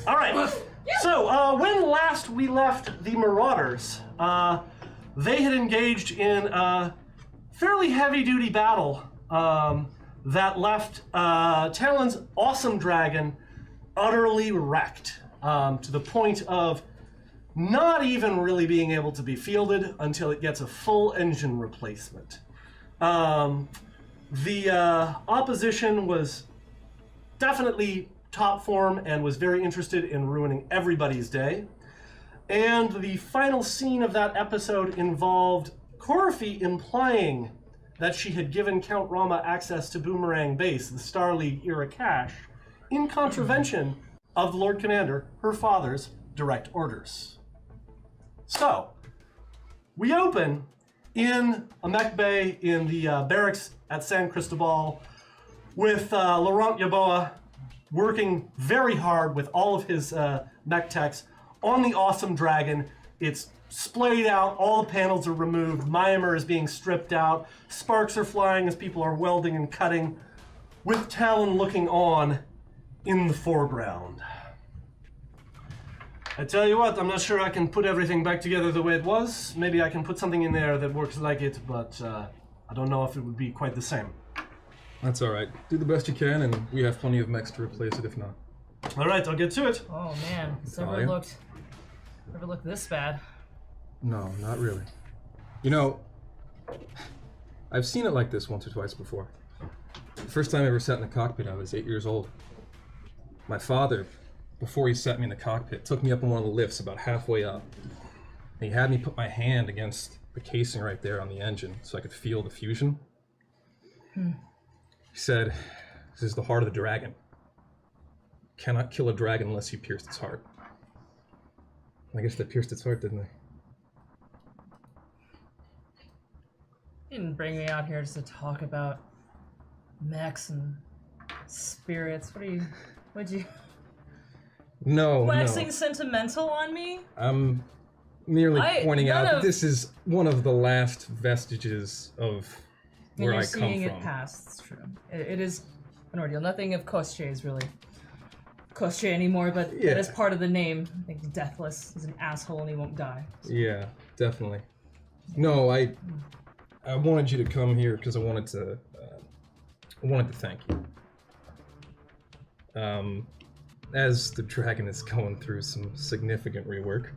All right. So when last we left the Marauders, they had engaged in a fairly heavy-duty battle that left Talon's awesome dragon utterly wrecked to the point of not even really being able to be fielded until it gets a full engine replacement. The opposition was definitely top form and was very interested in ruining everybody's day. And the final scene of that episode involved Corfy implying that she had given Count Rama access to Boomerang Base, the Star League era cache, in contravention of the Lord Commander, her father's direct orders. So, we open in a mech bay in the barracks at San Cristobal with Laurent Yaboa working very hard with all of his mech techs on the awesome dragon. It's splayed out, all the panels are removed, Myanmar is being stripped out, sparks are flying as people are welding and cutting, with Talon looking on in the foreground. I tell you what, I'm not sure I can put everything back together the way it was. Maybe I can put something in there that works like it, but I don't know if it would be quite the same. That's alright. Do the best you can, and we have plenty of mechs to replace it if not. Alright, I'll get to it. Oh man, it's never looked this bad. No, not really. You know, I've seen it like this once or twice before. The first time I ever sat in the cockpit, I was 8 years old. My father, before he set me in the cockpit, took me up on one of the lifts about halfway up. And he had me put my hand against the casing right there on the engine so I could feel the fusion. He said, "This is the heart of the dragon. Cannot kill a dragon unless you pierce its heart." I guess they pierced its heart, didn't they? You didn't bring me out here just to talk about mechs and spirits. What'd you... No, Waxing sentimental on me? I'm merely pointing out that this is one of the last vestiges of where I come from. You're seeing it pass, it's true. It is an ordeal. Nothing of Koschei is really Koschei anymore, but that is part of the name. I think Deathless. He's an asshole and he won't die. So. Yeah, definitely. No, I wanted you to come here because I wanted to thank you. As the dragon is going through some significant rework.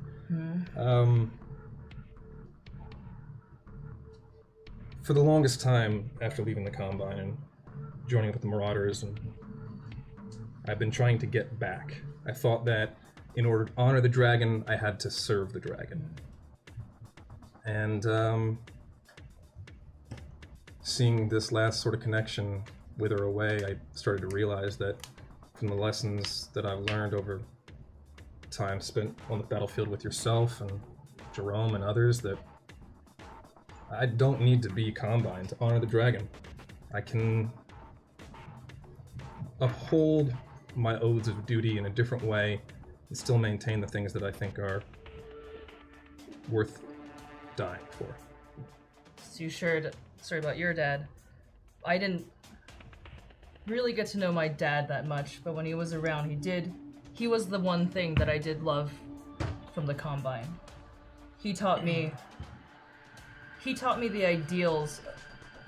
For the longest time after leaving the Combine and joining up with the Marauders, and I've been trying to get back. I thought that in order to honor the dragon, I had to serve the dragon. And seeing this last sort of connection wither away, I started to realize that from the lessons that I've learned over time spent on the battlefield with yourself and Jerome and others, that I don't need to be Combine to honor the dragon. I can uphold my oaths of duty in a different way and still maintain the things that I think are worth dying for. So you shared a story about your dad. I didn't really get to know my dad that much, but when he was around, he was the one thing that I did love from the Combine. He taught me the ideals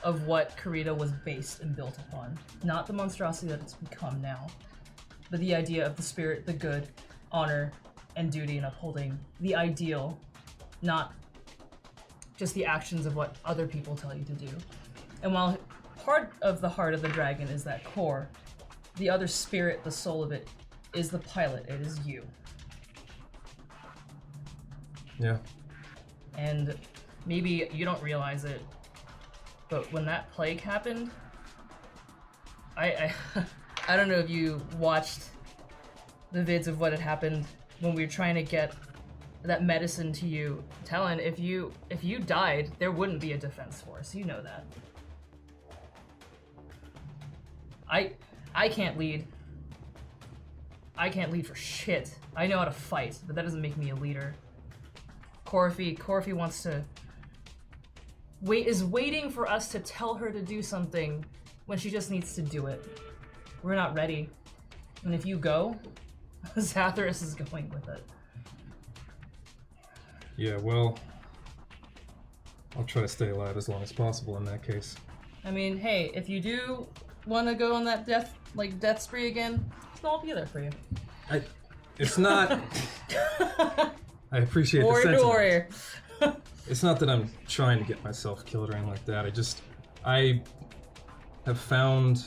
of what Kurita was based and built upon. Not the monstrosity that it's become now, but the idea of the spirit, the good, honor, and duty, and upholding the ideal, not just the actions of what other people tell you to do. And while part of the heart of the dragon is that core, the other spirit, the soul of it, is the pilot. It is you. Yeah. And maybe you don't realize it, but when that plague happened, I don't know if you watched the vids of what had happened when we were trying to get that medicine to you. Talon, if you died, there wouldn't be a defense force. You know that. I can't lead. I can't lead for shit. I know how to fight, but that doesn't make me a leader. Corfy wants to is waiting for us to tell her to do something when she just needs to do it. We're not ready. And if you go, Zathras is going with it. Yeah, well, I'll try to stay alive as long as possible in that case. I mean, hey, if you do want to go on that death spree again, I'll be there for you. It's not... I appreciate the sentiment. Warrior. It's not that I'm trying to get myself killed or anything like that. I have found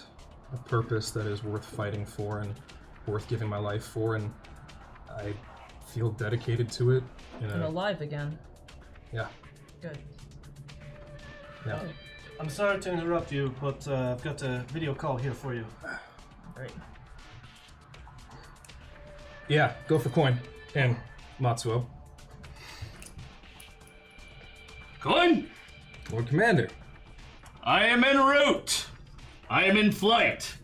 a purpose that is worth fighting for and worth giving my life for, and I feel dedicated to it. And alive again. Yeah. Good. Yeah. I'm sorry to interrupt you, but I've got a video call here for you. Great. Yeah, go for coin. And Matsuo. Coin? Lord Commander. I am en route. I am in flight.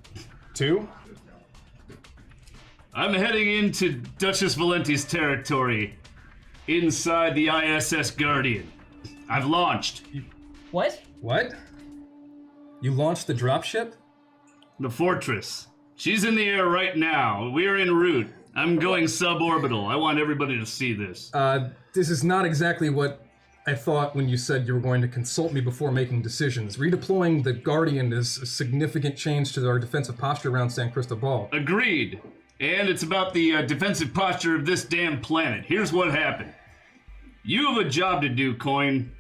2? I'm heading into Duchess Valenti's territory inside the ISS Guardian. I've launched. What? What? You launched the dropship? The fortress. She's in the air right now. We're en route. I'm going suborbital. I want everybody to see this. This is not exactly what I thought when you said you were going to consult me before making decisions. Redeploying the Guardian is a significant change to our defensive posture around San Cristobal. Agreed. And it's about the defensive posture of this damn planet. Here's what happened. You have a job to do, Coin.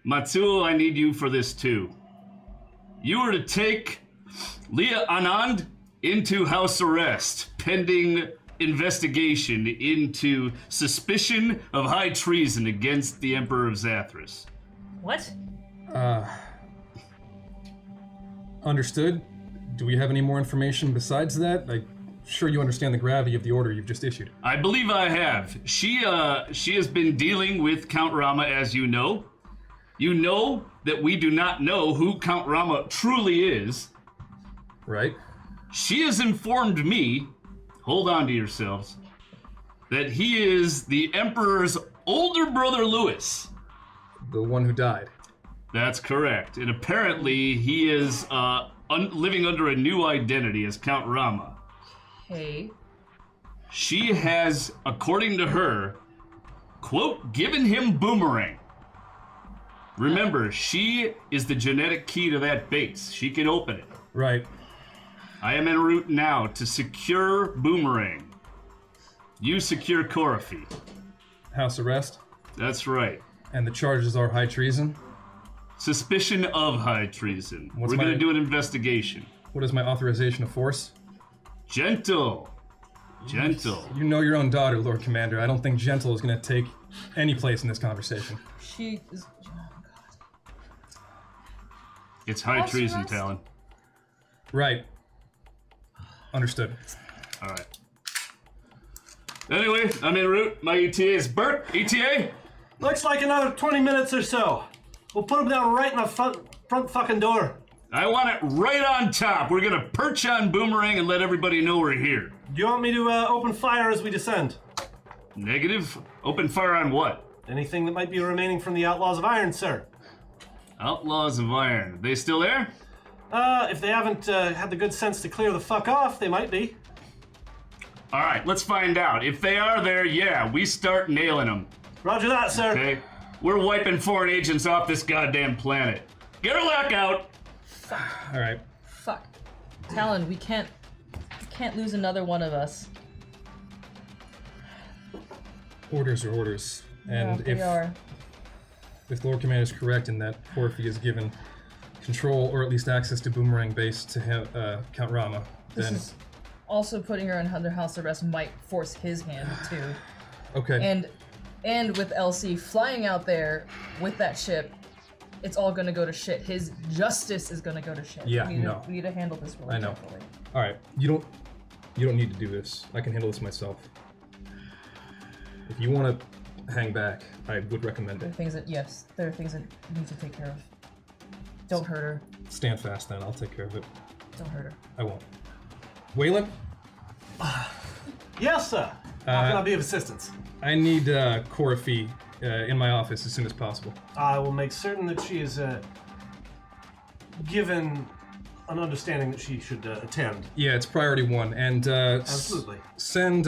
Matsuo, I need you for this too. You are to take Leah Anand into house arrest, pending investigation into suspicion of high treason against the Emperor of Zathras. What? Understood. Do we have any more information besides that? I'm sure you understand the gravity of the order you've just issued. I believe I have. She has been dealing with Count Rama, as you know. You know that we do not know who Count Rama truly is. Right. She has informed me, hold on to yourselves, that he is the Emperor's older brother Louis. The one who died. That's correct. And apparently he is living under a new identity as Count Rama. Hey. She has, according to her, quote, given him Boomerang. Remember, she is the genetic key to that base. She can open it. Right. I am en route now to secure Boomerang. You secure Korafi. House arrest. That's right. And the charges are high treason. Suspicion of high treason. What's We're going my- to do an investigation. What is my authorization of force? Gentle. Gentle. You know your own daughter, Lord Commander. I don't think gentle is going to take any place in this conversation. She is. Oh, It's high House treason, arrest? Talon. Right. Understood. All right. Anyway, I'm en route. My ETA is Bert. ETA? Looks like another 20 minutes or so. We'll put him down right in the front fucking door. I want it right on top. We're gonna perch on Boomerang and let everybody know we're here. Do you want me to open fire as we descend? Negative? Open fire on what? Anything that might be remaining from the Outlaws of Iron, sir. Outlaws of Iron. They still there? If they haven't had the good sense to clear the fuck off, they might be. All right, let's find out. If they are there, yeah, we start nailing them. Roger that, sir. Okay? We're wiping foreign agents off this goddamn planet. Get her lack out. All right. fuck. Talon, we can't lose another one of us. Orders are orders. And Yeah, they are. if Lord Commander is correct in that Porphy is given control or at least access to Boomerang Base to Count Rama, This then is also putting her under house arrest might force his hand too. okay. And with LC flying out there with that ship, it's all gonna go to shit. His justice is gonna go to shit. Yeah, we need, no. we need to handle this really I know. carefully. All right. You don't need to do this. I can handle this myself. If you want to hang back, I would recommend There are it. things that there are things that you need to take care of. Don't hurt her. Stand fast, then. I'll take care of it. Don't hurt her. I won't. Waylon, Yes, sir. How can I be of assistance? I need Korafi in my office as soon as possible. I will make certain that she is given an understanding that she should attend. Yeah, it's priority 1, and Absolutely. Send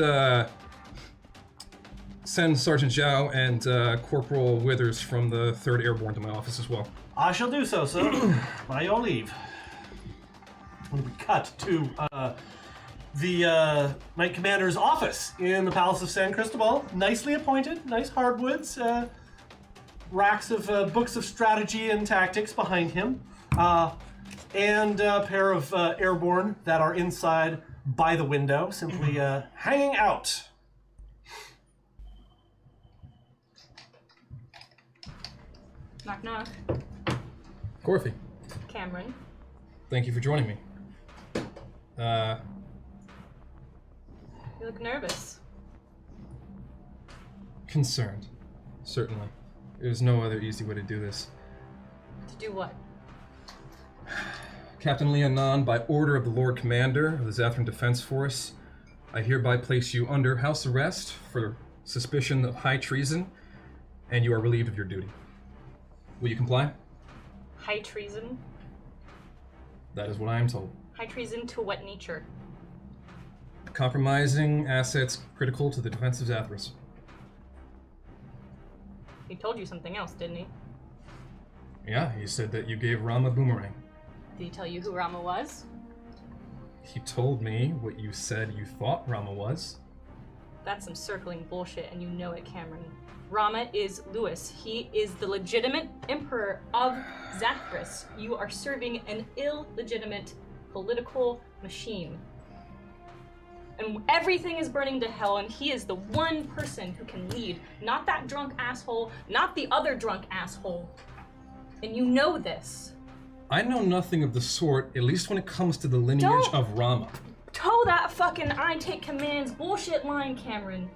Sergeant Zhao and Corporal Withers from the 3rd Airborne to my office as well. I shall do so, sir. By your leave. When we cut to the Knight Commander's office in the Palace of San Cristobal, nicely appointed, nice hardwoods, racks of books of strategy and tactics behind him, and a pair of airborne that are inside by the window, simply hanging out. Knock knock. Corfy, Cameron. thank you for joining me. You look nervous. Concerned, certainly. There's no other easy way to do this. To do what? Captain Leonon, by order of the Lord Commander of the Zathran Defense Force, I hereby place you under house arrest for suspicion of high treason, and you are relieved of your duty. Will you comply? High treason? That is what I am told. High treason to what nature? Compromising assets critical to the defense of Zathras. He told you something else, didn't he? Yeah, he said that you gave Rama boomerang. Did he tell you who Rama was? He told me what you said you thought Rama was. That's some circling bullshit, and you know it, Cameron. Rama is Lewis. He is the legitimate emperor of Zathras. You are serving an illegitimate political machine. And everything is burning to hell, and he is the one person who can lead. Not that drunk asshole, not the other drunk asshole. And you know this. I know nothing of the sort, at least when it comes to the lineage of Rama. Toe that fucking I take commands bullshit line, Cameron.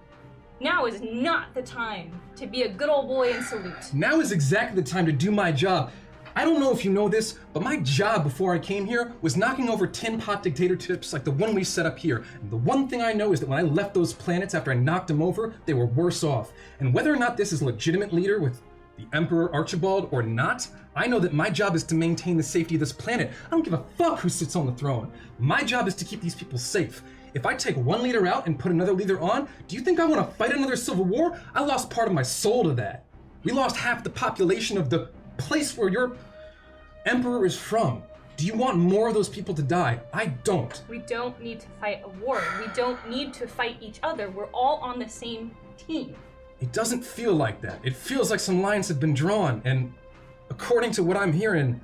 Now is not the time to be a good old boy and salute. Now is exactly the time to do my job. I don't know if you know this, but my job before I came here was knocking over tin pot dictatorships like the one we set up here. And the one thing I know is that when I left those planets after I knocked them over, they were worse off. And whether or not this is a legitimate leader with the Emperor Archibald or not, I know that my job is to maintain the safety of this planet. I don't give a fuck who sits on the throne. My job is to keep these people safe. If I take one leader out and put another leader on, do you think I want to fight another civil war? I lost part of my soul to that. We lost half the population of the place where your emperor is from. Do you want more of those people to die? I don't. We don't need to fight a war. We don't need to fight each other. We're all on the same team. It doesn't feel like that. It feels like some lines have been drawn, and according to what I'm hearing,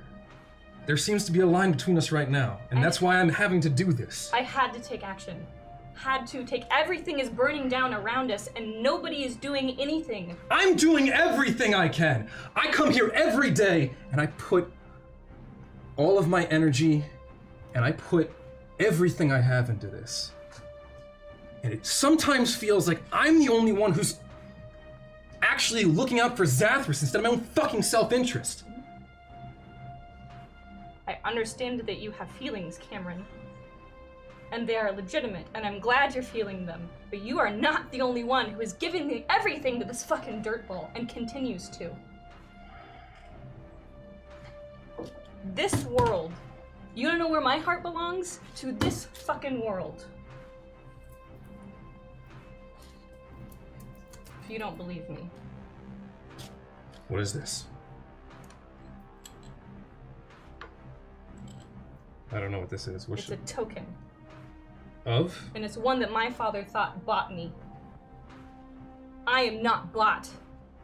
there seems to be a line between us right now, and that's why I'm having to do this. I had to take action. Everything is burning down around us, and nobody is doing anything. I'm doing everything I can. I come here every day, and I put all of my energy, and I put everything I have into this. And it sometimes feels like I'm the only one who's actually looking out for Zathras instead of my own fucking self-interest. I understand that you have feelings, Cameron. And they are legitimate, and I'm glad you're feeling them. But you are not the only one who is giving everything to this fucking dirtball, and continues to. This world, you wanna know where my heart belongs? To this fucking world. If you don't believe me. What is this? I don't know what this is. It's a token. Of? And it's one that my father thought bought me. I am not bought,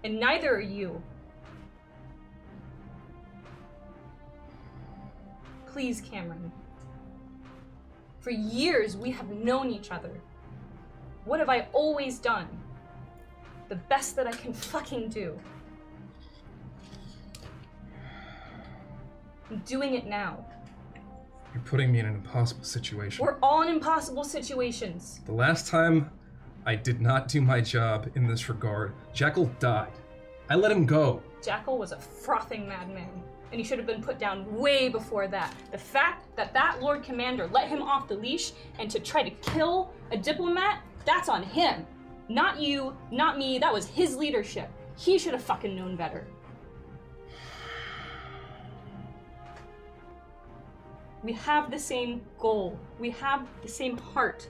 and neither are you. Please, Cameron. For years we have known each other. What have I always done? The best that I can fucking do. I'm doing it now. You're putting me in an impossible situation. We're all in impossible situations. The last time I did not do my job in this regard, Jackal died. I let him go. Jackal was a frothing madman, and he should have been put down way before that. The fact that that Lord Commander let him off the leash and to try to kill a diplomat, that's on him. Not you, not me, that was his leadership. He should have fucking known better. We have the same goal. We have the same heart.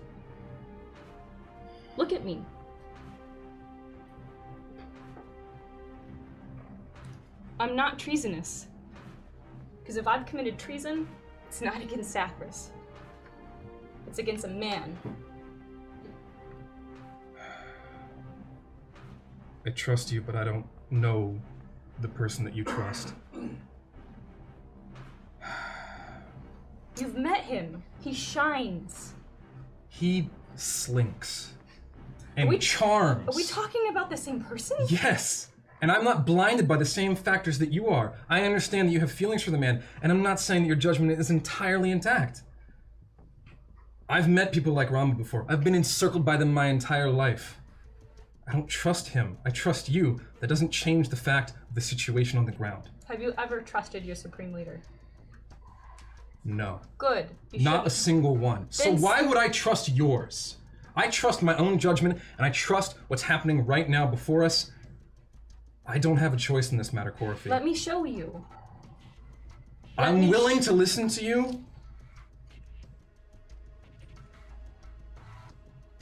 Look at me. I'm not treasonous. Because if I've committed treason, it's not against Zathras. It's against a man. I trust you, but I don't know the person that you trust. You've met him. He shines. He slinks. And charms. Are we talking about the same person? Yes! And I'm not blinded by the same factors that you are. I understand that you have feelings for the man, and I'm not saying that your judgment is entirely intact. I've met people like Rama before. I've been encircled by them my entire life. I don't trust him. I trust you. That doesn't change the fact of the situation on the ground. Have you ever trusted your supreme leader? No. Good. You Not a should. single one. So why would I trust yours? I trust my own judgment, and I trust what's happening right now before us. I don't have a choice in this matter, Corafi. Let me show you. I'm willing to listen to you,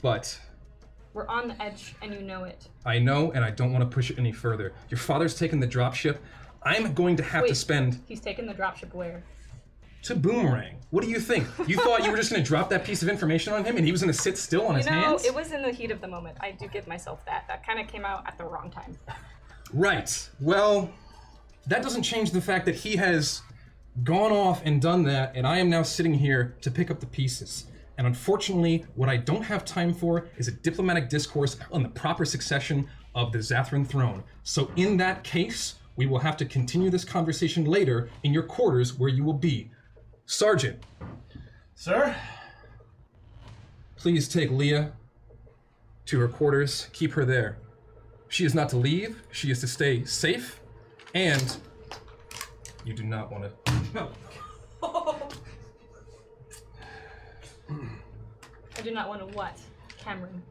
but We're on the edge, and you know it. I know, and I don't want to push it any further. Your father's taken the dropship. I'm going to have to spend He's taken the dropship where? to Boomerang. What do you think? You thought you were just going to drop that piece of information on him, and he was going to sit still on his hands? It was in the heat of the moment. I do give myself that. That kind of came out at the wrong time. Right. Well, that doesn't change the fact that he has gone off and done that, and I am now sitting here to pick up the pieces. And unfortunately, what I don't have time for is a diplomatic discourse on the proper succession of the Zathran throne. So in that case, we will have to continue this conversation later in your quarters where you will be. Sergeant. Sir? Please take Leah to her quarters. Keep her there. She is not to leave. She is to stay safe. And you do not want to... No. I do not want to what, Cameron?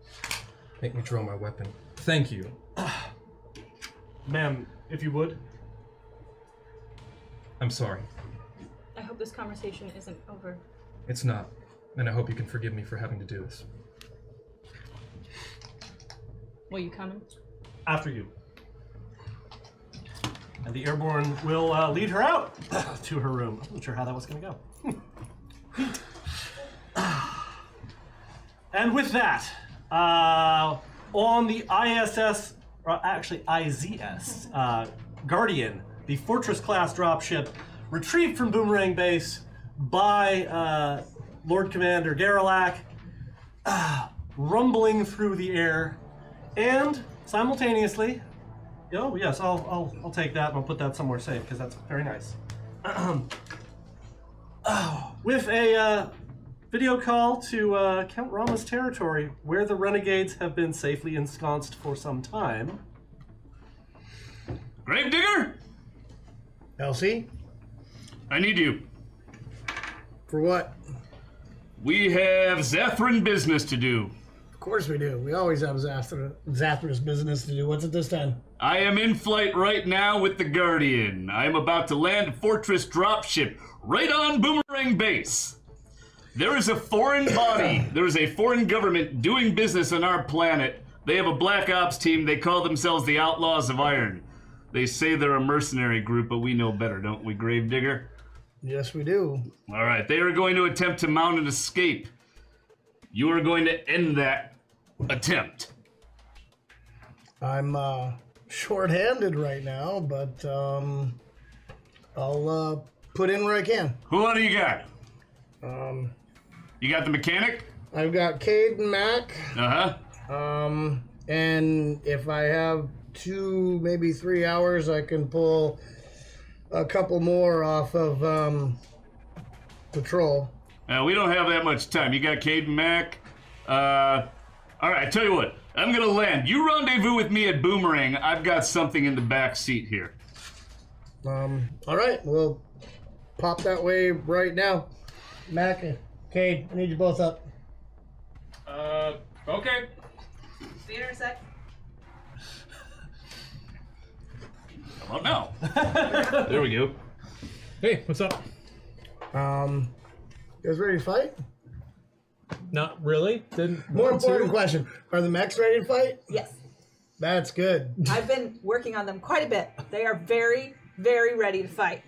Make me draw my weapon. Thank you. Ma'am, if you would. I'm sorry. I hope this conversation isn't over. It's not. And I hope you can forgive me for having to do this. Will you come? After you. And the airborne will lead her out to her room. I'm not sure how that was going to go. And with that, on the ISS, or actually IZS, Guardian, the Fortress-class dropship, retrieved from Boomerang Base by Lord Commander Garrelak, rumbling through the air, and simultaneously, oh yes, I'll take that and I'll put that somewhere safe because that's very nice. With a video call to Count Rama's territory, where the renegades have been safely ensconced for some time. Gravedigger? Elsie? I need you. For what? We have Zathran business to do. Of course we do. We always have Zathras business to do. What's it this time? I am in flight right now with the Guardian. I am about to land Fortress dropship right on Boomerang Base. There is a foreign body, there is a foreign government doing business on our planet. They have a black ops team. They call themselves the Outlaws of Iron. They say they're a mercenary group, but we know better, don't we, Gravedigger? Yes, we do. All right, they are going to attempt to mount an escape. You are going to end that attempt. I'm short-handed right now, but I'll put in where I can. Who do you got? You got the mechanic? I've got Cade and Mac. Uh-huh. And if I have 2, maybe 3 hours, I can pull a couple more off of patrol. We don't have that much time. You got Cade and Mac. All right, I tell you what. I'm gonna land. You rendezvous with me at Boomerang. I've got something in the back seat here. All right, we'll pop that way right now. Mac and Cade, I need you both up. Okay. See you in a sec. How about now? There we go. Hey, what's up? You guys ready to fight? Not really. Didn't More want to. important question: are the mechs ready to fight? Yes. That's good. I've been working on them quite a bit. They are very, very ready to fight.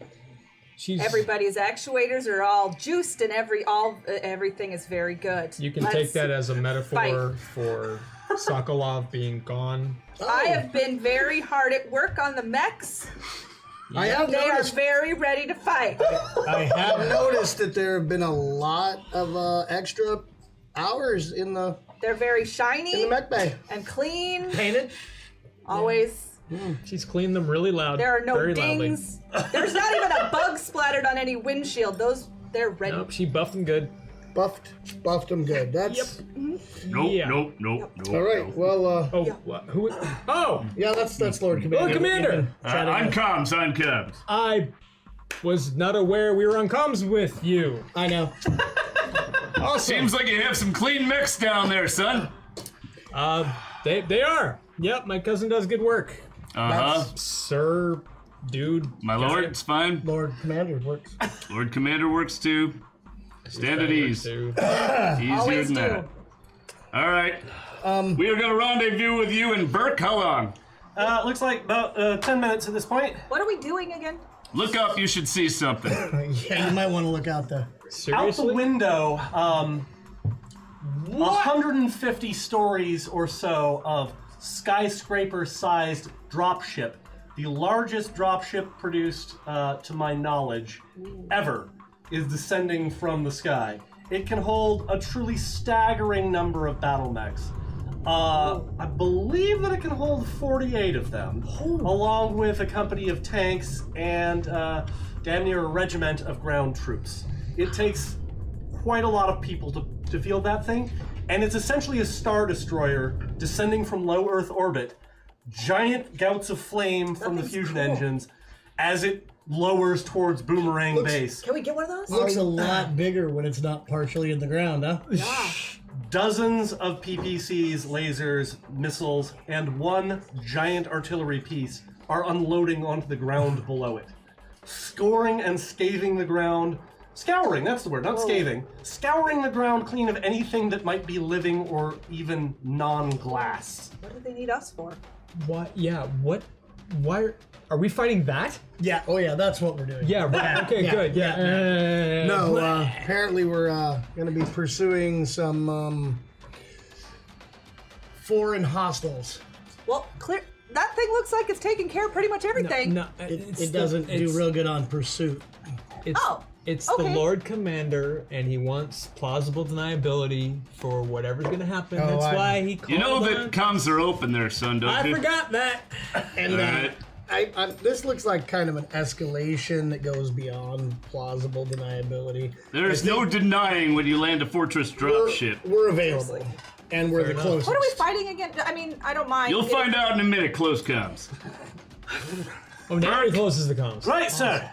Everybody's actuators are all juiced, and everything is very good. You can Let's take that as a metaphor fight. for Sokolov being gone. I have been very hard at work on the mechs. I have They are noticed. very ready to fight. I have noticed that there have been a lot of extra hours in the They're very shiny mech bay. and clean. Painted. Always. She's cleaned them really loud. There are no very dings. There's not even a bug splattered on any windshield. They're ready. Loudly. Nope, she buffed them good. Buffed them good. That's Nope, Yeah. nope. all right. Nope. Well, Oh, what? Who? Oh, yeah, that's Lord Commander. Lord Commander! On comms, on comms. I was not aware we were on comms with you. I know. Seems like you have some clean mechs down there, son. They are. Yep, my cousin does good work. Uh-huh. Sir, dude. My lord, it's fine. Lord Commander works. Lord Commander works too. Stand at ease. Dude. Easier Always than do. that. All right. We are going to rendezvous with you in Burke. How long? Looks like about 10 minutes at this point. What are we doing again? Look up, you should see something. Yeah, you might want to look out there. Out the Seriously? window, 150 stories or so of skyscraper-sized dropship, the largest dropship produced, to my knowledge, ever, is descending from the sky. It can hold a truly staggering number of battle mechs. I believe that it can hold 48 of them, along with a company of tanks and damn near a regiment of ground troops. It takes quite a lot of people to field that thing, and it's essentially a star destroyer descending from low Earth orbit, giant gouts of flame from the fusion engines as it lowers towards Boomerang Base. Can we get one of those? Looks a lot bigger when it's not partially in the ground, huh? Yeah. Dozens of PPCs, lasers, missiles, and one giant artillery piece are unloading onto the ground below it, scoring and scathing the ground. Scouring, that's the word, not scathing. Scouring the ground clean of anything that might be living or even non-glass. What do they need us for? What? Yeah, what? Why? Are we fighting that? Yeah. Oh yeah, that's what we're doing. Yeah, right. Okay, Yeah, good. Yeah. No, apparently we're going to be pursuing some foreign hostiles. Well, clear. That thing looks like it's taking care of pretty much everything. No, It doesn't do real good on pursuit. It's, Oh, it's okay. the Lord Commander, and he wants plausible deniability for whatever's going to happen. Oh, That's I- why he called You know on- that comms are open there, son, don't I you? forgot that. And All right. this looks like kind of an escalation that goes beyond plausible deniability. There's no denying when you land a fortress dropship. We're available, and we're the enough. closest. What are we fighting again? I mean, I don't mind. You'll find out in a minute, close comms. Oh, now he closes the comms. Right, sir.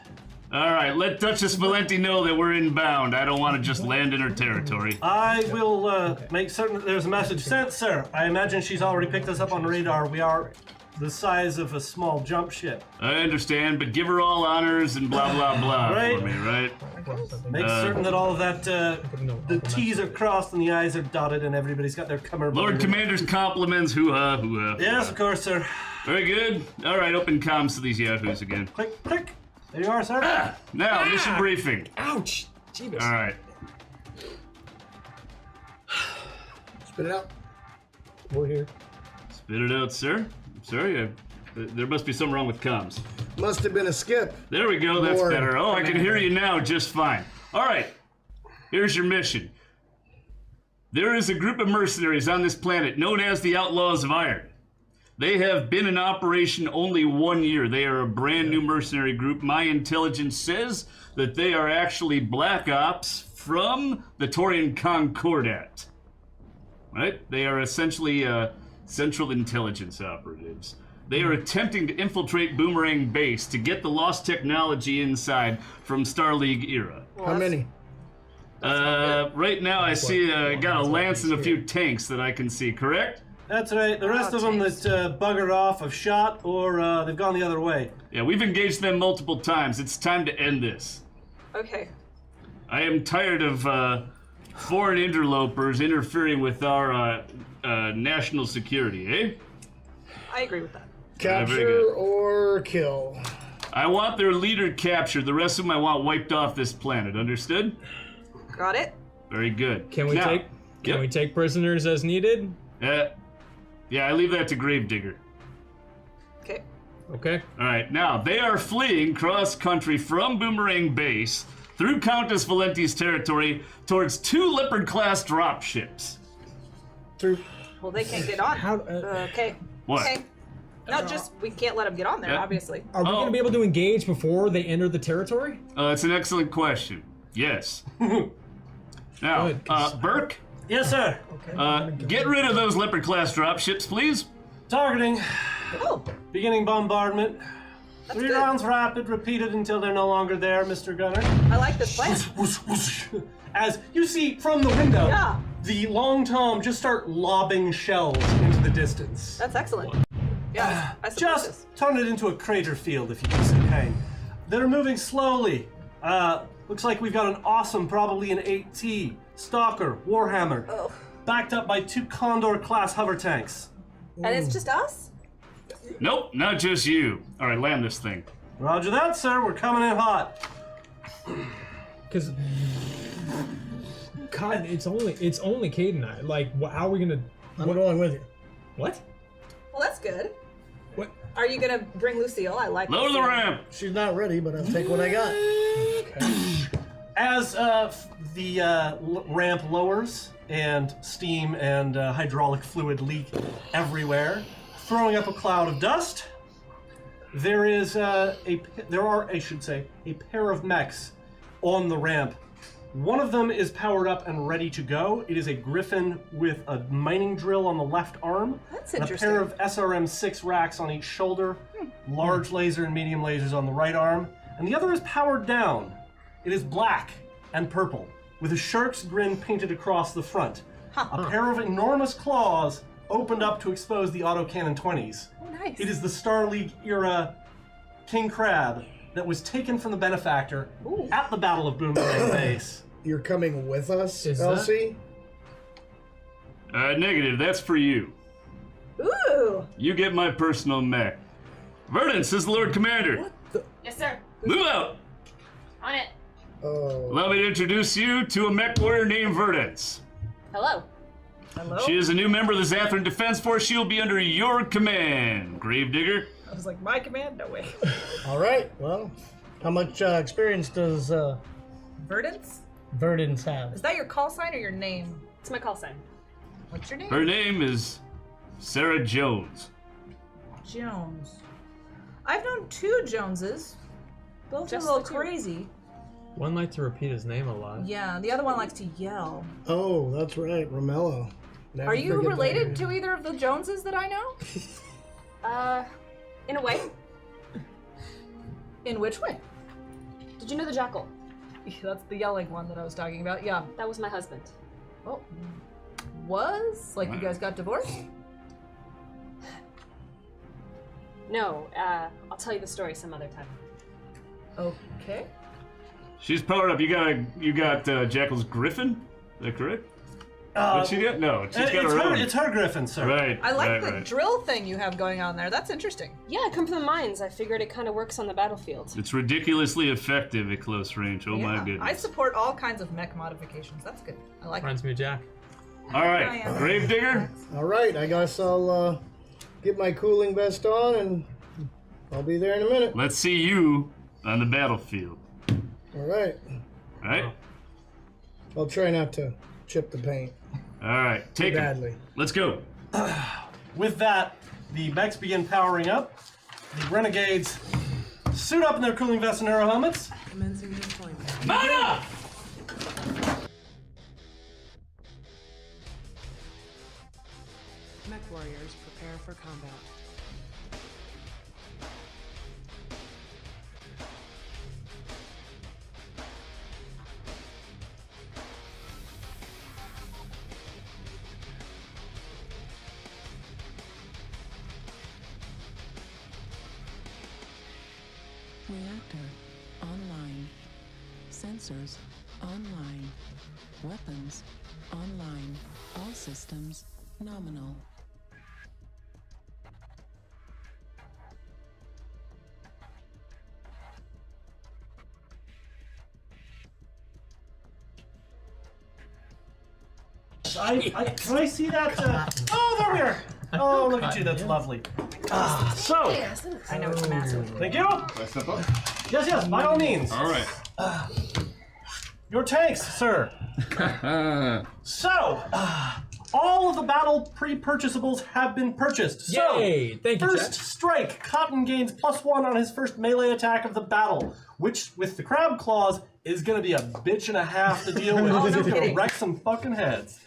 All right, let Duchess Valenti know that we're inbound. I don't want to just land in her territory. I will make certain that there's a message sent, sir. I imagine she's already picked us up on radar. We are the size of a small jump ship. I understand, but give her all honors and blah, blah, blah Right. for me, right? Make certain that all of that, the T's are crossed and the I's are dotted and everybody's got their cummerbund. Lord Commander's compliments, hoo-ha, hoo-ha. Yes, of course, sir. Very good. All right, open comms to these yahoos again. Click, click. There you are, sir. Now, mission briefing. Ouch. Jeebus. All right. Spit it out. We're here. Spit it out, sir. I'm sorry, there must be something wrong with comms. Must have been a skip. There we go, that's Lord better. Oh, I can hear Commander. you now just fine. All right, here's your mission. There is a group of mercenaries on this planet known as the Outlaws of Iron. They have been in operation only 1 year. They are a brand new mercenary group. My intelligence says that they are actually Black Ops from the Taurian Concordat. Right? They are essentially Central Intelligence operatives. They are attempting to infiltrate Boomerang Base to get the lost technology inside from Star League era. How many? Right now I see got a lance and a few tanks that I can see, correct? That's right. The rest of them that buggered off have shot or they've gone the other way. Yeah, we've engaged them multiple times. It's time to end this. Okay. I am tired of foreign interlopers interfering with our national security, eh? I agree with that. very Capture good. or kill. I want their leader captured. The rest of them I want wiped off this planet. Understood? Got it? Very good. Can we Now, take? Can yep. we take prisoners as needed? Yeah, I leave that to Gravedigger. Okay. Okay. All right, now they are fleeing cross-country from Boomerang Base through Countess Valenti's territory towards 2 Leopard-class dropships. Through. Well, they can't get on. How? Okay. What? Okay. No, just we can't let them get on there. Yeah. Obviously. Are we going to be able to engage before they enter the territory? That's an excellent question. Yes. Now, Good, 'cause- Burke, Yes, sir. get rid of those Leopard-class dropships, please. Targeting. Oh, Beginning bombardment. that's 3 good. rounds rapid, repeated until they're no longer there, Mr. Gunner. I like this plan. As you see from the window, Yeah. the Long Tom just start lobbing shells into the distance. That's excellent. Yeah, I support Just this. turn it into a crater field if you can see pain. They're moving slowly. Looks like we've got an awesome, probably an 8T, Stalker, Warhammer, Oh. backed up by 2 Condor-class hover tanks. And it's just us? Nope, not just you. All right, land this thing. Roger that, sir. We're coming in hot. Because God, it's only Cade and I. Like, how are we gonna? I'm going with you. What? Well, that's good. What? Are you gonna bring Lucille? I like Lower the Lucille. ramp. She's not ready, but I'll take what I got. As the ramp lowers and steam and hydraulic fluid leak everywhere, throwing up a cloud of dust, there is a pair of mechs on the ramp. One of them is powered up and ready to go. It is a Griffin with a mining drill on the left arm. That's and interesting. a pair of SRM-6 racks on each shoulder, large laser and medium lasers on the right arm. And the other is powered down. It is black and purple, with a shark's grin painted across the front. A pair of enormous claws opened up to expose the autocannon 20s. Oh, nice. It is the Star League era King Crab that was taken from the Benefactor Ooh. at the Battle of Boomerang Base. You're coming with us, Is that- Elsie? Negative, that's for you. Ooh. You get my personal mech. Verdance is the Lord Commander. Yes, sir. Move out. On it. Oh. Allow me to introduce you to a mech warrior named Verdance. Hello. Hello? She is a new member of the Zathran Defense Force. She will be under your command, Gravedigger. I was like, my command? No way. All right. Well, how much experience does Verdance? Verdance have? Is that your call sign or your name? It's my call sign. What's your name? Her name is Sarah Jones. Jones. I've known 2 Joneses. Both Just a little the 2. crazy. One liked to repeat his name a lot. Yeah, the other one likes to yell. Oh, that's right, Romello. Never Are you forget that related name. to either of the Joneses that I know? In a way. In which way? Did you know the Jackal? That's the yelling one that I was talking about. Yeah. That was my husband. Oh. Was? Like you guys got divorced? No, I'll tell you the story some other time. Okay. She's powered up. You got Jackal's Griffin? Is that correct? What's she got? No, she's got her own. It's her Griffin, sir. Right. I like right, the right. drill thing you have going on there. That's interesting. Yeah, I come from the mines. I figured it kind of works on the battlefield. It's ridiculously effective at close range. Oh my Yeah. goodness. I support all kinds of mech modifications. That's good. I like it. Reminds me of Jack. All right, I am. Gravedigger. All right, I guess I'll get my cooling vest on and I'll be there in a minute. Let's see you on the battlefield. All right. All right. I'll try not to chip the paint All right. Take it. badly. Let's go. With that, the mechs begin powering up. The renegades suit up in their cooling vests and arrow helmets. Commencing deployment. Mana! Mech warriors, prepare for combat. Reactor online. Sensors online. Weapons online. All systems nominal. Can I see that? Oh, there we are. Oh, look at you. That's lovely. So, I know it's massive. thank you. I step up? Yes, by all means. All right. Your tanks, sir. So, all of the battle pre-purchasables have been purchased. Yay! So, Thank you, first Jack. strike, Cotton gains +1 on his first melee attack of the battle, which, with the crab claws, is going to be a bitch and a half to deal with. Oh, no It's going to kidding. wreck some fucking heads.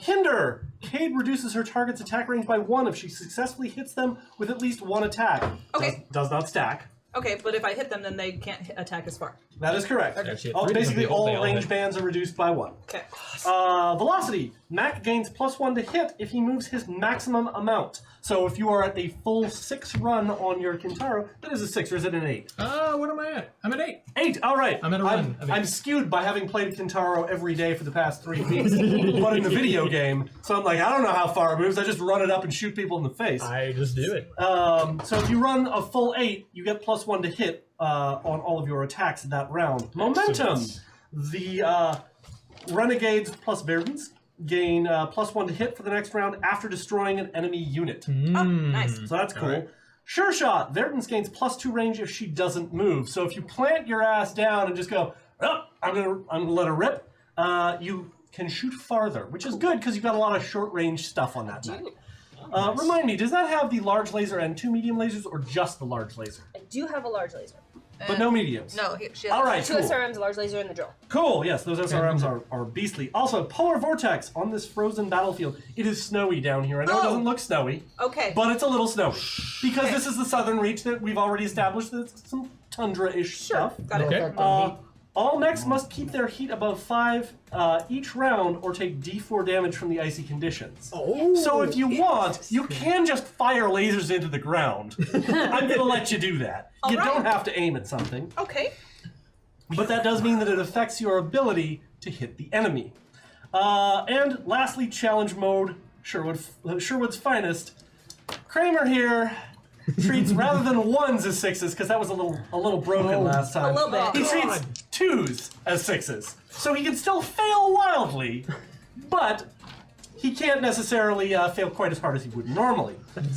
Hinder. Cade reduces her target's attack range by 1 if she successfully hits them with at least 1 attack. Okay. Does not stack. Okay, but if I hit them, then they can't attack as far. That is correct. Actually, at 3 Basically, different people, they all all range hit. bands are reduced by 1. Okay. Velocity. Mac gains +1 to hit if he moves his maximum amount. So if you are at a full 6 run on your Kintaro, that is a 6, or is it an 8? What am I at? I'm at 8. 8, all right. I'm at a run of 8. I'm skewed by having played Kintaro every day for the past 3 weeks, but in the video game. So I'm like, I don't know how far it moves. I just run it up and shoot people in the face. I just do it. So if you run a full 8, you get +1 to hit on all of your attacks that round. Momentum. The Renegades plus Verdens gain +1 to hit for the next round after destroying an enemy unit. Oh, nice. So that's cool. Alright. Sure Shot. Verdens gains +2 range if she doesn't move. So if you plant your ass down and just go, oh, I'm gonna let her rip, you can shoot farther, which is good because you've got a lot of short range stuff on that map. Remind me, does that have the large laser and 2 medium lasers, or just the large laser? I do have a large laser. But no mediums. No, she has All right, 2 cool. SRMs, a large laser, and the drill. Cool, yes, those SRMs are beastly. Also, Polar Vortex on this frozen battlefield. It is snowy down here. I know it doesn't look snowy, Okay. but it's a little snowy. Because this is the southern reach that we've already established that it's some tundra-ish stuff. Got it. Okay. All mechs must keep their heat above 5 each round or take D4 damage from the icy conditions. Oh, So if you want, you can just fire lasers into the ground. I'm going to let you do that. You All right. don't have to aim at something. Okay. But that does mean that it affects your ability to hit the enemy. And lastly, challenge mode, Sherwood's finest. Kramer here treats rather than 1s as 6s, because that was a little broken last time. A little bit. He treats 2s as 6s. So he can still fail wildly, but he can't necessarily fail quite as hard as he would normally.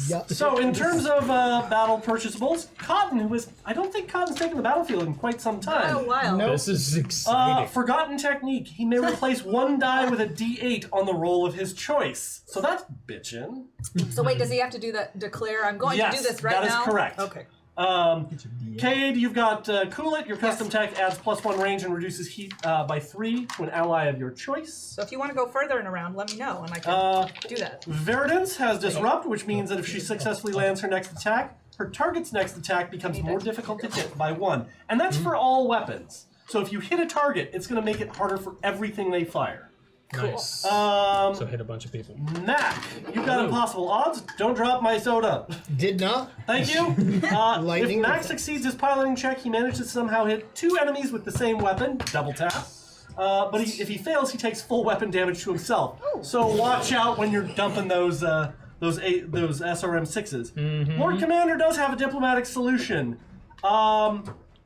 Yep. So in terms of battle purchasables, Cotton, I don't think Cotton's taken the battlefield in quite some time. Oh, wow. Nope. This is exciting. Forgotten technique. He may replace 1 die with a D8 on the roll of his choice. So that's bitchin'. So wait, does he have to do that? Declare I'm going Yes, to do this right that is now? correct. Okay. Cade, you've got Cool It. Your custom tech adds +1 range and reduces heat by 3 to an ally of your choice. So if you want to go further in a round, let me know and I can do that. Verdance has Disrupt, which means that if she successfully lands her next attack, her target's next attack becomes more difficult to hit by 1. And that's for all weapons. So if you hit a target, it's going to make it harder for everything they fire. Nice. So hit a bunch of people. Mac, you've got impossible odds. Don't drop my soda. Did not. Thank you. If Lightning Mac defense. succeeds his piloting check, he manages to somehow hit 2 enemies with the same weapon, double tap. But if he fails, he takes full weapon damage to himself. So watch out when you're dumping those SRM 6s. Lord Commander does have a diplomatic solution.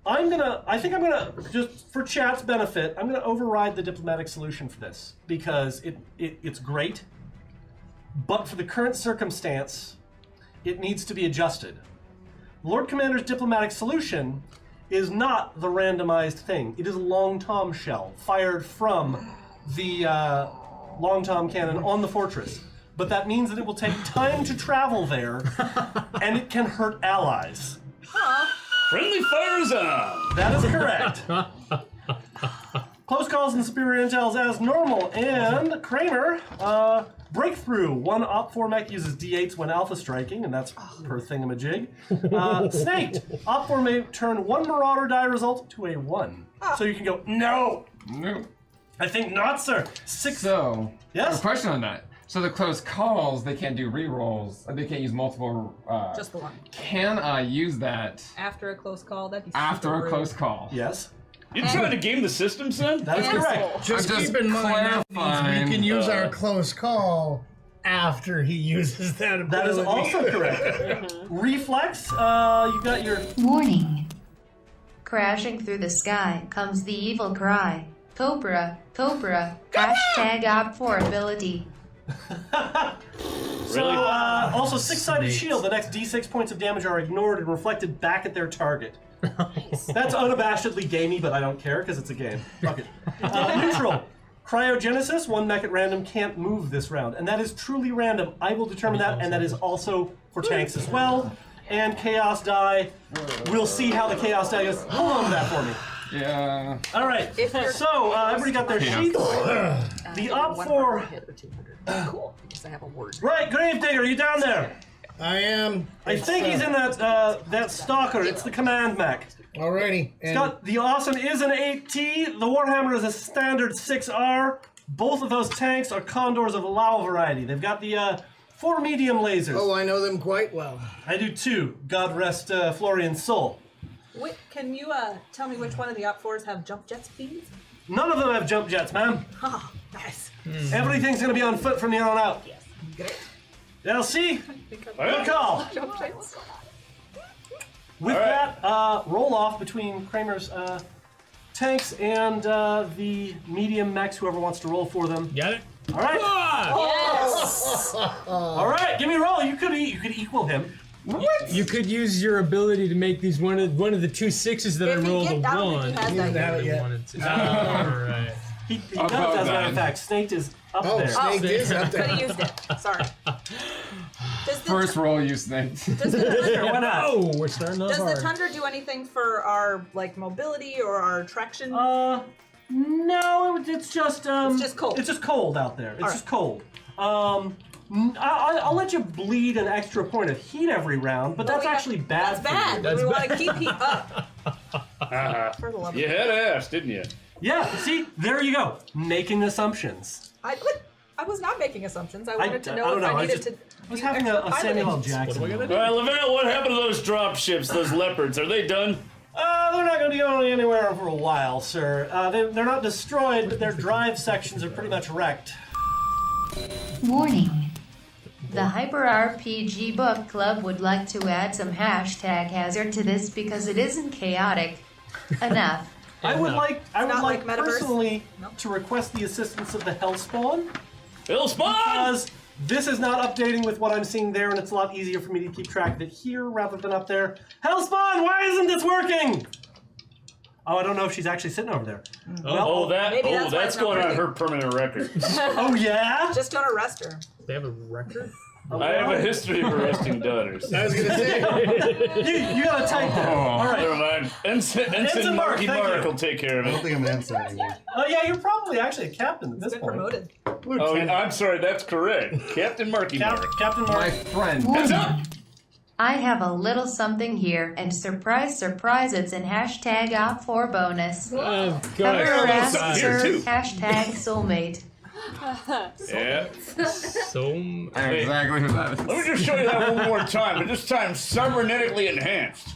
I think I'm gonna, just for chat's benefit, I'm gonna override the diplomatic solution for this because it's great, but for the current circumstance, it needs to be adjusted. Lord Commander's diplomatic solution is not the randomized thing. It is a Long Tom shell fired from the Long Tom cannon on the fortress. But that means that it will take time to travel there, and it can hurt allies. Friendly fire zone! That is correct. Close calls and superior intels as normal. And Kramer, breakthrough. 1 Op4 mech uses D8s when alpha striking, and that's per thingamajig. Snaked. Op4 may turn 1 Marauder die result to a 1. So you can go, no! No. I think not, sir. 6. So, Yes? a question on that. So the close calls, they can't do rerolls. They can't use multiple. Just the one. Can I use that After a close call, that'd be after super a close rude. call? Yes. You trying to game the system, son? That is correct. Just keep in mind that means we can use our close call after he uses that ability. That is also correct. Reflex, you got your... Warning. Crashing through the sky comes the evil cry. Cobra, Cobra, hashtag op4 ability. So, also six-sided shield. The next D6 points of damage are ignored and reflected back at their target. That's unabashedly gamey, but I don't care because it's a game. Fuck it. Neutral. Cryogenesis, one mech at random can't move this round, and that is truly random. I will determine that, and that is also for tanks as well. And Chaos Die, we'll see how the Chaos Die goes. Hold on to that for me. Yeah. All right. So everybody got their sheets. The op4. Cool, because I have a word. Right, Gravedigger, you down there? I am. I think he's in that stalker. It's the command mech. Alrighty. Scott, the Awesome is an 8T. The Warhammer is a standard 6R. Both of those tanks are Condors of Lao variety. They've got the 4 medium lasers. Oh, I know them quite well. I do too. God rest Florian's soul. Wait, can you tell me which one of the op4s have jump jet speeds? None of them have jump jets, ma'am. Oh, nice. Everything's gonna be on foot from here on out. Yes. Great. LC, good call. Jump jets. With that, roll off between Kramer's tanks and the medium mechs, whoever wants to roll for them. Got it? All right. Yes. All right, give me a roll. You could equal him. What? You could use your ability to make these one of the 2 6s that I rolled a 1. He hasn't had it yet. Alright. He does, as a matter of fact. Snake is up there. Snake is up there. Could have used it. Sorry. First roll, you snake. Sure, why not? Oh, we're starting off Does hard. the Tundra do anything for our mobility or our traction? No, it's just cold. It's just cold out there. It's All just cold. I'll let you bleed an extra point of heat every round, but that's actually bad. That's bad. That's we want to bad. keep heat up. For the love of You had asked, didn't you? Yeah, see, there you go. Making assumptions. I was not making assumptions. I wanted to know I don't if know. I needed to. to. I was having a Samuel L. Jackson. What am I moment. gonna do? All right, Lavelle, what happened to those drop ships, those leopards? Are they done? They're not going to be going anywhere for a while, sir. They're not destroyed, but their drive sections are pretty much wrecked. Warning. The Hyper RPG Book Club would like to add some hashtag hazard to this because it isn't chaotic enough. I would like not like Metaverse? personally to request the assistance of the Hellspawn. Hellspawn! Because this is not updating with what I'm seeing there, and it's a lot easier for me to keep track of it here rather than up there. Hellspawn, why isn't this working? Oh, I don't know if she's actually sitting over there. Well, Maybe that's why that's it's not going on working. her permanent record. oh yeah? Just don't arrest her. They have a record? I have a history of arresting daughters. I was gonna say. you got to type that. All right. Never mind. Ensign Mark, Marky thank Mark you. will take care of I don't it. think I'm an ensign anymore. Oh yeah, you're probably actually a captain at this Been point. promoted. Oh, I'm sorry, that's correct. Captain Marky Mark. Captain Mark. My friend. Warning. I have a little something here, and surprise, surprise, it's an hashtag op4 bonus. Of Cover course. harass, here, sir, too. hashtag soulmate. Yeah. So I know exactly who that is. Let me just show you that one more time, but this time cybernetically enhanced.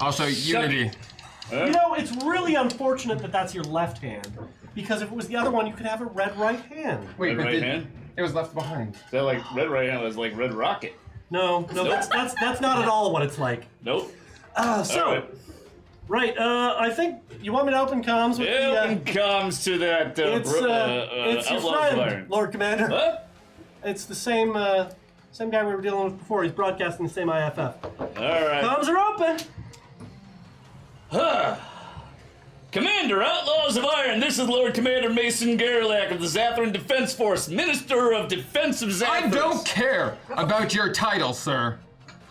Also, Unity. You know, it's really unfortunate that that's your left hand, because if it was the other one, you could have a red right hand. Wait, Red but right hand? it was left behind. Is that like red right hand? That's like red rocket. No, that's not at all what it's like. Nope. So, right, I think you want me to open comms with Yeah, the. comes to that It's your outlaw's friend, iron. Lord Commander. What? It's the same guy we were dealing with before. He's broadcasting the same IFF. All right. Comms are open. Commander, Outlaws of Iron, this is Lord Commander Mason Gerlach of the Zathran Defense Force, Minister of Defense of Zathras. I don't care about your title, sir.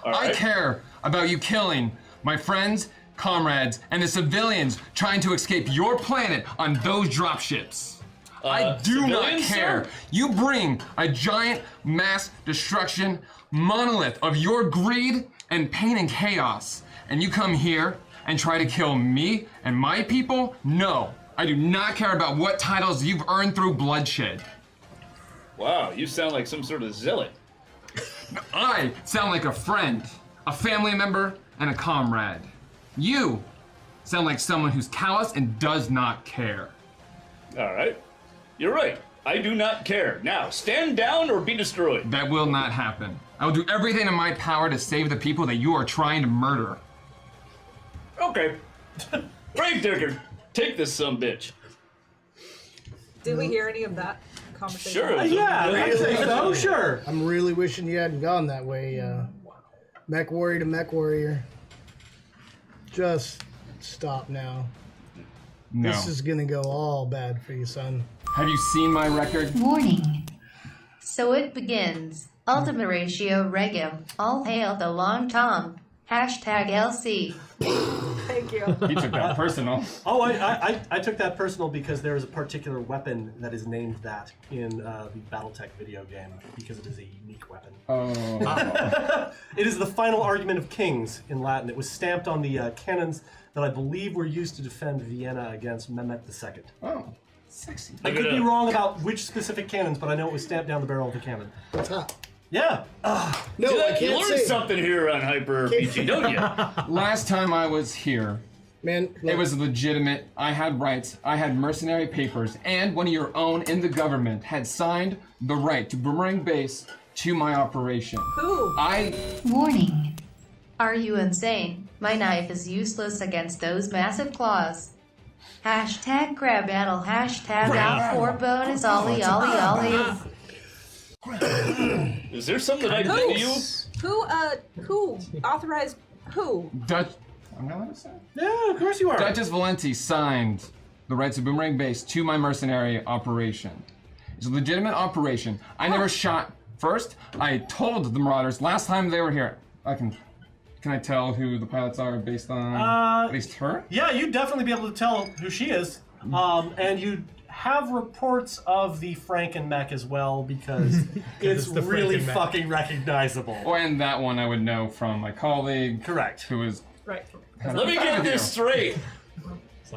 All I right. care about you killing my friends, comrades, and the civilians trying to escape your planet on those dropships. I do not civilians, care. sir? You bring a giant mass destruction monolith of your greed and pain and chaos, and you come here and try to kill me and my people? No, I do not care about what titles you've earned through bloodshed. Wow, you sound like some sort of zealot. I sound like a friend, a family member, and a comrade. You sound like someone who's callous and does not care. All right. You're right. I do not care. Now, stand down or be destroyed. That will not happen. I will do everything in my power to save the people that you are trying to murder. Okay. Gravedigger, take this sumbitch. Did we hear any of that conversation? Sure. Yeah, I'd say so, sure. I'm really wishing you hadn't gone that way, mech warrior to mech warrior. Just stop now. No. This is gonna go all bad for you, son. Have you seen my record? Warning. So it begins. Ultimate ratio regum. All hail the long Tom. Hashtag LC. Thank you. He took that personal. Oh, I took that personal because there is a particular weapon that is named that in the BattleTech video game because it is a unique weapon. Oh. It is the final argument of kings in Latin. It was stamped on the cannons that I believe were used to defend Vienna against Mehmet II. Oh, sexy. I could be wrong about which specific cannons, but I know it was stamped down the barrel of the cannon. What's up? Yeah. No, I You can't learned say. something here on Hyper RPG, don't you? Last time I was here, Man, it was legitimate. I had rights. I had mercenary papers, and one of your own in the government had signed the right to Boomerang Base to my operation. Who? Warning. Are you insane? My knife is useless against those massive claws. Hashtag grab battle. Hashtag out for bonus. Ollie, ollie, ollie. Is there something I can do to you? Who authorized who? Dutch. I'm not allowed to say. Yeah, of course you are. Duchess Valenti signed the rights of Boomerang Base to my mercenary operation. It's a legitimate operation. I never shot first. I told the Marauders last time they were here. Can I tell who the pilots are based on at least her? Yeah, you'd definitely be able to tell who she is. And you'd have reports of the Franken-mech as well because it's the really Franken-mech. fucking recognizable. Oh, and that one I would know from my colleague. Correct. Who was. Right. Let me get this straight.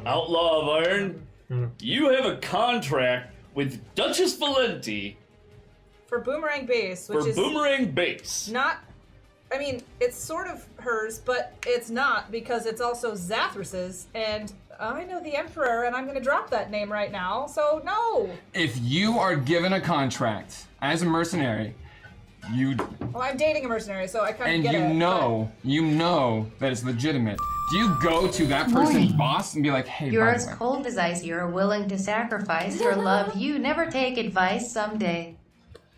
Outlaw of Iron, you have a contract with Duchess Valenti For Boomerang Base, which for is Boomerang Base. not. I mean, it's sort of hers, but it's not because it's also Zathrus's, and I know the Emperor, and I'm going to drop that name right now. So no. If you are given a contract as a mercenary, Well, I'm dating a mercenary, so I kind of and get it. you know that it's legitimate. Do you go to that person's Warning. boss and be like, hey, You're by as the way, cold as ice. You're willing to sacrifice your love. You never take advice someday.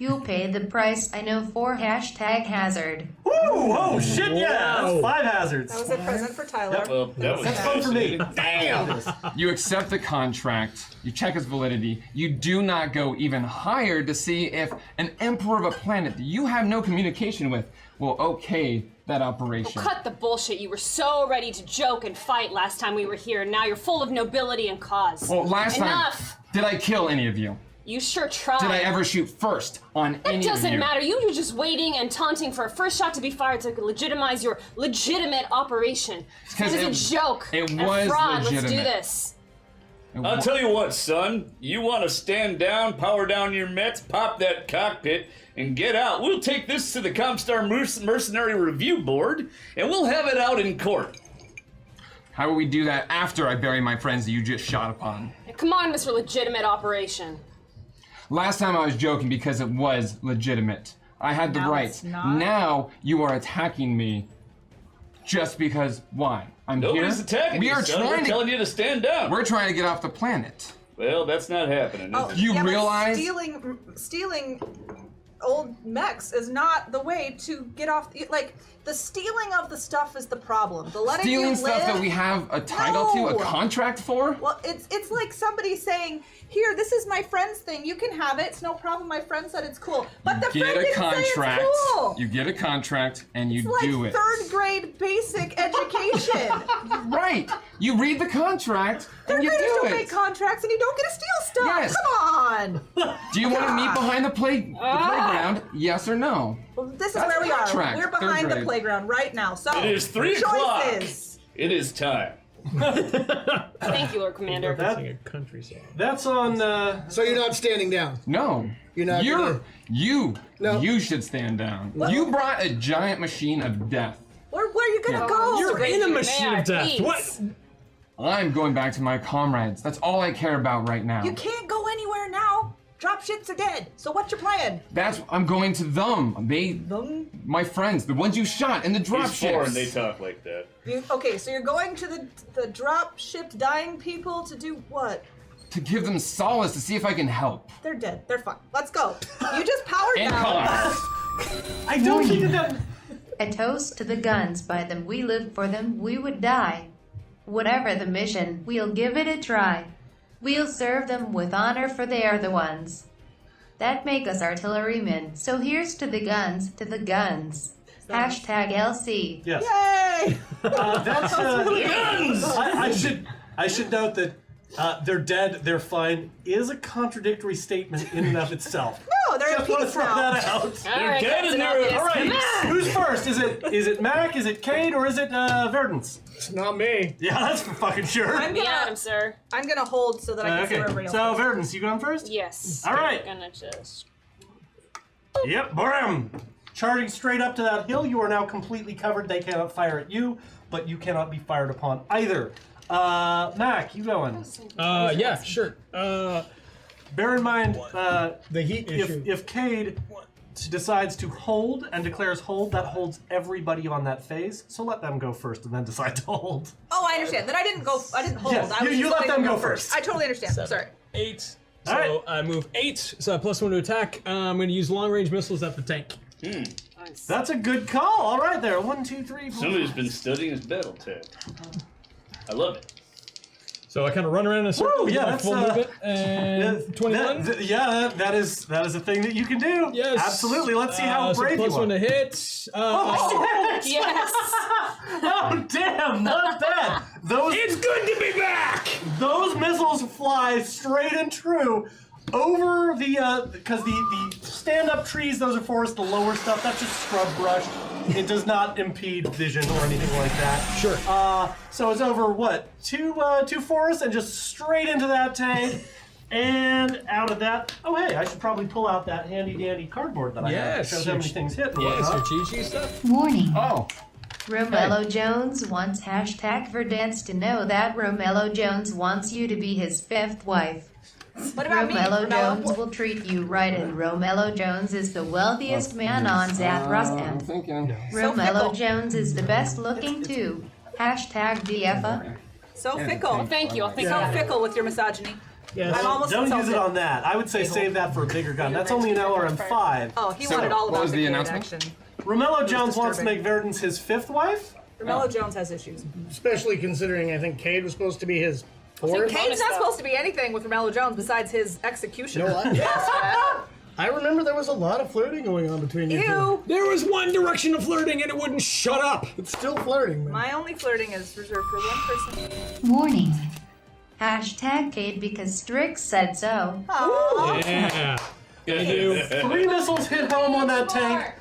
You'll pay the price. I know 4 hashtag hazard. Ooh, oh shit, yeah, that's 5 hazards. That was a present for Tyler. Well, that was That's fun for me. Damn. you accept the contract, you check its validity, you do not go even higher to see if an emperor of a planet that you have no communication with will okay that operation. Cut the bullshit. You were so ready to joke and fight last time we were here. Now you're full of nobility and cause. Well, last Enough. time, did I kill any of you? You sure tried. Did I ever shoot first on any of It you? doesn't matter. You were just waiting and taunting for a first shot to be fired to legitimize your legitimate operation. It was a joke. It and a was fraud. Let's do legitimate. this. I'll tell you what, son. You want to stand down, power down your mets, pop that cockpit, and get out. We'll take this to the Comstar Mercenary Review Board, and we'll have it out in court. How will we do that after I bury my friends that you just shot upon? Come on, Mr. Legitimate Operation. Last time I was joking because it was legitimate. I had the Now right. it's not. Now you are attacking me just because why? I'm Nobody's here. attacking We you, are son. We're trying to. telling you to stand down. We're trying to get off the planet. Well, that's not happening, is Oh, it? You yeah, but realize- stealing old mechs is not the way to get off. Like the stealing of the stuff is the problem. The letting Stealing you stuff live, that we have a title to, a No. contract for. Well, it's like somebody saying, "Here, this is my friend's thing. You can have it. It's no problem. My friend said it's cool." But the Get friend a didn't say contract. it's cool. You get a contract and you It's like do it. 3rd grade basic education. Right. You read the contract and Third you graders do don't it. make contracts, and you don't get to steal stuff. Yes. Come on. Do you want to meet God. behind the playground? Yes or no? Well, this is That's where we are. contract, We're third behind the grade. playground right now. So It is 3 o'clock. choices. It is time. Thank you, Lord Commander. Referencing a country song. That's on. So you're not standing down. No. You're not gonna- You should stand down. You brought a giant machine of death. Where are you gonna Yeah. go? You're in a May machine I of death. please? What? I'm going back to my comrades. That's all I care about right now. You can't go anywhere now. Dropships are dead. So what's your plan? I'm going to them. My friends, the ones you shot in the He's dropships. foreign, they talk like that. Okay, so you're going to the dropship dying people to do what? To give them solace, to see if I can help. They're dead. They're fine. Let's go. You just powered And down. I don't think that. A toast to the guns. By them we live, for them we would die. Whatever the mission, we'll give it a try. We'll serve them with honor, for they are the ones that make us artillerymen. So here's to the guns, to the guns. Hashtag LC. Yes. Yay! That's I should note that they're dead, they're fine is a contradictory statement in and of itself. No, they're in Just want to peace throw now. that out. Alright, dead Captain and they're- Obvious, All right, come on! who's first? Is it Mac? Is it Cade? Or is it Verdance? It's not me. Yeah, that's for fucking sure. I'm Be gonna, Adam, sir. I'm gonna hold so that I can see where Okay, everybody so else is. Verdance, you going first? Yes. All right. I'm gonna just. Yep, bam! Charging straight up to that hill, you are now completely covered. They cannot fire at you, but you cannot be fired upon either. Mac, you going? Yeah, sure. Bear in mind, The heat issue. if Cade decides to hold and declares hold, that holds everybody on that phase. So let them go first and then decide to hold. Oh, I understand. Then I didn't go. I didn't hold. Yes, I was you just let letting them go first. I totally understand. 7, Sorry. 8. So All right. I move 8. So I +1 to attack. I'm going to use long range missiles at the tank. Nice. That's a good call. All right, there. 1, 2, 3, 4. Somebody's been studying his battle tech. I love it. So I kind of run around in a circle. Woo, with yeah, my that's, full movement, and 21. That is a thing that you can do. Yes. Absolutely. Let's see how so brave you +1 are. to hit. Yes. Oh damn! Not bad. Those It's good to be back. those missiles fly straight and true over the because the stand-up trees, those are forests. The lower stuff, that's just scrub brush. It does not impede vision or anything like that. Sure. So it's over what two forests and just straight into that tank. And out of that, oh hey, I should probably pull out that handy dandy cardboard that I have. It Yes, shows how many things hit and Yes, whatnot. your cheat stuff. Warning. Oh, Romello Jones wants hashtag Verdance to know that Romello Jones wants you to be his 5th wife. What about me? Romello Jones Romello? will treat you right, and Romello Jones is the wealthiest man on Zathras, I'm and thinking. Romello fickle. Jones is the best looking too. Hashtag DFA. So fickle. Thank you. I'll think So about it. fickle with your misogyny. Yes. I'm almost Don't use insulted. it on that. I would say save that for a bigger gun. That's only an LRM-5. Oh, he So, wanted all what about was the kid announcement? action. Romello Jones wants to disturbing. make Verdance his 5th wife. Romello Jones has issues. Especially considering I think Cade was supposed to be his 4th. Kane's not supposed to be anything with Romello Jones besides his execution. You know what? I remember there was a lot of flirting going on between you two. Ew. There was one direction of flirting, and it wouldn't shut up. It's still flirting, man. My only flirting is reserved for one person. Warning. Hashtag Cade because Strix said so. Aww. Yeah. Thank you. 3 missiles hit home on that tank,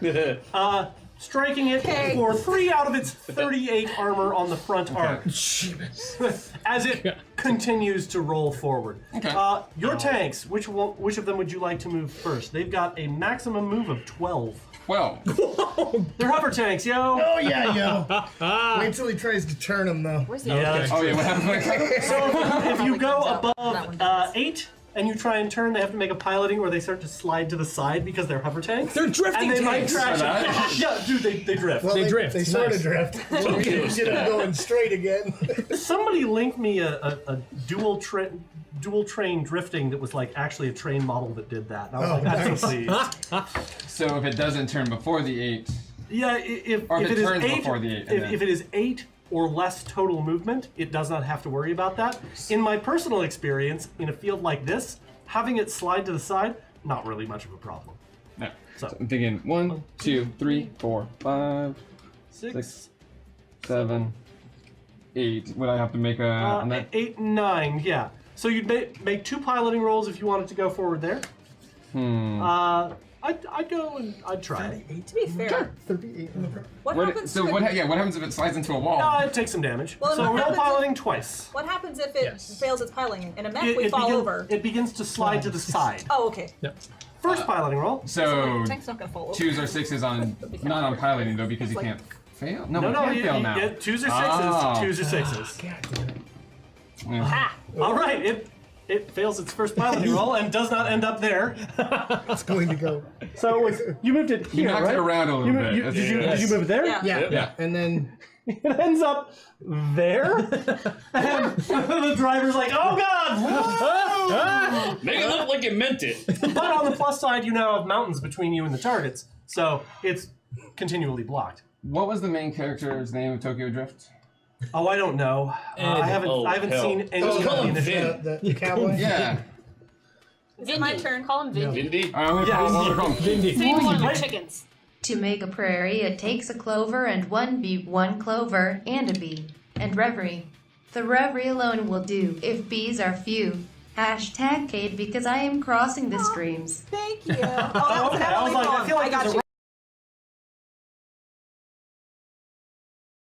striking it for 3 out of its 38 armor on the front arc. As it continues to roll forward. Okay. Your tanks, which of them would you like to move first? They've got a maximum move of 12. Well, They're hover tanks, yo. Oh yeah, yo. Wait till he tries to turn him though. Yeah. oh yeah, what happens when I So if you go That above one does. 8 and you try and turn, they have to make a piloting where they start to slide to the side because they're hover tanks. They're drifting and they might tanks. trash. Yeah, dude, they drift. Well, They drift. They sort Nice. of drift. Well, we didn't get him going straight again. Somebody linked me a dual train drifting that was like actually a train model that did that. And I was like, I'm so pleased. So if it doesn't turn before the 8, Yeah, if Or if it it is turns 8, before the 8, and then- if it is 8 or less total movement, it does not have to worry about that. In my personal experience, in a field like this, having it slide to the side, not really much of a problem. no. So- I'm thinking 1, 2, 3, 4, 5, 6, 6, 7, 8. Would I have to make a on that? 8 and 9, yeah. So you'd make 2 piloting rolls if you wanted to go forward there. I'd go and I'd try it. To be fair, 38 in the front. what happens So to what happens if it slides into a wall? It takes some damage. Well, so what roll happens piloting twice. What happens if it Yes. fails its piloting? In a mech, we fall over. It begins to slide to the side. Oh, okay. First piloting roll. So Tank's not gonna fall over. 2s or 6s on not on piloting though because you can't fail. No, we No, can't fail now. Yeah, 2s or 6s. Oh. 2s or 6s. All right, it fails its first piloting roll and does not end up there. It's going to go. So you moved it here, You knocked right? it around a little bit. Did you move it there? Yeah. And then It ends up there, and the driver's like, "Oh God!" Make it look like you meant it. But on the plus side, you now have mountains between you and the targets, so it's continually blocked. What was the main character's name of Tokyo Drift? Oh, I don't know. I haven't seen any of the initiative. the cowboy. Yeah. Is it my turn? Call him Vindy. Vindy? Same with one of my chickens. To make a prairie, it takes a clover and one bee, one clover and a bee. And reverie. The reverie alone will do if bees are few. Hashtag Kate because I am crossing the streams. Thank you. Okay, I was like, I feel like got there's you.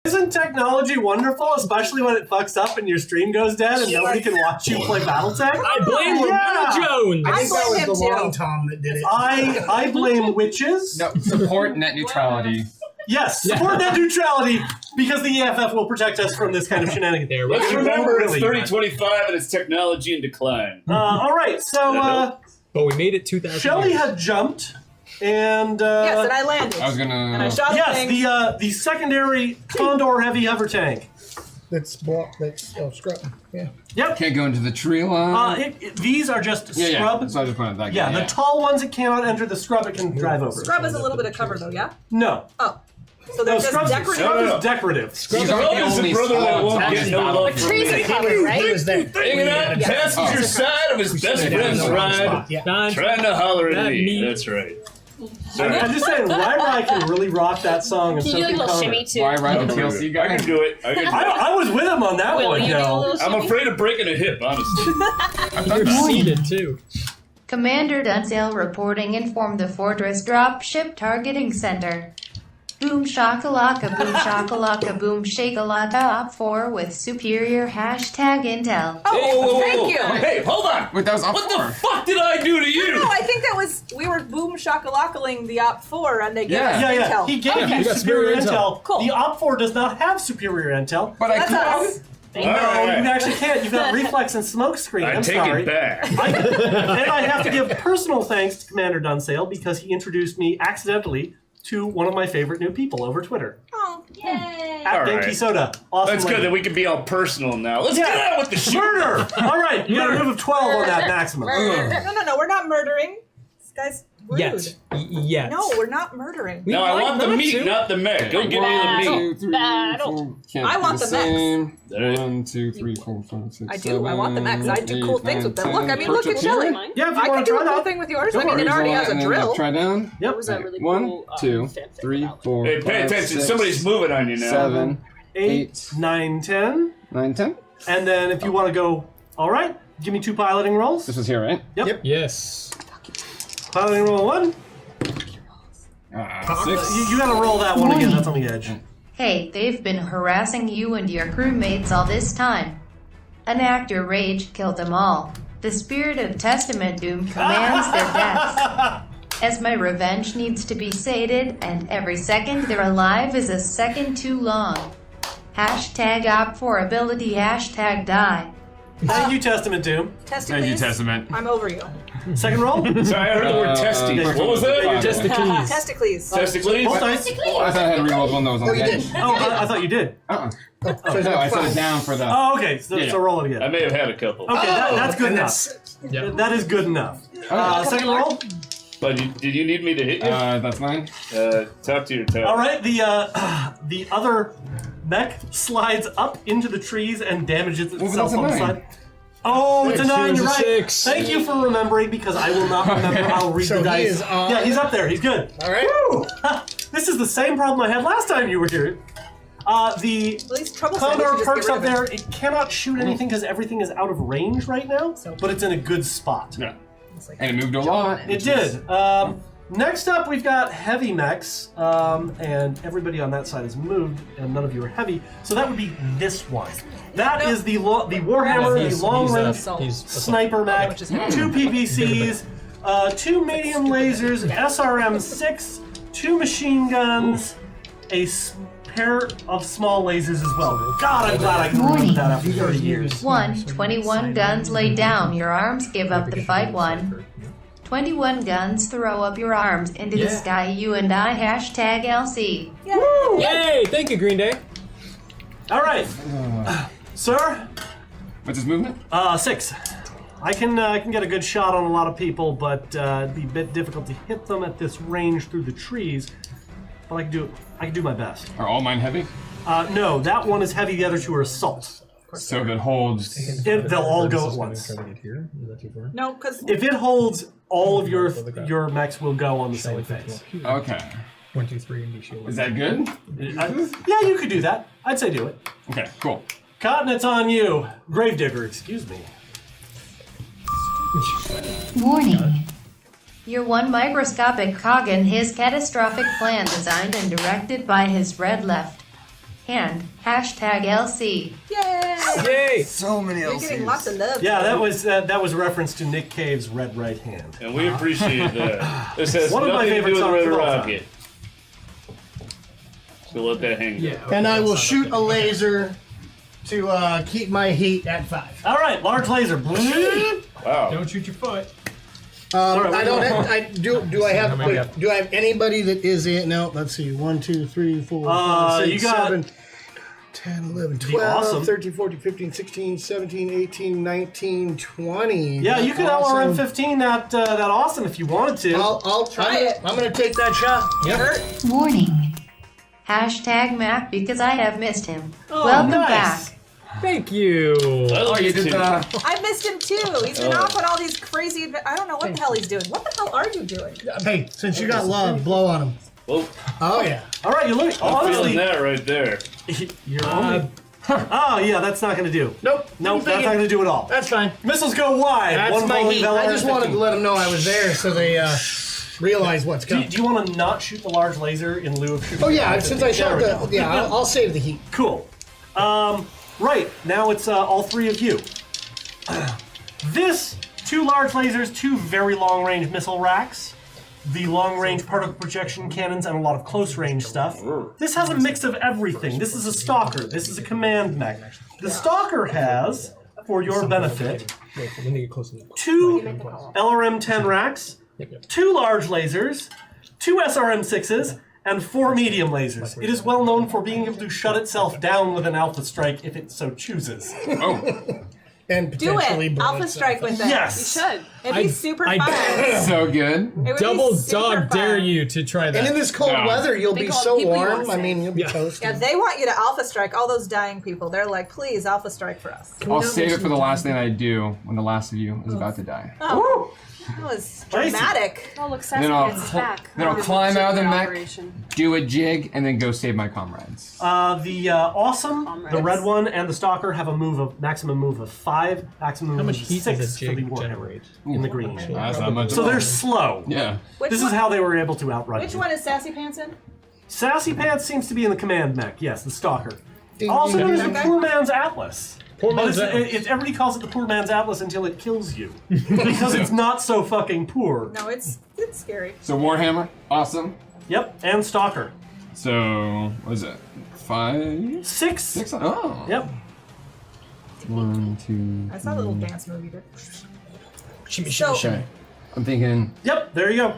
Isn't technology wonderful, especially when it fucks up and your stream goes dead and nobody can watch you play BattleTech? I blame Lamella Jones. I think that blame was the him long too. Tom that did it. I blame witches. No, support net neutrality. Yes, support net neutrality because the EFF will protect us from this kind of shenanigans. Let's remember it's Really. 3025 and it's technology in decline. All right, so But we made it 2,000 Shelly years. had jumped, and Yes, and I landed. I was gonna. And I shot the yes, thing. the secondary Condor heavy hover tank. That's block. That's scrub. Yeah. Yep. Can't go into the tree line. These are just scrub. So I just wanted that. Yeah, the tall ones it cannot enter. The scrub it can drive over. Scrub is a little bit of cover though, yeah? No. Oh. So they're just scrub's decorative? is decorative. These aren't the Scrub is only the brother that squads won't on get this no battle. love from Trees me. are covered, right? He was there. Hanging out the passenger side of his best friend's ride, Yeah. Don, trying to holler at That me. meat. That's right. I'm just saying, Rai can really rock that song. And Can so you do a can little Connor. shimmy too? Why ride the I TLC can guy? do it. I can do it. I was with him on that Will one, you do a yo. little I'm shimmy? afraid of breaking a hip, honestly. you're seated too. Commander Dunsale reporting informed the Fortress Dropship Targeting Center. Boom shakalaka, boom shakalaka, op 4 with superior hashtag intel. Oh, thank you. Hey, hold on. Wait, that was up What four. the fuck did I do to you? No, I think that was, we were boom shakalakaling the Op 4 and they gave Yeah. us Yeah. intel. He gave Okay. you You got superior superior intel. intel. Cool. The Op4 does not have superior intel. But I That's could. us. No, All right. you actually can't. You've got reflex and smoke screen. I I'm take sorry. it back. And I have to give personal thanks to Commander Dunsale because he introduced me accidentally to one of my favorite new people over Twitter. Oh, yay. At All Denki right. Soda. Awesome That's lady. good that we can be all personal now. Let's Yeah. get out with the shit. Murder! All right, you got a move of 12 on that maximum. No, we're not murdering. This guy's rude. Yet. Yet. No, we're not murdering. We No, I might want the not meat, to. not the mech. Go give me the Battle. meat. 2, 3, Battle. 4. Can't I be want the mechs. same. Alright. 1, 2, 3, 4, 5, 6, I do. I want the mechs. I do 7, cool 8, things with them. 9, Look, I mean, 10, look at 13. Shelly. Yeah, if you I want can to do try a cool that. thing with yours. Go I mean, for it it. already has a And then drill. Try down. That Yep. was a really 1, cool 2, fanfic 3, about 4. Hey, pay 5, attention. 6, Somebody's moving on you now. 7, 8, 9, 10. 9, 10. And then if you want to go, all right, give me 2 piloting rolls. This was here, right? Yes. Piloting roll 1. 6. You got to roll that one again. That's on the edge. Hey, they've been harassing you and your crewmates all this time. An actor rage killed them all. The spirit of Testament Doom commands their deaths. As my revenge needs to be sated, and every second they're alive is a second too long. Hashtag Op4 ability, hashtag die. Thank you, Testament Doom. Testy, Thank you, please. Testament. I'm over you. Second roll? Sorry, I heard the word testy. What was that? Testicles. Testicles. Testicles? Both dice. Oh, I thought I had to reroll one that was on No, the you edge. didn't. Oh, I thought you did. Uh-uh. So No, I set it five. down for the... Oh, okay. So, Yeah. so roll it I again. may have had a couple. Okay, that's good And enough. that's Yeah. That is good enough. Second roll? But did you need me to hit you? That's 9. Talk to your toe. All right, the other mech slides up into the trees and damages itself that's a on the 9. side. Oh, it's a 9, you're Here's a right. 6. Thank you for remembering because I will not remember. I'll read So the he dice. is on- Yeah, he's up there. He's good. all right. Woo! This is the same problem I had last time you were here. The At least trouble Condor just perks get up rid of there. It cannot shoot anything because everything is out of range right now, but it's in a good spot. Yeah. And it moved a lot. It did. Next up, we've got heavy mechs, and everybody on that side is moved, and none of you are heavy. So that would be this one. That is the Warhammer, the long-range sniper mech, 2 PPCs, 2 medium lasers, SRM-6, 2 machine guns, a pair of small lasers as well. God, I'm glad I can remember that after 30 years. 1. 21 guns, lay down your arms, give up the fight. 1. 21 guns, throw up your arms into the sky, you and I, hashtag LC. Woo! Yay! Thank you, Green Day. All right, sir. What's his movement? 6. I can get a good shot on a lot of people, but it'd be a bit difficult to hit them at this range through the trees. But I can do my best. Are all mine heavy? No, that one is heavy. The other 2 are assault. So if it holds, they'll all go at once. No, because If it holds, all of your mechs will go on the same phase. Okay. 1, 2, 3, and be shield. Is that good? Yeah, you could do that. I'd say do it. Okay, cool. Cotton, it's on you. Gravedigger, excuse me. Warning. Your one microscopic cog in his catastrophic plan designed and directed by his red left hand. Hashtag LC. yay! Yay! So many You're getting lots of love. Yeah, that was a reference to Nick Cave's red right hand. And we appreciate that. This has One of my nothing to favorite do with songs Red of all time. Rocket. So let that hang. Yeah. And I will shoot a laser to keep my heat at 5. All right, large laser. Wow. Don't shoot your foot. I don't have. Do I have? How many Wait, do I have anybody that is in? No. Let's see. 1, 2, 3, 4, 5, 6, you got 7, 10, 11, 12, awesome. 13, 14, 15, 16, 17, 18, 19, 20. Yeah, you could Awesome. LRM 15 that awesome if you wanted to. I'll try it. I'm gonna take that shot. Yep. Warning. Hashtag Mac because I have missed him. Oh, Welcome nice. back. Thank you. Oh, you did I missed him too. He's been off on all these crazy. I don't know what the hell he's doing. What the hell are you doing? Hey, since you got love, blow on him. Well, Oh yeah. All right, you look. I'm Honestly, feeling that right there. you're only. Oh yeah, that's not gonna do. Nope. Nope, that's not gonna do at all. That's fine. Missiles go wide. That's One my volley heat. of I LRM just wanted 15. to let them know I was there so they realize what's Do coming. you want to not shoot the large laser in lieu of shooting? Oh yeah, the since I There shot we the go. yeah, I'll save the heat. Cool. Right, now it's all 3 of you. This, 2 large lasers, 2 very long-range missile racks, the long-range particle projection cannons, and a lot of close-range stuff. This has a mix of everything. This is a stalker. This is a command mech. The stalker has, for your benefit, Wait, when they get close enough. 2 LRM-10 racks, 2 large lasers, 2 SRM-6s, and 4 medium lasers. It is well known for being able to shut itself down with an alpha strike if it so chooses. Oh, And Do potentially it. blow Alpha itself strike with it. Yes. You should. It'd be super I- fun. so good. It would be Double super dog fun. dare you to try that. And in this cold No. weather, you'll They be call it so people you warm. want I to mean, you'll be Yeah. toasted. Yeah, they want you to alpha strike all those dying people. They're like, please alpha strike for us. I'll save it for the last thing I do when the last of you is about to die. Oh, that was dramatic. Oh, look, Then Sassy I'll, Pants is back. then I'll With climb out of the legitimate mech, operation. do a jig, and then go save my comrades. The awesome, the Comrades. red one, and the stalker have a maximum move of 5, maximum How move much of heat 6 does a for the jig warhammer generate? in the green. That's not much. So they're slow. Yeah. Which This one, is how they were able to outrun Which you. one is Sassy Pants in? Sassy Pants seems to be in the command mech. Yes, the stalker. Ding, Also ding, known as ding, the ding. poor man's atlas. Poor But man's atlas. everybody calls it the poor man's atlas until it kills you, because it's not so fucking poor. No, it's scary. So Warhammer, awesome. Yep, and stalker. So what is it? 5, 6. 6. Oh. Yep. 1, 2. I saw a little dance movie. Shimmy, So- shimmy, shimmy. Okay. I'm thinking. Yep. There you go.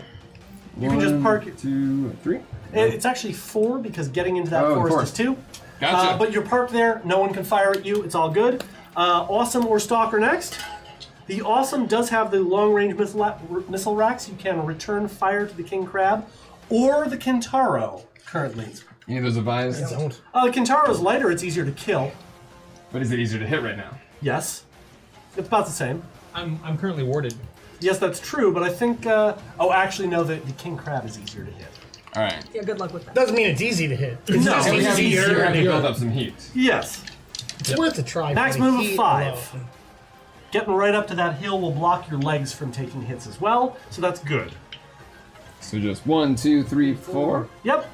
You can just park it. 2, 3. It's actually 4 because getting into that Oh, forest 4. is 2. Gotcha. But you're parked there. No one can fire at you. It's all good. Awesome or Stalker next. The Awesome does have the long-range missile racks. You can return fire to the King Crab or the Kintaro currently. Any of those advised? The Kintaro is lighter. It's easier to kill. But is it easier to hit right now? Yes. It's about the same. I'm currently warded. Yes, that's true, but I think... actually, no, the King Crab is easier to hit. All right. Yeah, good luck with that. Doesn't mean it's easy to hit. It's No, just And we have easier. easier to build up some heat. Yes. It's worth a try. Max for the move of heat 5. alone. Getting right up to that hill will block your legs from taking hits as well, so that's good. So just 1, 2, 3, 4. Yep.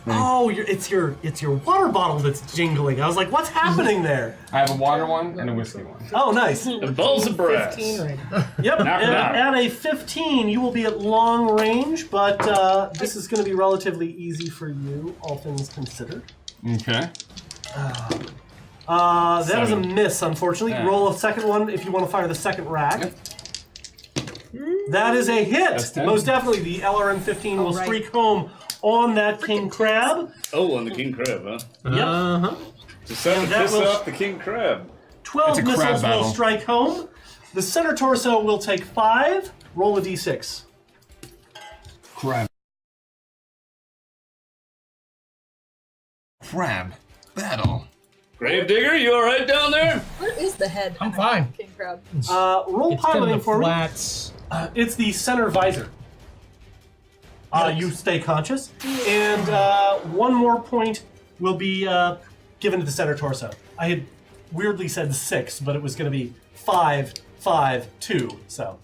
Oh, it's your water bottle that's jingling. I was like, what's happening there? I have a water one and a whiskey one. Oh, nice. The balls of brass. 15 right Yep. Knock it out. At a 15, you will be at long range, but this is going to be relatively easy for you, all things considered. Okay. That is a miss, unfortunately. Yeah. Roll a second one if you want to fire the second rack. That is a hit. That's 10. Most definitely, the LRM-15 will streak home on that king crab. Oh, on the king crab, huh? Yep. Just trying to that piss will- off the king crab. 12 It's a crab missiles will battle. strike home. The center torso will take 5. Roll a d6. Crab. Crab battle. Gravedigger, you alright down there? Where is the head? I'm fine. King crab. Roll It's kind piloting of the for me. flats. It's the center visor. You stay conscious, and one more point will be given to the center torso. I had weirdly said 6, but it was going to be 5, 5, 2. So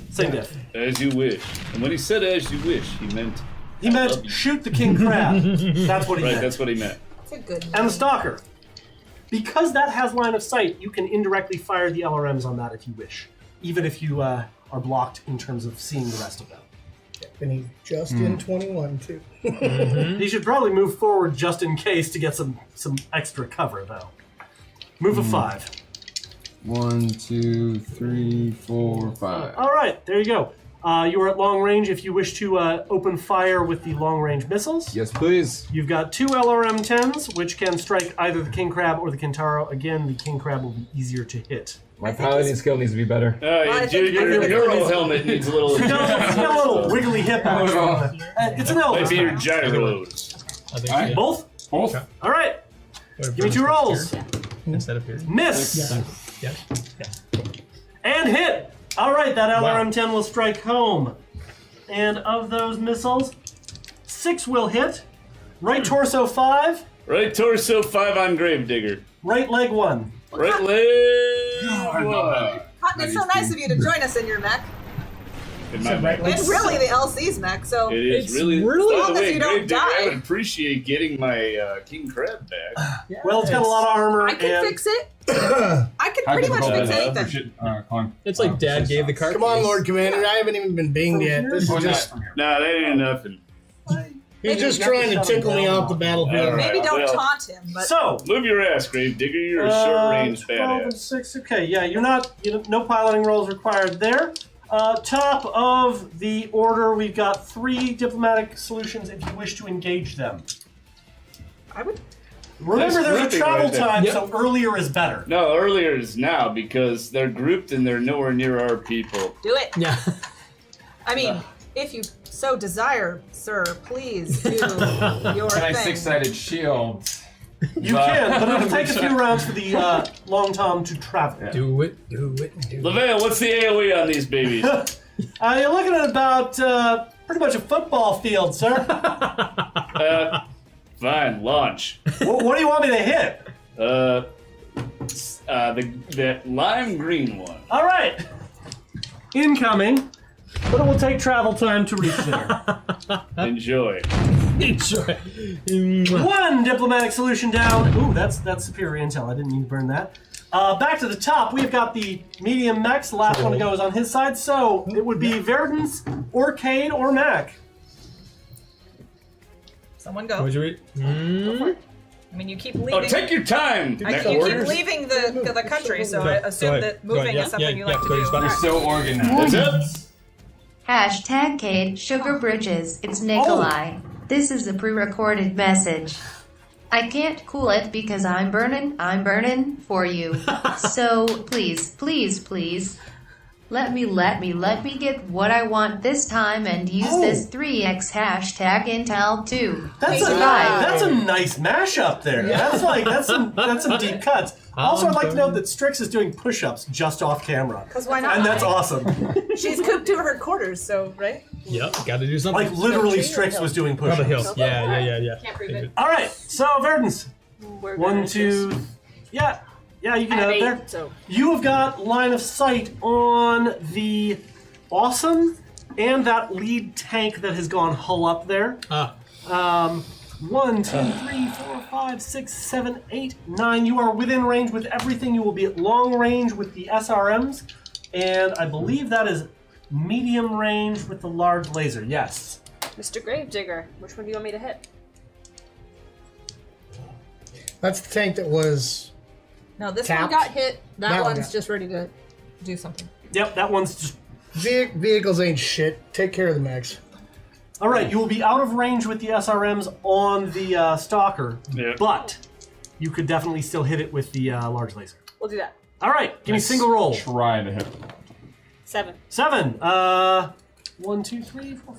same diff. As you wish. And when he said as you wish, he meant... He meant shoot the king crab. That's what he Right, meant. that's what he meant. It's a good And the stalker. Because that has line of sight, you can indirectly fire the LRMs on that if you wish, even if you are blocked in terms of seeing the rest of them. And he's just in 21 too. He should probably move forward just in case to get some extra cover, though. Move a 5. 1, 2, 3, 4, 5. All right, there you go. You are at long range if you wish to open fire with the long-range missiles. Yes, please. You've got 2 LRM-10s, which can strike either the king crab or the Kintaro. Again, the king crab will be easier to hit. My piloting skill needs to be better. Your neural helmet needs a little... It's got a little wiggly hip action. It's an Elvis. Maybe your match. gyros. I think Alright. Both? Both. All right. What if Give me 2 Burns rolls. gets here instead of here. Miss. Yeah. And hit. All right, that LRM-10 will strike home. And of those missiles, 6 will hit. Right torso 5. Right torso 5 on Gravedigger. Right leg 1. Right leg 1. Cotton, it's so nice of you to join us in your mech. In my mech. And really the LC's mech, so It is It's really... really- By As the long as way, you don't Gravedigger, I die. would appreciate getting my king crab back. Well, it's got a lot of armor. I can and fix it. I can pretty much fix anything. It's like Dad gave the cart. Come on, Lord Commander. I haven't even been binged yet. This is just. Nah, that ain't nothing. He's just trying to tickle me off the battlefield. All right. Maybe don't well- taunt him, but So, Move your ass, Gravedigger. You're a short-range 12 and badass. 6. Okay, yeah, no piloting rolls required there. Top of the order, we've got 3 diplomatic solutions if you wish to engage them. I would. Remember, there's a grouping travel right there. time, Yep. so earlier is better. No, earlier is now because they're grouped and they're nowhere near our people. Do it. Yeah. I mean, if you so desire, sir, please do your Can I thing. 6-sided shield? You can, but it'll take a few rounds for the Long Tom to travel. Do it. LaVale, what's the AoE on these babies? You're looking at about pretty much a football field, sir. Fine, launch. What do you want me to hit? The lime green one. All right. Incoming, but it will take travel time to reach there. Enjoy. Enjoy. 1 diplomatic solution down. Ooh, that's superior intel. I didn't mean to burn that. Back to the top, we've got the medium mechs. The last one to go is on his side, so it would be Verdance, Orcade, or Mac. Someone go. Would you read? Go for it. I mean, you keep leaving. Oh, take your time. You keep leaving the country, so I assume that moving is something you like to do. You're so organized. What's up? Hashtag Kate Sugar Bridges. It's Nikolai. This is a pre-recorded message. I can't cool it because I'm burning for you. So please, let me get what I want this time and use this 3x hashtag Intel 2. That's a nice mashup there. That's some deep cuts. Also, I'd like to note that Strix is doing push-ups just off camera. Because why not? And that's awesome. She's cooped to her quarters, so right. Yep. Got to do something. Like literally, Strix was doing push-ups. Probably hills. Yeah. Can't prove it. All right, so Verdance. We're 1, 2, yeah, you can have it there. So You have got line of sight on the Awesome and that lead tank that has gone hull up there. 1, 2, 3, 4, 5, 6, 7, 8, 9. You are within range with everything. You will be at long range with the SRMs. And I believe that is medium range with the large laser. Yes. Mr. Gravedigger, which one do you want me to hit? That's the tank that was. No, this tapped. one got hit. That one one's got- just ready to do something. Yep, that one's just... Vehicles ain't shit. Take care of the Max. All right, you will be out of range with the SRMs on the Stalker, but you could definitely still hit it with the large laser. We'll do that. All right, give me single roll. Try to hit. 7. 7. 1, 2, 3, 4.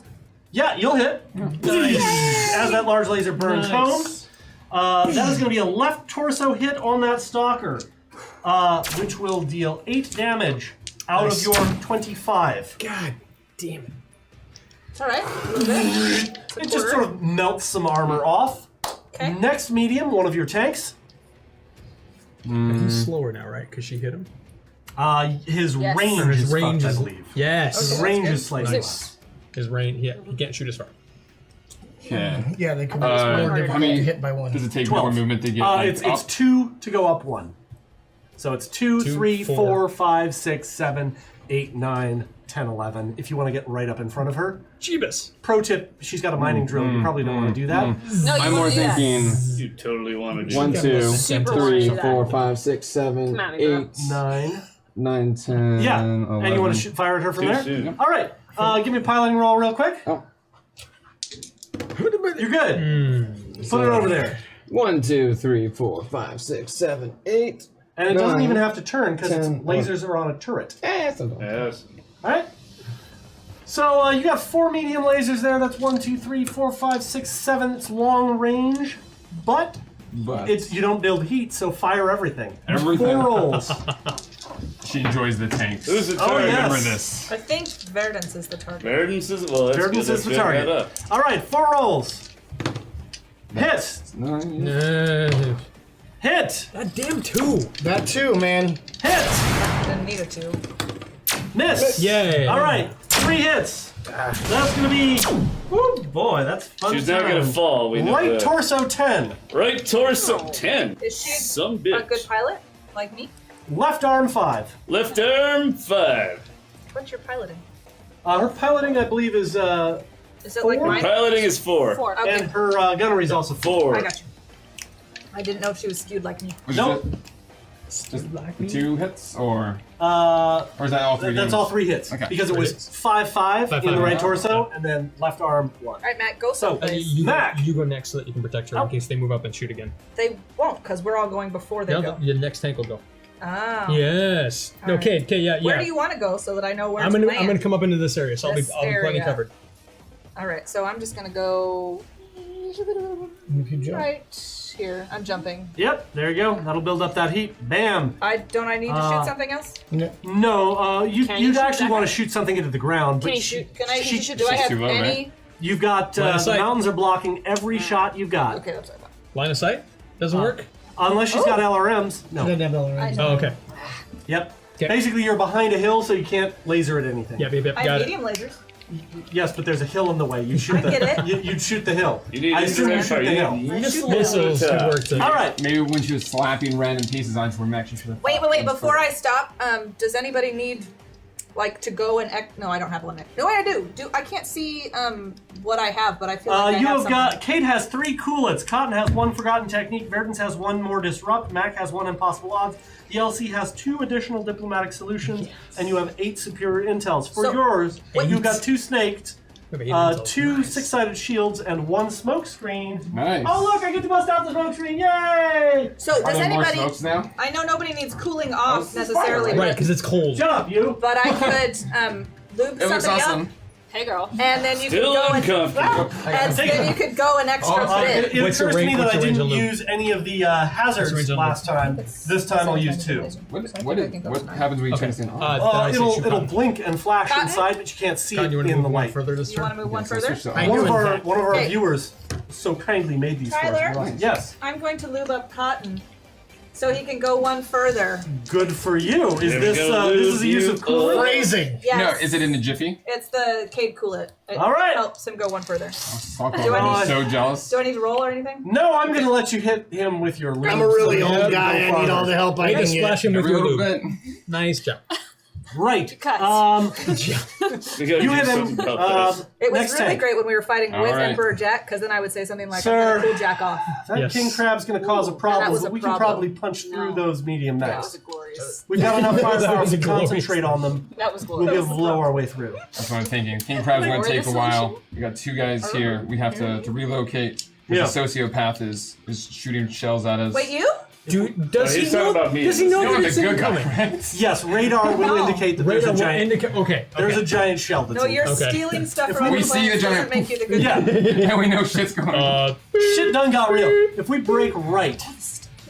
Yeah, you'll hit. As that large laser burns home. That is going to be a left torso hit on that Stalker, which will deal 8 damage out of your 25. God damn it. It's alright. A little bit. It just sort of melts some armor off. Okay. Next medium, one of your tanks. He's slower now, right? Because she hit him. His Yes. range Or his is range fucked, is I believe. Yes. His Okay, range that's is slightly Nice. less. His range, yeah, he can't shoot as far. Okay. Yeah, they can be Uh, more difficult how many- to hit by one. Does it take 12. more movement to get like, It's up? 2 to go up 1. So it's 2, 2, 3, 4. 4, 5, 6, 7, 8, 9, 10, 11. If you want to get right up in front of her. Jeebus. Pro tip, she's got a mining drill. You probably don't want to do that. No, you I'm more wanna do that. thinking You totally want to do 1, 2, Super wanna 3, do that. 4, 5, 6, 7, Come at me, bro. 8, 9. 9, 10, Yeah. 11. And you want to fire at her from Too there? soon. All right. Give me a piloting roll real quick. Oh. You're good. Put it over there. 1, 2, 3, 4, 5, 6, 7, 8. And it doesn't 9, even have to turn because 10, lasers are on a turret. Yes. Yes. All right. So you got 4 medium lasers there. That's 1, 2, 3, 4, 5, 6, 7. It's long range, but it's you don't build heat, so fire everything. Everything. 4 rolls. She enjoys the tanks. Who's the Oh, target? yes. Remember this. I think Verdance is the target. Verdance is well. That's Verdance good. is the Let's pick that target. up. All right, 4 rolls. Hit. No. Hit. God damn 2. That too, man. Hit. Didn't need it to. Miss. Yay. All right, 3 hits. That's gonna be. Oh boy, that's fun. She's not gonna fall. We know Right that. torso 10. Right torso 10. Is she Some a bitch. good pilot? Like me? Left arm 5. Left arm 5. What's your piloting? Her piloting, I believe, is Is it like mine? Piloting is 4. 4. Okay. and her gunnery is also 4. I got you. I didn't know if she was skewed like me. Was Nope. it just 2 hits or Uh, or is that all 3? that's all 3 hits Okay. because it 3 was hits. 5-5 in the 5-5. right torso, and then left arm 1. All right, Matt, go So, someplace. Mac. You go next so that you can protect her Oh. in case they move up and shoot again. They won't, because we're all going before they No, go. the next tank will go. Oh. Yes. All No, right. Kate, yeah. Where do you want to go so that I know where I'm to gonna land? I'm gonna come up into this area, so This I'll be plenty area. covered. All right, so I'm just gonna go If you jump. right here. I'm jumping. Yep, there you go. That'll build up that heat. Bam. I need to shoot something else? No. No, Can you you'd shoot actually that want guy? to shoot something into the ground. Can but you shoot? Can I? She- do I she's have too low, any? right? You've got Line of the sight. mountains are blocking every shot you've got. Okay, that's what I thought. Line of sight doesn't work. Unless she's got LRMs. She No. doesn't have all I right. know. Oh, okay. Yep. Okay. Basically, you're behind a hill, so you can't laser at anything. Yep, I got have it. medium lasers. Yes, but there's a hill in the way. You shoot I the. get it. You'd shoot the hill. You need I assume you indirect shoot fire. the You hill. need Missiles could work too. All right. Maybe when she was slapping random pieces onto her mech, she should have. Wait. Before I stop, does anybody need, like, to go and no, I don't have one. No, I do. I can't see what I have, but I feel like I You have have got. Kate has 3 coolets. Cotton has 1 forgotten technique. Verdance has 1 more disrupt. Mac has 1 impossible odds. The LC has 2 additional diplomatic solutions, and you have 8 superior intels. For So- yours, you've got 2 snaked, We have 8 2 intel. Nice. 6-sided shields, and 1 smoke screen. Nice. Oh look! I get to bust out the smoke screen! Yay! So Are does there more anybody? smokes now? I know nobody needs cooling this off is necessarily, fire, Right, but, because it's cold. Shut up, you! but I could lube It looks somebody awesome. up, Hey, girl. and then you Still could go uncomfortable. and then you could go an extra bit. It What's your occurs to me range- that what's I your range didn't on lube? use any of the What's hazards your range on last time. This time I'll use 2. What I think what that's happens when you Okay. turn this thing on? Then I say It'll shoot it'll Cotton. blink and flash Cotton? inside, but you can't see Cotton, it you want to in move the one light. further this You turn? want to move one Okay, so further? switch to- I One do, of in our fact. one of our Okay. viewers so kindly made these Tyler? for us. Yes. I'm going to lube up Cotton So he can go one further. Good for you. Is Never this gonna this lose is the use you. of cooling? Phrasing. Yes. No, is it in the jiffy? It's the Cade Cool It. It All right. helps him go one further. Fuck Do I off. need- I'm so jealous. Do I need to roll or anything? No, I'm gonna let you hit him with your lube. I'm a really so old you guy. go I need all farther. the help I Way to can splash get. him with Every your little lube. bit. Nice job. Right. We gotta You do hit him. something about this. It was Next really tank. great when we were fighting All with right. Emperor Jack, because then I would say something like, Sir. I'm gonna cool Jack off. That Yes. king crab's going to cause a that problem, was but a we can problem. probably punch through those medium That knives. was glorious. We've got enough firepower was to a glorious concentrate on them. That was We'll be glorious. able to blow our way through. That's what I'm thinking. King Crab's gonna Or take the a while. We got 2 guys here. We have to relocate. Yeah. The sociopath is shooting shells at us. Wait, you? Dude, does he's he know? talking about me. Does he know No, that the it's good guy, incoming? right? Yes, radar will indicate that there's Radar a will giant. indicate. Okay. There's okay. a giant shell that's No, you're in. Okay. stealing stuff If from we other see a planets giant- doesn't make you the good Yeah, Yeah, we know shit's going on. shit done got real. If we break right,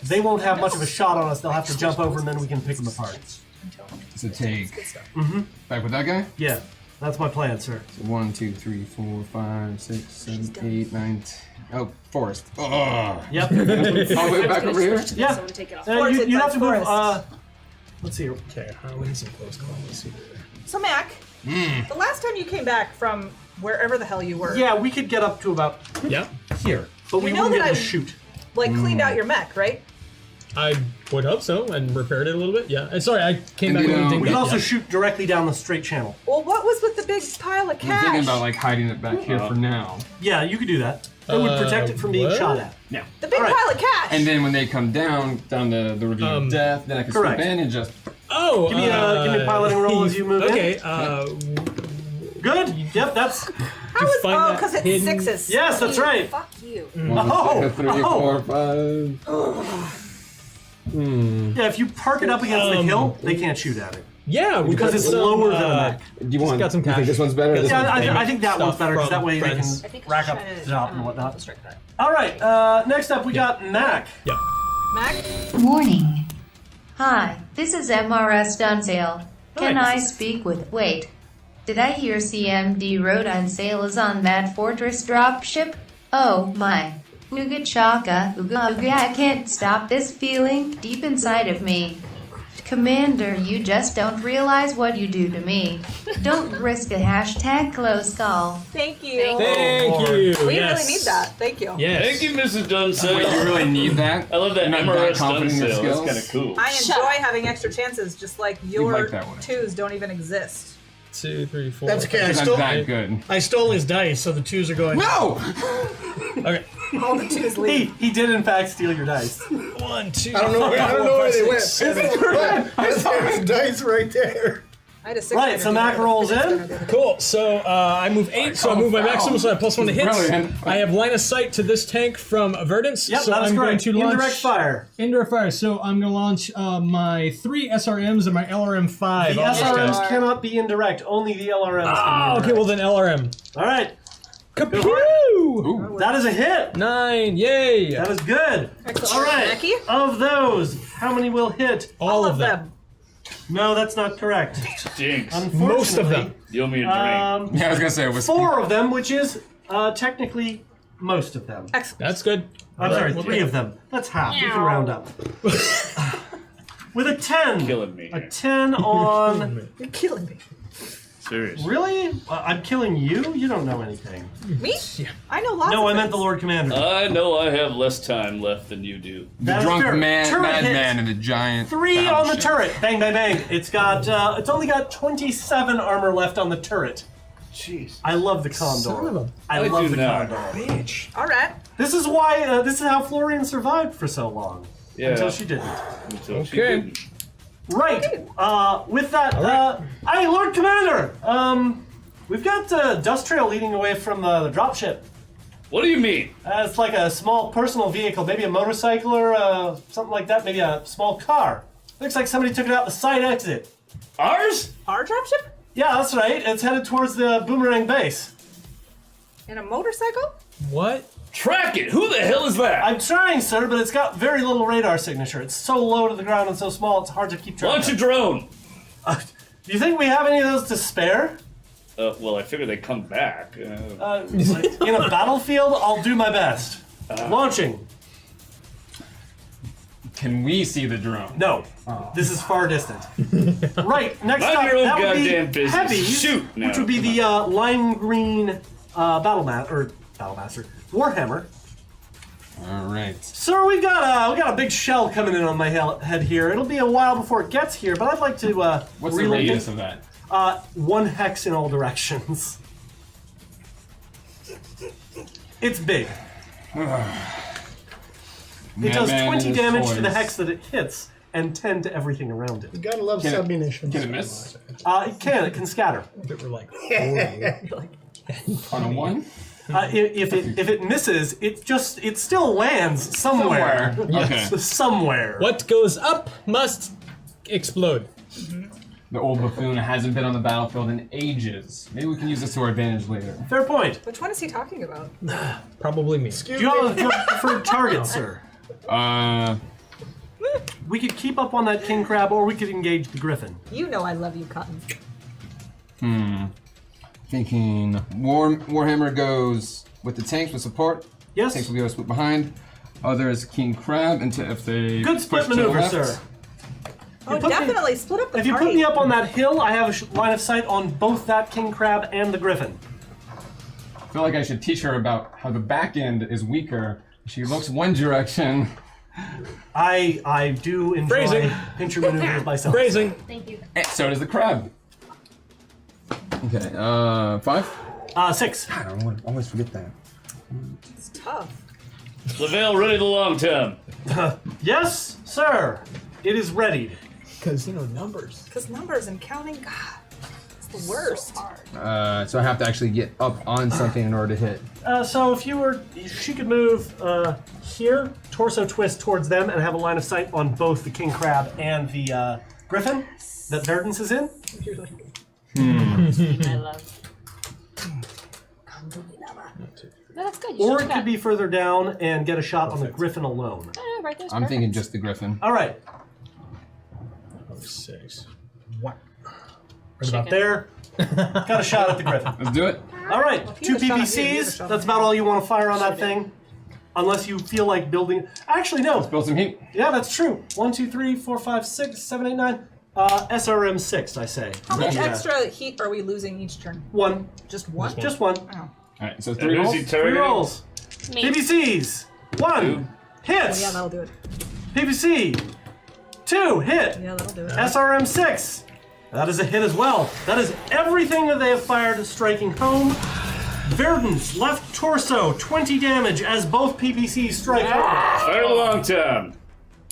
they won't have much of a shot on us. They'll have to jump over and then we can pick them apart. So take. Back with that guy? Yeah, that's my plan, sir. So 1, 2, 3, 4, 5, 6, 7, 8, 9, 10. Oh, Forest. Oh. Yep. All the way back over here? Yeah. Someone take it off. You have to move. Forest. Let's see. Okay, we need some close calls. Let's see. So, Mac, the last time you came back from wherever the hell you were, Yeah, we could get up to about Yeah, here, but we You know wouldn't be that able to I- shoot. like cleaned out your mech, right? I would hope so, and repaired it a little bit. Yeah, and sorry, I came back And, when you didn't We get could also yeah. shoot directly down the straight channel. Well, what was with the big pile of I'm cash? thinking about like hiding it back here for now. Yeah, you could do that. It would protect it from being what? shot at. Yeah. the big All right. pile of cash. And then when they come down the ravine of death, then I can correct. swoop in and just. Oh, Give me a piloting roll as you move in. Okay, Good. Yep, that's. How was, find oh, that because it's hidden- sixes. Yes, that's right. Fuck you. 1, 2, 3, Oh. 4, 5. Yeah, if you park it up against the hill, they can't shoot at it. yeah, we Because got it's some, lower than a mech. Do you want? got some You think cash. this one's better? Got This some Yeah, one's I think that one's stuff better because that from way friends. they I think can rack up I should, the top and whatnot. let's strike that. All right, next up we got Mac. Yeah. Mac, Warning. Hi, this is MRS Dunsale. Can Hi. I speak with. Wait. Did I hear CMD Road on sale is on that Fortress dropship? Oh my. Ooga chaka, ooga ooga, I can't stop this feeling deep inside of me. Commander, you just don't realize what you do to me. Don't risk a hashtag close call. thank you. Thank you. We yes. really need that. Thank you. Yes. Thank you, Mrs. Dunsale. Wait, you really need that? I love that You're not that MRS confident in your Dunsale. That's skills? kind of cool. I Shut enjoy up. having extra chances, just like your like that one. twos don't even exist. 2, 3, 4. That's okay. I Because I'm stole, that good. I stole his dice, so the twos are going. No! Okay. All the twos leave. He did in fact steal your dice. 1, 2. I don't know where they went. I saw There's dice right there. I had a 6. Right, so Mac rolls in. Cool. So I move 8, so I move my maximum, so I have +1 to hits. Brilliant. I have line of sight to this tank from Verdance. Yep, so that is I'm going correct. to launch Indirect fire. Indirect fire. So I'm going to launch my 3 SRMs and my LRM-5. The on this guy. SRMs cannot be indirect. Only the LRMs Ah, can be okay, well indirect. then LRM. All right, Kapew! Ooh. that is a hit. 9, yay! That is good. Excellent. All right, Mackie? of those, how many will hit? All of them. No, that's not correct. Jinx. Unfortunately, Most of them. You owe me a drink. Yeah, I was gonna say it was 4 of them, which is technically most of them. Excellent. That's good. I'm sorry, 3 of them. That's half. You can round up. With a 10. Killing me. A 10 on. You're killing me. Serious. Really? I'm killing you? You don't know anything. Me? I know lots No, of I meant things. the Lord Commander. I know I have less time left than you do. the That is drunk fair. man, Turret hit. madman, and the giant. 3 on the battleship. turret. Bang, bang, bang. It's only got 27 armor left on the turret. Jeez. I love the Condor. Son of a I I love do the not. Condor. bitch. All right. This is how Florian survived for so long. Yeah. Until she didn't. Until she Okay. didn't. Right. With that, hey, Lord Commander. We've got dust trail leading away from the dropship. What do you mean? It's like a small personal vehicle, maybe a motorcycle or something like that, maybe a small car. Looks like somebody took it out the side exit. Ours? Our dropship? Yeah, that's right. It's headed towards the Boomerang base. In a motorcycle? What? Track it! Who the hell is that? I'm trying, sir, but it's got very little radar signature. It's so low to the ground and so small, it's hard to keep track Launch a of. drone! Do you think we have any of those to spare? Well, I figured they'd come back. In a battlefield, I'll do my best. Launching. Can we see the drone? No. This is far distant. Right, next Mind up, your own that would be goddamn business. Heavies, Shoot now. which would be the lime green Battlemaster, Warhammer. All right. Sir, we got a big shell coming in on my head here. It'll be a while before it gets here, but I'd like to What's the relocate- radius of that? 1 hex in all directions. It's big. It does 20 damage to the hex that it hits, and 10 to everything around it. You gotta love Can it- submunitions. Can it miss? It can. It can scatter. If it were like 40. On a 1? If it misses, it still lands somewhere. Okay. Somewhere. What goes up must explode. The old buffoon hasn't been on the battlefield in ages. Maybe we can use this to our advantage later. Fair point. Which one is he talking about? Probably me. Do you have a preferred target, sir? We could keep up on that king crab, or we could engage the griffin. You know I love you, Cotton. Thinking Warhammer goes with the tanks with support. Yes. Tanks will be able to split behind. Others king crab until if they Good split push to the maneuver, left. sir. Oh, definitely split up the If you party. put me up on that hill, I have a line of sight on both that king crab and the griffin. I feel like I should teach her about how the back end is weaker. She looks one direction. I do enjoy Phrasing. pincher maneuvers myself. Phrasing. Thank you. And so does the crab. Okay, 5? 6. I don't want to always forget that. It's tough. Lavelle, ready the long term. Yes, sir. It is ready. Because, numbers. Because numbers and counting, God, it's the worst. So I have to actually get up on something in order to hit. So if she could move here, torso twist towards them, and have a line of sight on both the king crab and the griffin that Verdance is in. I love. No, that's good. You Or should it do could that. be further down and get a shot on the griffin alone. No, right there's I'm perfect. thinking just the griffin. All right. 6. What? Right about there. Got a shot at the griffin. Let's do it. All right, Well, if 2 you have a shot at you, you have a PVCs. shot That's at about me. all you want to fire on that thing. Unless you feel like building. Actually, no. Build some heat. Yeah, that's true. 1, 2, 3, 4, 5, 6, 7, 8, 9. SRM 6, I say. How much Yeah. extra heat are we losing each turn? 1. Just one? Just 1. Oh. Alright, so And 3 who's rolls. he 3 targeting? rolls. Me. PVCs. 1. Oh, Hits. yeah, that'll do it. PVC. 2. Hit. Yeah, that'll do it. SRM 6. That is a hit as well. That is everything that they have fired striking home. Verdance, left torso, 20 damage as both PVCs strike home. Fire the long term.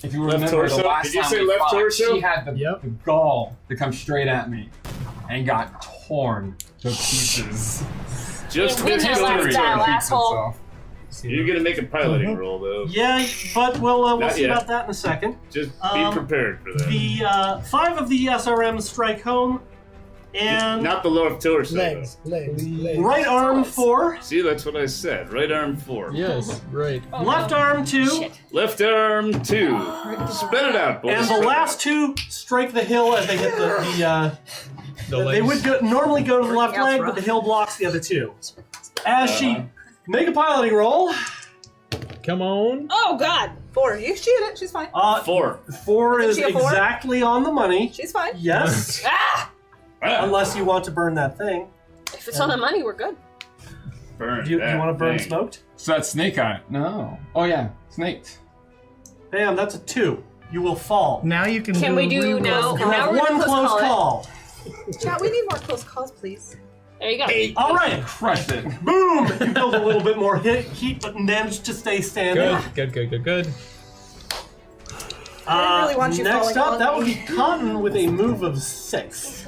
If you Left remember torso? the last Did you time say we left fought, torso? she had the gall to come straight at me and got torn to pieces. Just We missed didn't the last turn. battle, asshole. You're gonna make a piloting roll though. Yeah, but we'll Not see yet. about that in a second. Just be prepared for that. The 5 of the SRMs strike home, and Not the left torso. Legs. right arm 4, See, that's what I said. Right arm 4. Yes, right. left arm 2, Shit. Left arm 2. Spread it out, boys. and the Spread it last 2 strike the hill as they hit The they legs. would normally go to the left Working out's leg, but rough. the hill blocks the other 2. As she make a piloting roll, Come on. Oh, God. 4. You shoot it. She's fine. 4. 4 is she a 4? exactly on the money. She's fine. Yes, Ah! unless you want to burn that thing. If it's on the money, we're good. Burn Do you that want to burn thing. smoked? So that's snake eye. No. Oh yeah, snaked. Bam, that's a 2. You will fall. Now you can Can we do re-roll. now? You Now have we're gonna one close close call call. Chat, we need more close calls, please. There you go. All right, Crushed it. boom! You build a little bit more heat, but managed to stay standing. Good. I really want you Next falling up, on that would me. be Cotton with a move of 6.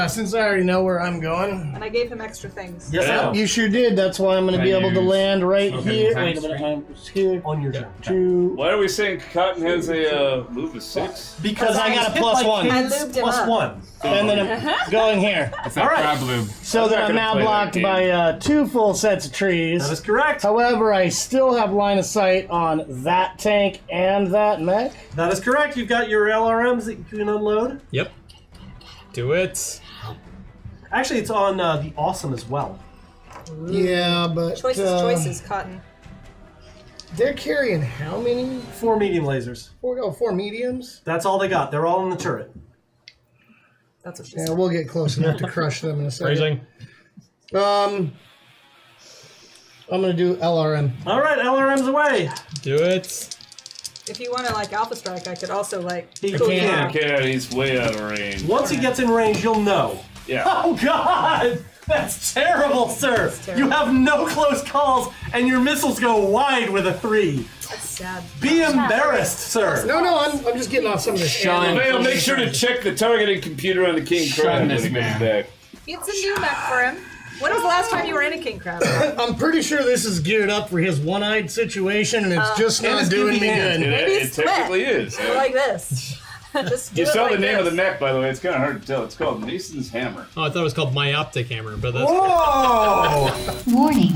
Since I already know where I'm going. And I gave him extra things. Yes, Yeah. ma'am. You sure did. That's why I'm going to be Can I able to use- land right okay, here. times Wait a minute. three? I'm here. On your turn. 2. Why are we saying Cotton has a move of 6? Because I got a Hit plus by 1. kids I lubed him plus up. 1. And then I'm going here. That's that All right. crab lube. So I'm that not I'm gonna now play that blocked game. by 2 full sets of trees. That is correct. However, I still have line of sight on that tank and that mech. That is correct. You've got your LRMs that you can unload. Yep. Do it. Actually, it's on the Awesome as well. Yeah, but Choices, Cotton. They're carrying how many? 4 medium lasers. 4 mediums? That's all they got. They're all in the turret. That's what she Yeah, said. we'll get close enough to crush them in a second. Raising. I'm gonna do LRM. All right, LRM's away. Do it. If you want to like Alpha Strike, I could also like. He I can't. care, he's way out of range. Once he gets in range, you'll know. Yeah. Oh God, that's terrible, sir. You have no close calls, and your missiles go wide with a 3. That's sad. Be embarrassed, sir. No, I'm just getting off some of this. Vale, make sure to check the targeting computer on the King Crab when he comes back. It's a new mech for him. When was the last time you were in a king crab? I'm pretty sure this is geared up for his one-eyed situation, and it's just not doing me good. It technically is. Like this. Just You do it saw like the name of this. the mech, by the way. It's kind of hard to tell. It's called Mason's Hammer. Oh, I thought it was called Myoptic Hammer, but that's. Whoa! Warning.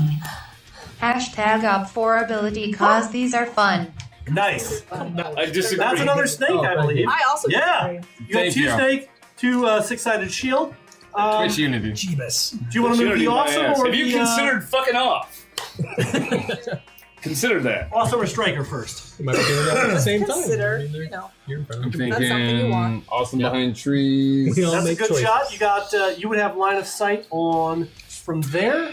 Hashtag Op4 ability cause these are fun. Nice. I disagree. That's another snake, I believe. I also Yeah. disagree. You have Thank 2 you. snake, 2 6-sided shield. Twitch Unity. Jeebus. Do you want to move the awesome or Have you the considered fucking off? Consider that. awesome or striker first? We might be doing that at the same time. Consider, I mean, you know. you're in front I'm of That's something you thinking want. awesome Yep. behind trees. We all That's a make good choices. shot. You got. You would have line of sight on from there.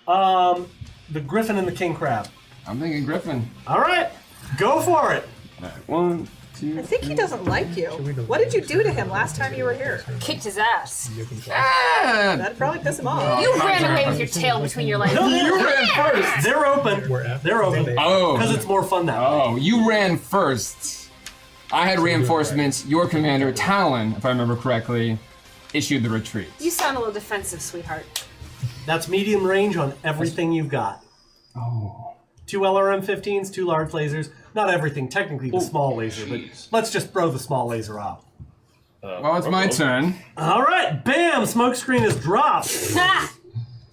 The griffin and the king crab. I'm thinking Griffin. All right, go for it. All right, 1, 2. I think he doesn't like you. What did you do to him last time you were here? Kicked his ass. Ah! That'd probably piss him off. You ran away with your tail between your legs. No, You ran first. They're open. They're open. Oh. Because it's more fun that way. Oh, you ran first. I had reinforcements. Your commander, Talon, if I remember correctly, issued the retreat. You sound a little defensive, sweetheart. That's medium range on everything you've got. Oh. 2 LRM-15s, 2 large lasers. Not everything, technically the small laser, but let's just throw the small laser out. Well, it's my turn. All right, bam! Smoke screen is dropped. Ha!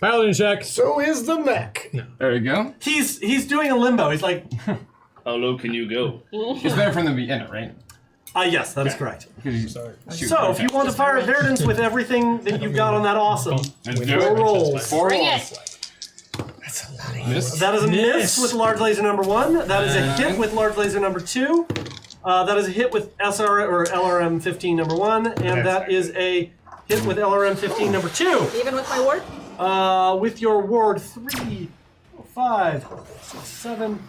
Paladin check. So is the mech. There you go. He's doing a limbo. He's like, How low can you go? It's better from the beginning, right? yes, that is correct. Sorry. So, if you want to fire Verdance with everything that you've got on that awesome, four rolls. 4 Bring rolls. it. Miss. That is a miss with large laser number 1. That is a hit with large laser number 2. That is a hit with SR or LRM-15 number 1, and that is a hit with LRM-15 number 2. Even with my ward? With your ward 3, 5, 6, 7.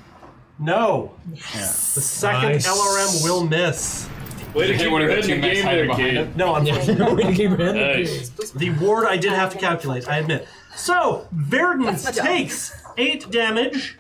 No. The second Nice. LRM will miss. Way to Hit keep one your of head the in the two game mechs there, hiding kid. No, unfortunately. Nice. The ward I did have to calculate, I admit. So, Verdance That's my job. takes 8 damage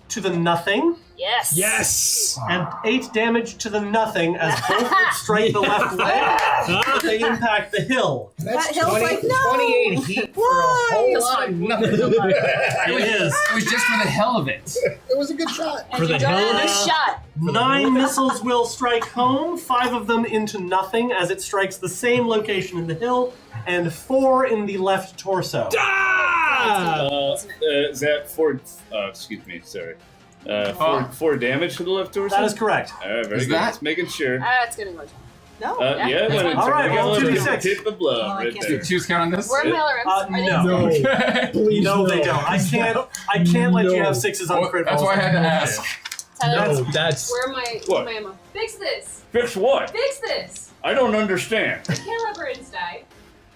to the nothing, Yes. Yes. and 8 damage to the nothing as both would strike the left leg, but they impact the hill. That's That hill's like, no! 28 heat for a whole lot of nothing. It is. It was just for the hell of it. It was a good shot. For the hell of Another it. shot. 9 missiles will strike home, 5 of them into nothing as it strikes the same location in the hill, and 4 in the left torso. Is that 4? Excuse me, sorry. 4 damage to the left torso? That is correct. All right, very Is good. that- Just making sure. That's gonna work. No. Yeah, when it's All right, roll 2d6. hit the blow I right can't there. Choose count on this? Where are my LRMs? Are they- No. No. Please No, they don't. I can't let you have 6s on Well, crit that's rolls. why I had to ask. Tyler, No, that's. where am I? What? My ammo? Fix this. Fix what? Fix this. I don't understand. Can't let Burdens die.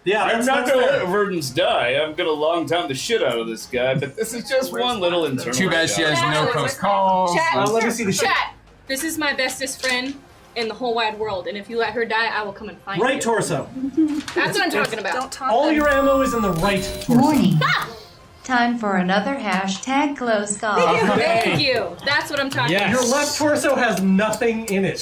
Yeah, I'm that's not that's gonna fair. let Verdance die. I'm gonna long time the shit out of this guy, but this is just one little internal. Too bad she has Chat. no close calls. Chat. Let me see the shit. Chat. This is my bestest friend in the whole wide world, and if you let her die, I will come and find Right you. torso. That's what I'm talking about. Don't talk All them. your ammo is in the right torso. Warning. Time for another hashtag close call. Thank you. That's what I'm talking Yes. Your left torso has nothing in it.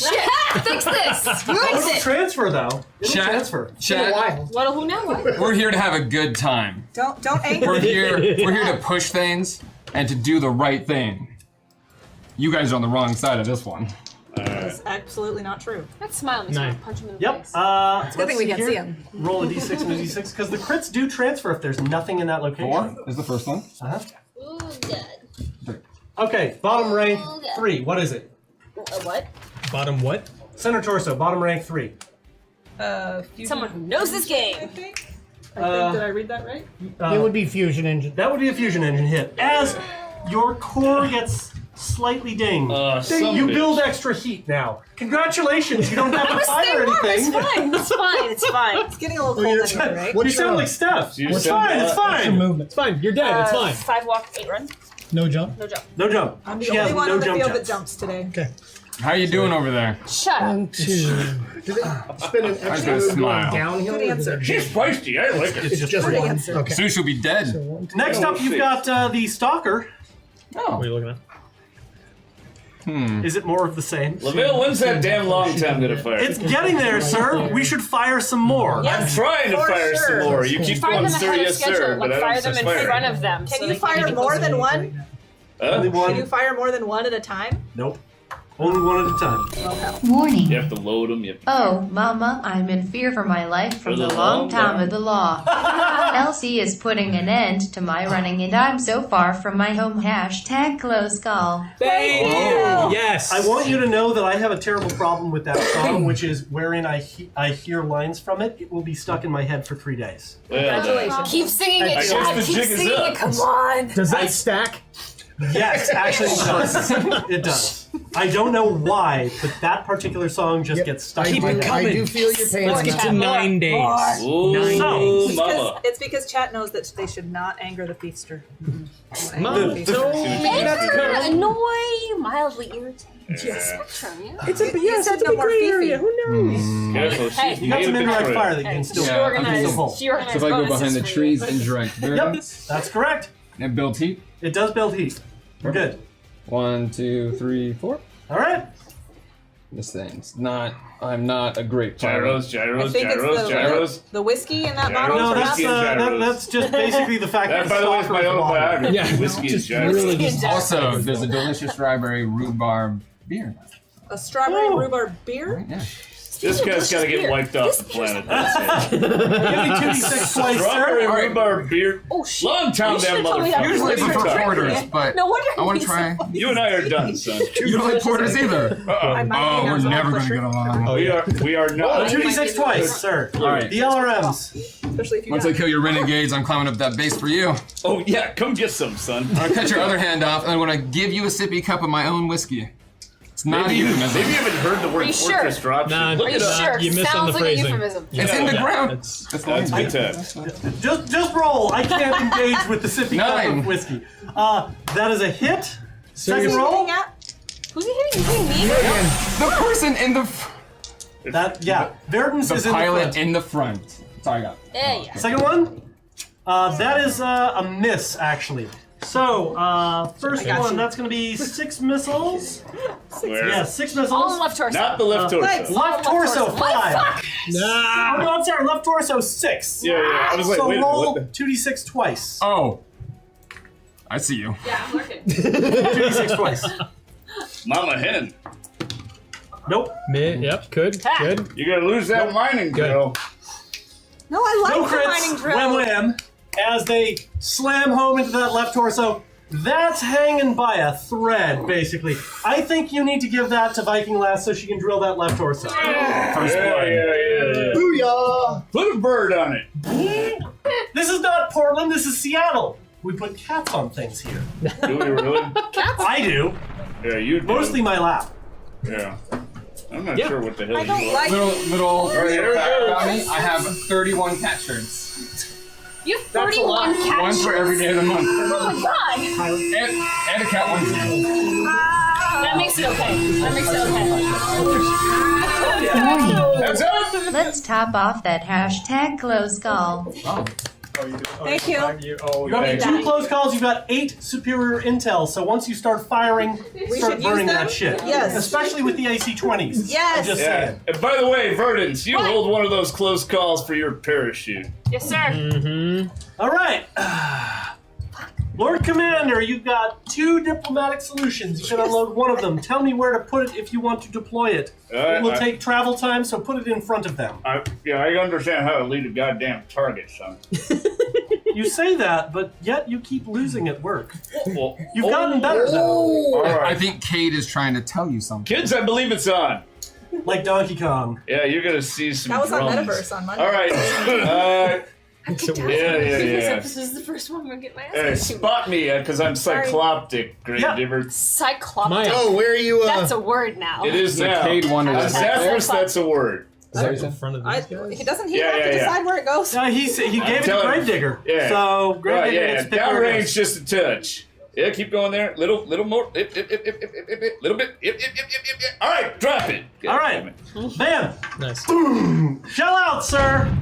Fix this. It'll Fix it. transfer though. It'll Chat. transfer. Chat. What? Who now? What? We're here to have a good time. Don't anger We're me. here to push things and to do the right thing. You guys are on the wrong side of this one. That's absolutely not true. That smile makes me Nine. want to punch him in the Yep. face. It's a good thing we can't see him. Roll a d6 and a d6 because the crits do transfer if there's nothing in that location. 4 is the first one. Uh-huh. Ooh, good. Okay, bottom rank 3. What is it? What? Bottom what? Center torso, bottom rank 3. Someone who knows this game. I think. Did I read that right? It would be fusion engine. That would be a fusion engine hit. As your core gets slightly dinged. Some You bitch. build extra heat now. Congratulations, you don't have to fire Stay warm, anything. it's fine. It's fine. It's fine. It's getting a little cold in here, right? You sound like Steph. You It's sound fine, it's like- fine. Movement. It's fine. You're dead. It's fine. 5 walk, 8 run. No jump. No jump. No jump. I'm the She has only one no on the jump field that jets. jumps today. Okay. How you doing over there? Shut up. 1, 2. Do they spend an extra gonna move smile. going downhill? Good or do answer. they- She's feisty. I like it. It's just Just Good one. answer. Okay. Soon she'll be dead. So 1, 2, Next up, you've got the Stalker. Oh. What are you looking at? Is it more of the same? LaVille, when's that damn long time gonna fire? It's getting there, sir. We should fire some more. Yeah. I'm trying to For fire sure. some more. You keep Fire going, them sir, ahead of yes, schedule. sir, but Like I fire don't them say in fire. front of them. Can so you they fire get more close. than one? Only Can one. you fire more than one at a time? Nope. Only one at a time. Warning. You have to load them. You have to... Oh, Mama, I'm in fear for my life from the long time of the law. Elsie is putting an end to my running, and I'm so far from my home. Hashtag close call. Thank you. Yes. I want you to know that I have a terrible problem with that song, which is wherein I hear lines from it. It will be stuck in my head for 3 days. Congratulations. Keep singing I it, guess Chad. the Keep jig is singing up. it. Come on. Does that stack? Yes, actually it does. It does. I don't know why, but that particular song just gets stuck in my head. I do feel your pain. Let's on get that. to 9 days. Ooh, 9 days. mama. It's because chat knows that they should not anger the feaster. Mom, Anger, annoy, mildly irritate. Spectrum, yeah. It's a You said no more area. fifi. Who knows? Careful, Hey, she's You got made some a indirect picture. fire that you can still She Yeah, organized, okay. she organized So if I go bonuses behind the for you. trees and direct Yep, burdens that's correct. and build heat. It does build heat. We're good. 1, 2, 3, 4. All right. This thing's not. I'm not a great Gyros, I gyros, think gyros, it's gyros. the whiskey in that Gyros. bottle. No, is that's enough. that's just basically the fact That, that by the way, is Stalker my is own bottom. biography. Yeah, Whiskey just and gyros. really just. Also, there's a delicious strawberry rhubarb beer. A strawberry Oh. rhubarb beer. Yeah. This guy's got to get wiped off the planet. That's it. Give me 2d6 twice, Strawberry sir. rhubarb beer. Oh, shit. Long time You that should've told me that motherfucker. Usually before it's you for started porters, drinking it. but No wonder I want to he's try. so- You and I are done, son. You don't like porters either. I might Oh, be we're on never blood gonna pressure. get along. We are Oh, not. 2d6 twice, sir. All right. The LRMs. Especially if you Once I kill your renegades, I'm climbing up that base for you. Oh yeah, come get some, son. I'm gonna cut your other hand off, and I'm gonna give you a sippy cup of my own whiskey. It's not Maybe a you euphemism. haven't heard the word you sure? fortress dropship. Nah, Look Are you it up. sure? You missed on Sounds the like a phrasing. euphemism. It's in the Yeah. ground. That's That's That's why. good time. Just roll. I can't engage with the sippy cup 9. of whiskey. That is a hit. Second Who's roll. hitting at? Who's he hitting? You hitting me? The person in the Verdance the is in the pilot front. in the front. That's all I got. Yeah. Second one. That is a miss, actually. So, first got one, you. that's going to be 6 missiles. Where? Yeah, 6 All missiles. left torso. Not the left torso. Legs. Left torso, What? 5. Fuck. Oh, no, I'm sorry, left torso, 6. Yeah, yeah. I was like, So wait a roll minute. 2d6 twice. Oh. I see you. Yeah, I'm lurking. 2d6 twice. Mama hen. Nope. Yep, good. You're gonna lose that mining drill. No, I like No the mining crits. drill. Wham. As they slam home into that left torso. That's hanging by a thread, basically. I think you need to give that to Viking Lass so she can drill that left torso. First Yeah, blood. yeah. Booyah! Put a bird on it. This is not Portland, this is Seattle. We put cats on things here. Do we really? I do. Yeah, you do. Mostly my lap. Yeah. I'm not Yeah. sure what the hell I you don't are. like. Little Right here. fact about me, I have 31 cat shirts. You have 31 cat One for every day of the month. Oh my god. And a cat one. That makes it okay. That makes it okay. Warning. That's it. Let's top off that hashtag close call. Thank you. You got 2 close calls, you've got 8 superior intel, so once you start firing, We start should use burning them? that shit. Yes. Especially with the AC-20s. Yes. I'm just Yeah. saying. And by the way, Verdance, you hold one of those close calls for your parachute. Yes, sir. All right. Lord Commander, you've got 2 diplomatic solutions. You can unload one of them. Tell me where to put it if you want to deploy it. It will take travel time, so put it in front of them. I understand how to lead a goddamn target, son. You say that, but yet you keep losing at work. Well, You've gotten better, though. All right. I think Kate is trying to tell you something. Kids, I believe it's on. Like Donkey Kong. Yeah, you're gonna see some That was on drums. Metaverse on Monday. All right. It's a Yeah, This is the first one we're getting my ass Hey, kicked. spot me, because I'm cycloptic, Gravedigger. Cycloptic. Oh, where are you? That's a word now. It is now. Cade one is Zathras, that's a word. Is that in front of these guys? He doesn't he Yeah, have to yeah, decide where it goes? No, he gave it to telling you. Gravedigger. Yeah. So Gravedigger Right, gets to pick where it downrange goes. just a touch. Yeah, keep going there. Little more. Little bit. All right, drop it. All right. Bam. Nice. Boom. Shell out, sir.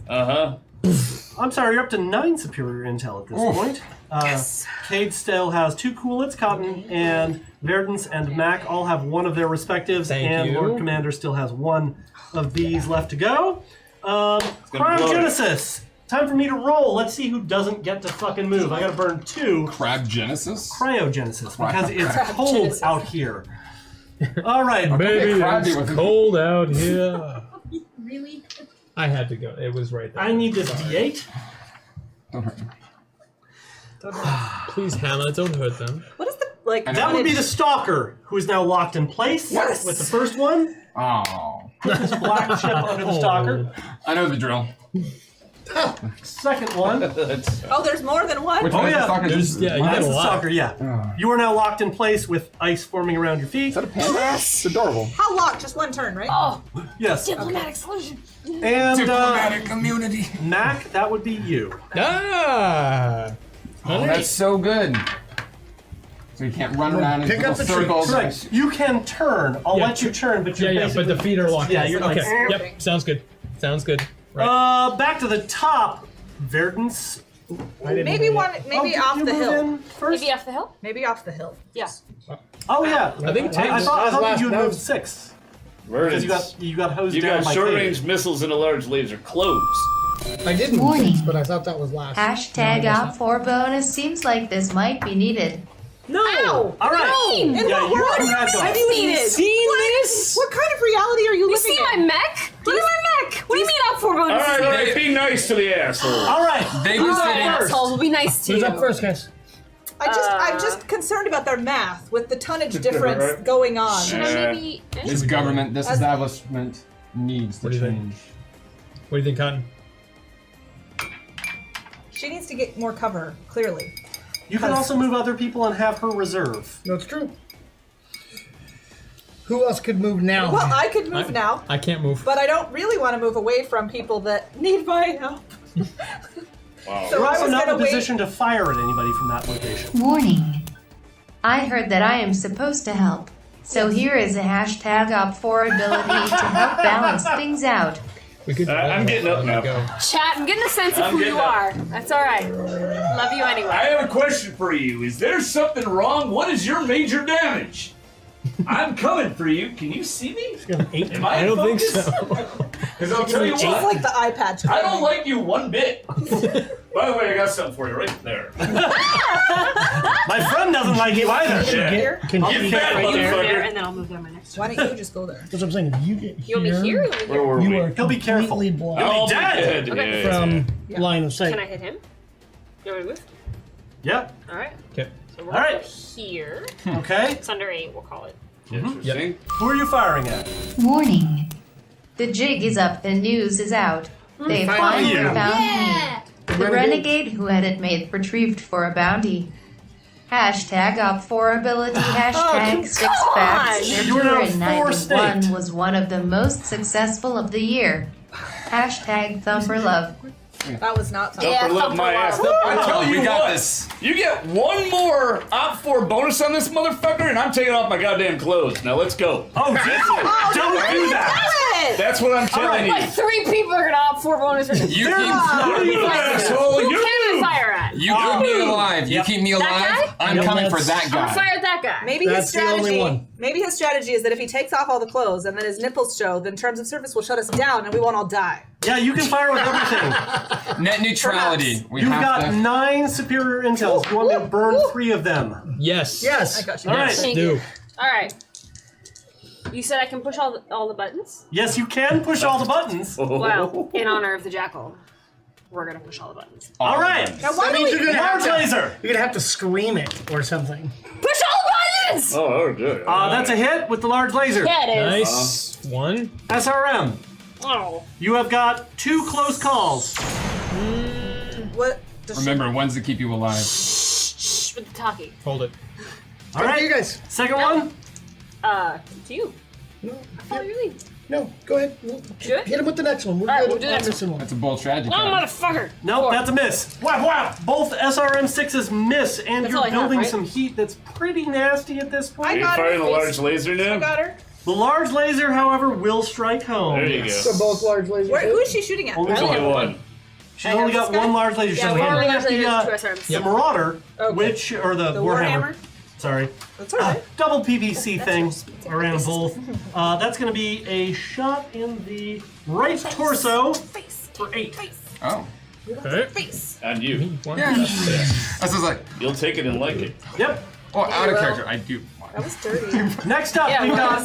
Uh-huh. I'm sorry, you're up to 9 superior intel at this point. Yes. Cade still has 2 coolets, Cotton and Verdance and Mac all have 1 of their respectives, Thank and you. Lord Commander still has 1 of these left to go. blow it. Cryogenesis. Time for me to roll. Let's see who doesn't get to fucking move. I gotta burn 2. Crab Genesis? Cryogenesis, because it's Cryogenesis. cold out here. All right. Baby, crabby it's with- cold out here. Really? I had to go. It was right there. I need this D8. Don't hurt me. Please, Hannah, don't hurt them. What is the like? That would be the Stalker, who is now locked in place Yes. with the first one. Oh. Put this black chip under the Stalker. I know the drill. Second one. Oh, there's more than one. Which Oh, one is yeah. the stalker? There's- yeah, you That's got a the lot. Stalker, yeah. You are now locked in place with ice forming around your feet. Is that a panda? It's adorable. How long? Just one turn, right? Oh, Yes. diplomatic solution. And Diplomatic immunity. Mac, that would be you. Ah! Oh, that's so good. So you can't run around in Pick little up the circles. Correct. You can turn. I'll Yeah, let you turn, but you're Yeah, but the feet are locked. Yeah, in. you're okay. like- Yep, sounds good. Sounds good. Right. Back to the top. Verdance. Maybe one. Maybe did off you the move hill. in first? Maybe off the hill? Maybe off the hill. Yeah. Oh yeah. I think I thought last- you that moved was- 6. Because Verdance. you got hosed You down got by short-range Cade. missiles and a large laser. Close. I did move Warning. 6, but I thought that was last. Hashtag op4 bonus seems like this might be needed. No. All right. In Yeah, what you world? are not going. Have you Needed. seen this? What kind of reality are you You living see my in? mech? Look at my mech. What do you mean up for All bonus? right, be nice to the asshole. All right. They All was right, sitting assholes. We'll be nice to you. guys? I'm just concerned about their math with the tonnage difference Right. going on. Should I maybe? This government, this establishment needs to What do you think? change. What do you think, Cotton? She needs to get more cover, clearly. You can also move other people and have her reserve. That's true. Who else could move now? Well, I could move now, I can't move. but I don't really want to move away from people that need my help. Wow. So You're I also was not in gonna a wait. position to fire at anybody from that location. Warning. I heard that I am supposed to help. So here is a hashtag op4 ability to help balance things out. We could. I'm getting up now. Go. Chat, I'm getting a sense of I'm who getting you up. are. That's all right. Love you I anyway. have a question for you. Is there something wrong? What is your major damage? I'm coming for you. Can you see me? Am I I in don't think focus? so. Because I'll tell you Just what. like the eye patch. I don't like you one bit. By the way, I got something for you right there. My friend doesn't like you either. Here. Can I'll you get get that, right there? motherfucker. And then I'll move there my next Why don't you just go there? That's what I'm saying. If you get You want me here or you want me Where here? were you we? are He'll be careful. completely blocked I'll be dead. dead. Okay. Yeah. from Yeah. line of sight. Can I hit him? You want me to move? Yep. All right. Okay. So we're All right. over here. Okay. It's under 8, we'll call it. Interesting. Who are you firing at? Warning. The jig is up and news is out. They finally you. found me. The renegade who had it made retrieved for a bounty. Hashtag op4 ability. Hashtag 6 facts. Their You're tour now in 4 91 state. was one of the most successful of the year. Hashtag thumper love. That was not something. Upper lip my ass. I tell you We got what, this. You get one more Op4 bonus on this motherfucker, and I'm taking off my goddamn clothes. Now let's go. Oh, don't do that. That's what I'm telling you. Like 3 people are gonna opt for bonus. You keep, You asshole, Who you. can I fire at? you keep me alive. You keep me alive. guy? I'm Yeah, coming for that's- that I'm gonna guy. fire at that guy. Maybe his That's the only strategy. one. Maybe his strategy is that if he takes off all the clothes and then his nipples show, then terms of service will shut us down and we won't all die. Yeah, you can fire with everything. Net neutrality. We You've have got to. 9 superior intels. You want me to burn 3 of them? Yes. Yes. I got you. All right. Yes, Thank do. you. All right. You said I can push all the buttons? Yes, you can push all the buttons. Well, in honor of the jackal, we're gonna push all the buttons. All right. Now, why That do means we? you're gonna have Large to. laser. You're gonna have to scream it or something. Push all the buttons! Oh, good. That's a hit with the large laser. Yeah, it is. Nice. One. SRM. Oh. You have got 2 close calls. What? Does Remember, ones that keep you alive. Shh, with the talkie. Hold it. All right, you guys. Second one. To you. No, I follow your lead. no, go ahead. Good? Hit him with the next one. We're All right, good. we'll do I'm that. missing one. That's a bold strategy. No, Kyle. motherfucker. Nope, Four. that's a miss. Wow, wow. Both SRM6s miss, and That's all you're I have, building right? some heat that's pretty nasty at this point. I Are you got her. firing a large laser now? I got her. The large laser, however, will strike home. There you go. So both large lasers. Who is she shooting at? Only There's only one. She's only got one large laser. She's Yeah, one firing large at laser, the, two SRMs. the Marauder, Okay. which, or the Warhammer. Sorry. That's alright. Double PVC thing. I ran both. That's going to be a shot in the right torso for 8. Oh. Okay. And you. Yeah. That's just like, You'll take it and like it. Yep. oh, out of character. I do. That was dirty. Next up, Yeah, we've it got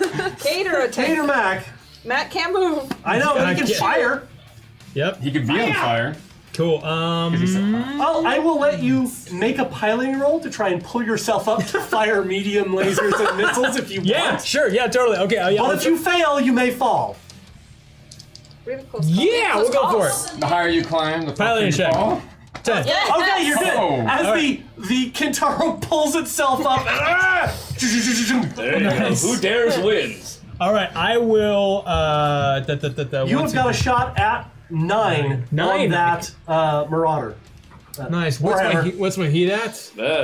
was. Cater attack. Tater Mac. Matt can't move. I know, he can Get- fire. Yep. He could be on fire. Cool. Oh, I will let you make a piloting roll to try and pull yourself up to fire medium lasers and missiles if you Yeah, want. sure. Yeah, totally. Okay. Yeah, But if you fail, you may fall. Really close call. yeah, we'll go for it. The higher you climb, the Piloting faster you check. fall. 10. Yes. Okay, you're good. Oh. As All the Kintaro pulls itself up. There you Nice. go. Who dares wins. All right, I will. You have got a shot at 9 Nine. on that Marauder. Nice. Warhammer. What's my heat at?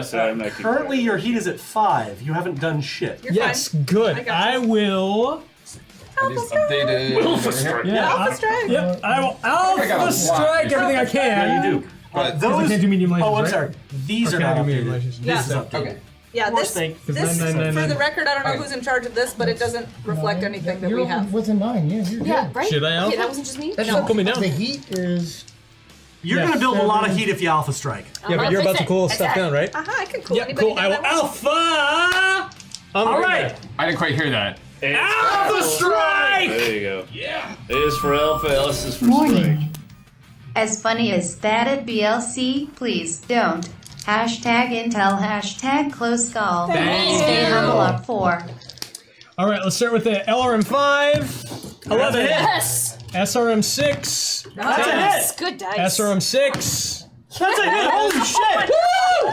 Sorry, Mackie. Currently, your heat is at 5. You haven't done shit. You're Yes, fine. good. I got I will. I just updated. Wilfa strike. Yeah, Alpha strike. Yep, I will I got alpha a lot. strike everything I can. Yeah, you do. But Those. I can't do medium lasers, Oh, I'm right? sorry. These Or are can I not do medium updated. lasers? This is Yeah. updated. Okay. Yeah, More this, snake. this Nine, nine, for nine. the record, I don't know Okay. who's in charge of this, but it doesn't reflect anything that You're we have. with a 9. Yeah, you're Yeah, good. right? Should I Okay, alpha? that wasn't just me? No, Put me down. The heat is. You're Yeah. going to build a lot of heat if you alpha strike. Yeah, but you're about to cool stuff down, right? I can cool Yeah, anybody cool. I down will I want. alpha. All right. I didn't quite hear that. Alpha strike! There you go. Yeah. A is for Alpha, S is for Warning. Strike. As funny as that at BLC, please don't. Hashtag Intel, hashtag close call. Thank Stay you. humble up 4. All right, let's start with the LRM5. 11. Yes. SRM6. That's a Yes. hit. Good dice. SRM6. That's a hit. Holy shit.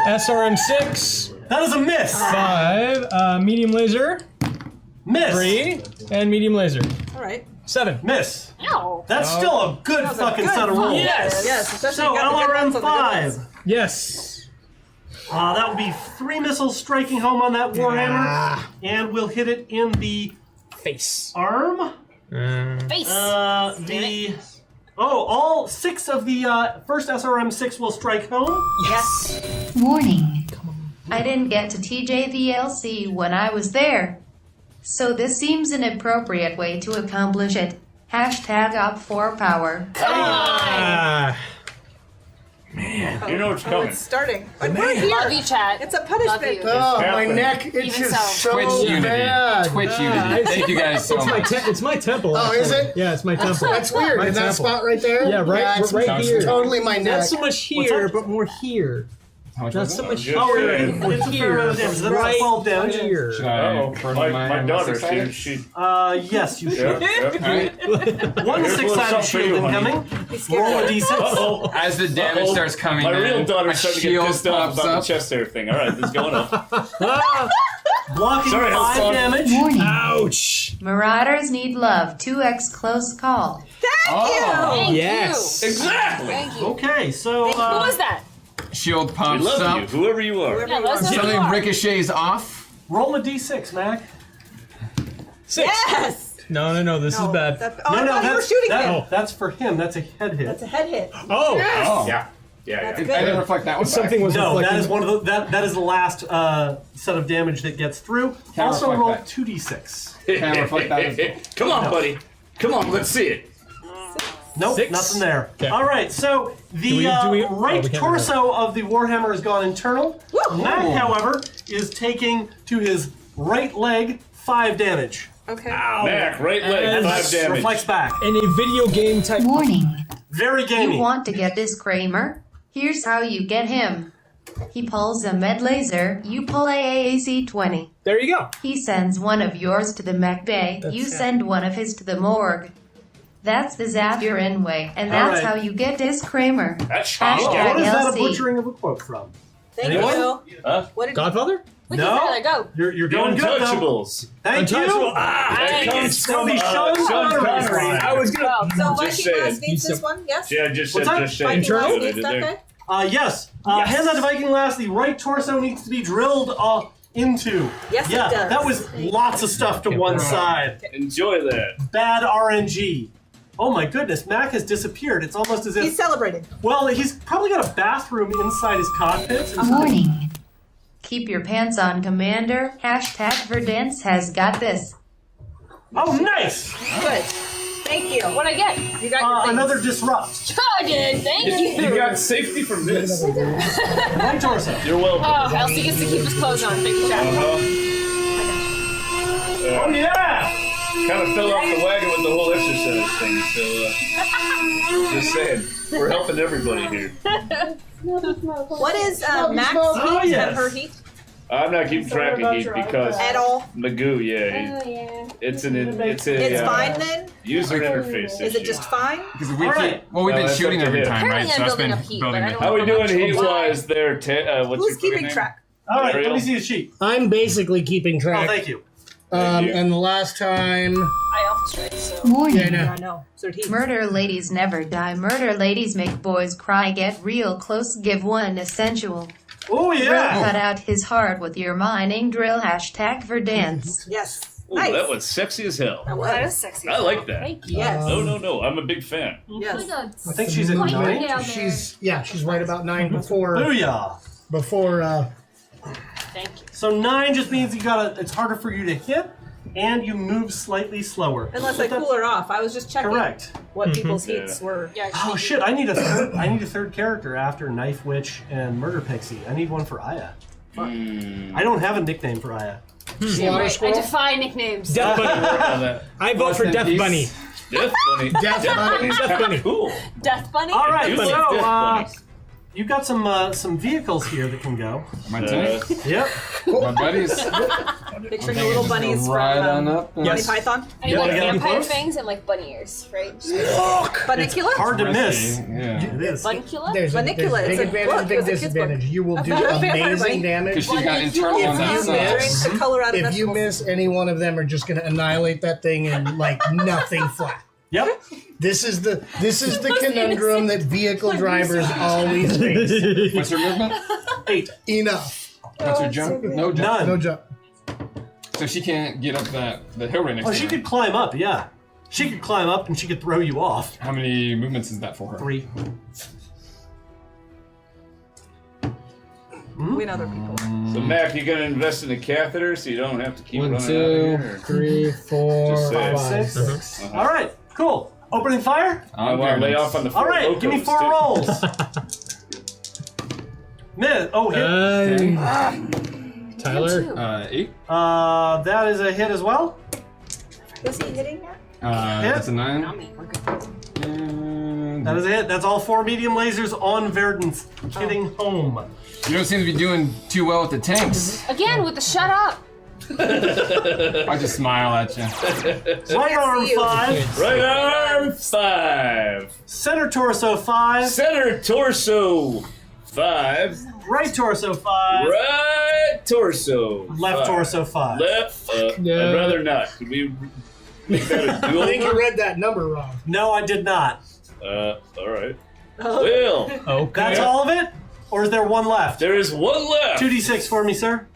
SRM6. That is a miss. 5. Medium laser. Miss. 3. And medium laser. All right. 7. Miss. Ow. That's still a good That was a fucking good set of rolls. Yes. Yes, especially So you got the good ones on the good LRM5. ones. Yes. That would be 3 missiles striking home on that Warhammer. And we'll hit it in the Face. arm. Face. All 6 of the first SRM6 will strike home. Yes. Warning. I didn't get to TJ the LC when I was there. So this seems an appropriate way to accomplish it. Hashtag up 4 power. Ah. You know what's Oh, coming. it's starting. But we're here. Love you, chat. It's a Love punishment. you. Oh, my happened. neck itches Even so. so Twitch unity. bad. Twitch unity. Thank you guys so It's my much. it's my temple. Oh, is actually. it? Yeah, it's my temple. That's weird. My In that temple. spot right there? Yeah, right, it's right here. totally my neck. Not so much here, up? but more here. How much Not was so it? much Good Oh, here. shit. More it's a fair here. amount of damage. That's Right 12 damage. here. Should I Oh, burn my daughter, six-sided? she Yes, you yeah, should. yeah. One Here's a little 6-sided something for you, shield honey. incoming. Roll a d6. Uh-oh. As the damage Uh-oh. starts coming My in, real a daughter's starting to get shield pissed off pops about up. the chest hair thing. All right, this is going up. Blocking Sorry, 5 Elson. damage. Warning. Ouch. Marauders need love. 2x close call. Thank Yes. you. Exactly. Thank you. Okay, so Who was that? Shield We pops love up. you, whoever you are. Yeah, let us know who you Something are. ricochets off. roll a d6, Mac. 6. Yes. No. This is bad. That, oh, I thought you were that's shooting him. that's for him. That's a head hit. That's a head hit. Oh. Oh. Yeah. That's I good. didn't reflect that one back. Something was No, that reflecting. is one of the that is the last set of damage that gets through. Can't Also reflect roll that. 2d6. Can I reflect that as well? Come on, buddy. Come on, let's see it. Nope, 6. nothing there. Okay. All right, so the Do we- oh, we right can't torso of the Warhammer has gone internal. Mac, however, is taking to his right leg 5 damage. Okay. Mac, right leg, And 5 damage. Reflects back. In a video game type. Warning. Very gamey. You want to get this Kramer? Here's how you get him. He pulls a med laser, you pull a AAC-20. There you go. He sends one of yours to the mech bay, you send one of his to the morgue. That's the zap you're in way, and that's All right. how you get this Kramer. That's What is that a LC. butchering of a quote from? Thank Anyone? you. Huh? What did Godfather? We No. can let go. You're The going good, though. Untouchables. Thank Untouchable. you. That comes From the Sean Connery. I was gonna. So Just Viking Last saying. needs this one? Yes? Yeah, just What's said, that? just saying. Viking Last Good needs in that there. guy? Yes. Hand that to Viking Last. The right torso needs to be drilled into. Yes, it Yeah, does. that was lots of stuff to one side. Enjoy that. Bad RNG. Oh my goodness, Mac has disappeared. It's almost as if. He's celebrating. Well, he's probably got a bathroom inside his cockpit. Warning. Keep your pants on, Commander. Hashtag Verdance has got this. Oh, nice! Good. Thank you. What'd I get? You got your things. Another disrupt. I did. Thank you. You got safety from this. Right torso. You're welcome. Oh, Elsie gets to keep his clothes on. Thank you, Jack. Oh yeah! Kind of fell off the wagon with the whole exercise thing, so just saying, we're helping everybody here. What is Mac's Oh, heat yes. and her heat? I'm not keeping track of heat because At all? Magoo, yeah, it's a Fine then? user interface Is it just fine? Because we All keep, right. well, we've been that's shooting up to every him. time, right? Apparently So I'm that's been building up heat, building but I the don't How we doing Why? heat-wise there, what's Who's your keeping name? track? All right, let Ariel? me see the sheet. I'm basically keeping Oh, track. thank you. Thank you. And the last time. I office right, so. Warning. Yeah, I know. I know. So did he. Murder ladies never die. Murder ladies make boys cry. Get real close. Give one a sensual. Oh Cut yeah! out his heart with your mining drill. Hashtag Verdance. Yes. Ooh, Nice. that was sexy as hell. That That was. is sexy. I like that. Thank you. Yes. No, I'm a big fan. Yes. I think she's at 9. She's right about 9 before. Booyah! Before. Thank you. So 9 just means it's harder for you to hit, and you move slightly slower. Unless I cool her off. I was just checking Correct. what people's heats were. Yeah, Oh shit! I need a third character after Knife Witch and Murder Pixie. I need one for Aya. I don't have a nickname for Aya. Yeah, right. I defy nicknames. Death Bunny. I vote for Death Bunny. Death Bunny. Death Bunny. Death Bunny. Cool. Death Bunny? All right, do so like Death Bunnies. you got some vehicles here that can go. My team, Yep. my buddies. Picturing the little bunnies Right from on up. and- Monty Python. I mean, Yeah, like I got vampire close. fangs and like bunny ears, right? Funicula? Hard to miss. Yeah. It is. Bunicula? There's a Vanicula, big it's a advantage book, and big it's a kid's book. disadvantage. You will do Vampire amazing bunny. damage. Because she's got internal on that you side. miss- Drink the color out of If you vegetables. miss any one of them, are just going to annihilate that thing and like nothing flat. Yep. This is the conundrum that vehicle drivers always face. What's her movement? 8. Enough. What's her jump? No jump. None. No jump. So she can't get up the hill right next Oh, to she her. could climb up. Yeah. She could climb up and she could throw you off. How many movements is that for her? 3. Win other people. So Mac, you gonna invest in a catheter so you don't have to keep 1, running 2, out of here? 3, 4, Just saying. 5. 6. All right. Cool. Opening fire. I want to lay off on the All four right. Give me locos, 4 too. rolls. Hit. Tyler. 8. That is a hit as well. Is he hitting now? Hit. That's a 9. That is a hit. That's all 4 medium lasers on Verdance. Hitting home. You don't seem to be doing too well with the tanks. Again with the shut up. I just smile at you. Right arm 5. Right arm 5. Center torso 5. Center torso 5. Right torso 5. Right torso. Left 5. torso 5. Left. I'd rather not. Could we make that a I think you do-over? read that number wrong. No, I did not. All right. Will. Okay. That's all of it? Or is there one left? There is one left. 2d6 for me, sir.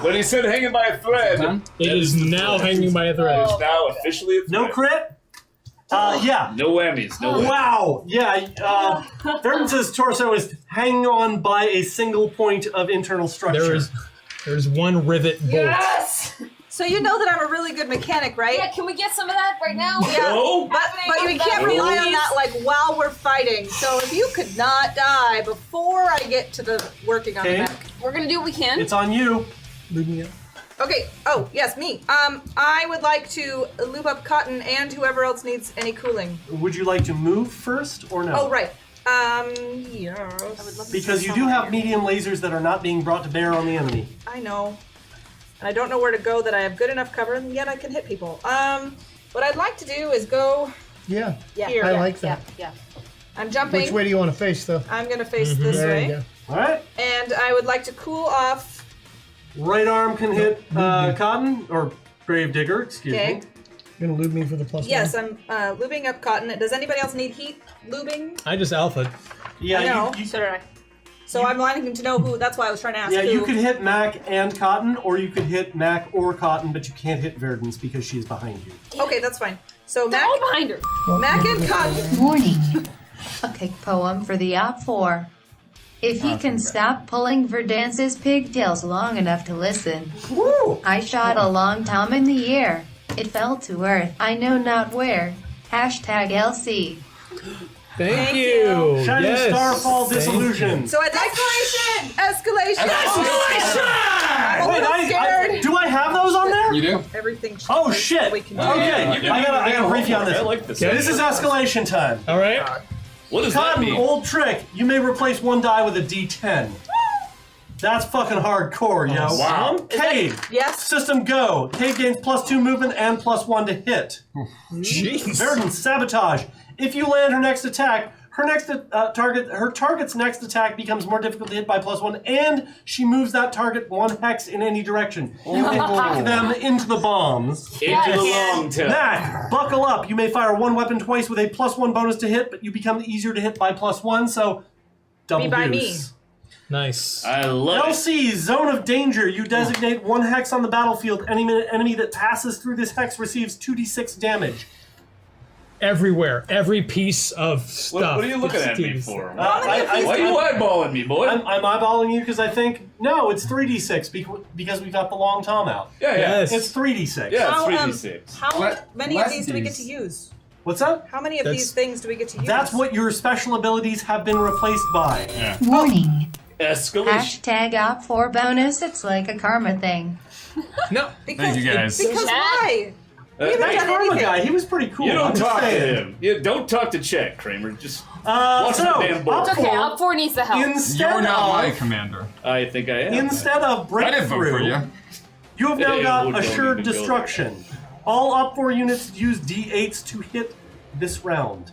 When he said hanging by a thread, It is now hanging by a thread. it's now officially a thread. No crit? Yeah. No whammies. No whammies. Wow. Yeah. Verdance's torso is hanging on by a single point of internal structure. There's one rivet bolt. Yes! So you know that I'm a really good mechanic, right? Yeah, can we get some of that right now? Yeah, No. but we can't rely on that like while we're fighting. So if you could not die before I get to the working on the Okay. back. We're gonna do what we can. It's on you. Okay. Oh yes, me. I would like to loop up Cotton and whoever else needs any cooling. Would you like to move first or no? Oh right. Yes. I would love to Because see you do someone have here. medium lasers that are not being brought to bear on the enemy. I know. And I don't know where to go that I have good enough cover, and yet I can hit people. What I'd like to do is go. Yeah. Here. I like that. Yeah. I'm jumping. Which way do you want to face, though? I'm going to face this There way. you go. All right. And I would like to cool off. Right arm can hit Cotton, or Gravedigger, excuse Okay. me. You're going to lube me for the plus Yes, one? I'm lubing up Cotton. Does anybody else need heat lubing? I just alpha. Yeah, I know. So did I. So I'm wanting to know who. That's why I was trying to ask Yeah, who. you could hit Mac and Cotton, or you could hit Mac or Cotton, but you can't hit Verdance because she's behind you. Okay, that's fine. So They're Mac, all behind her. Mac and Cotton. Warning. A kick poem for the Op 4. If he can stop pulling Verdance's pigtails long enough to listen. Woo! I shot a long time in the air. It fell to earth. I know not where. Hashtag LC. Thank you. Shining Yes. Starfall Thank Disillusion. So I'd like escalation. Wait, do I have those on there? You do? Everything. Oh shit! We can do. Okay, I gotta brief you on this. I like this. This is escalation time. All right. What does that Cotton, mean? old trick. You may replace one die with a D10. That's fucking hardcore, yo. Wow. Cade. Yes. System go. Cade gains +2 movement and +1 to hit. Jeez. Verdance, sabotage. If you land her next attack, her target's next attack becomes more difficult to hit by +1, and she moves that target 1 hex in any direction. You can kick them into the bombs. Into the long tail. Mac, buckle up. You may fire one weapon twice with a +1 bonus to hit, but you become easier to hit by +1, so double Be by me. deuce. Nice. I love it. LC, Zone of Danger. You designate 1 hex on the battlefield. Any enemy that passes through this hex receives 2d6 damage. Everywhere. Every piece of stuff. What are you looking at me It's- for? I- Why are you eyeballing me, boy? I'm eyeballing you because I think, no, it's 3d6 because we've got the long tom out. Yeah, yeah. Yes. It's 3d6. Yeah, How, it's 3d6. How many of less these do we get to these. use? What's that? How many of That's- these things do we get to use? That's what your special abilities have been replaced by. Yeah. Warning. Escalation. Hashtag Op 4 bonus. It's like a karma thing. No. Because, Thank you, guys. Because why? We haven't That done karma anything. guy, he was pretty cool. You I'm don't just talk to saying. him. You don't talk to Chet, Kramer. Just watch So, the damn board. It's okay, Op 4 needs the help. Instead You're not my of, commander. I think I am. instead of I didn't vote for breakthrough, you. you have now Hey, got don't assured even go destruction. All up 4 units use D8s to hit this round.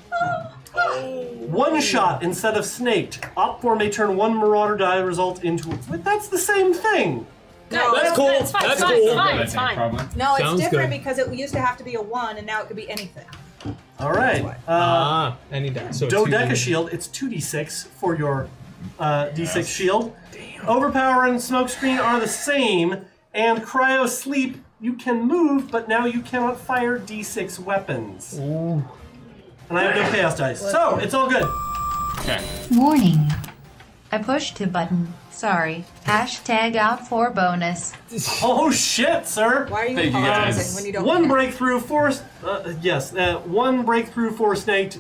One shot instead of snaked. Op 4 may turn 1 marauder die result into. But that's the same thing. No, That's cool. It's fine, That's it's fine, cool. it's fine, I it's think, fine. probably. no, it's Sounds different good. because it used to have to be a 1, and now it could be anything. All right. Any die. So Dodeca shield. It's 2d6 for your d6 shield. Overpower and smokescreen are the same, and cryo sleep. You can move, but now you cannot fire d6 weapons. Ooh. And I have no chaos dice, so it's all good. Okay. Warning. I pushed a button. Sorry. Hashtag Op 4 bonus. Oh shit, sir! Why are you Thank you, apologizing guys. when you don't? One care? breakthrough for one breakthrough for snaked,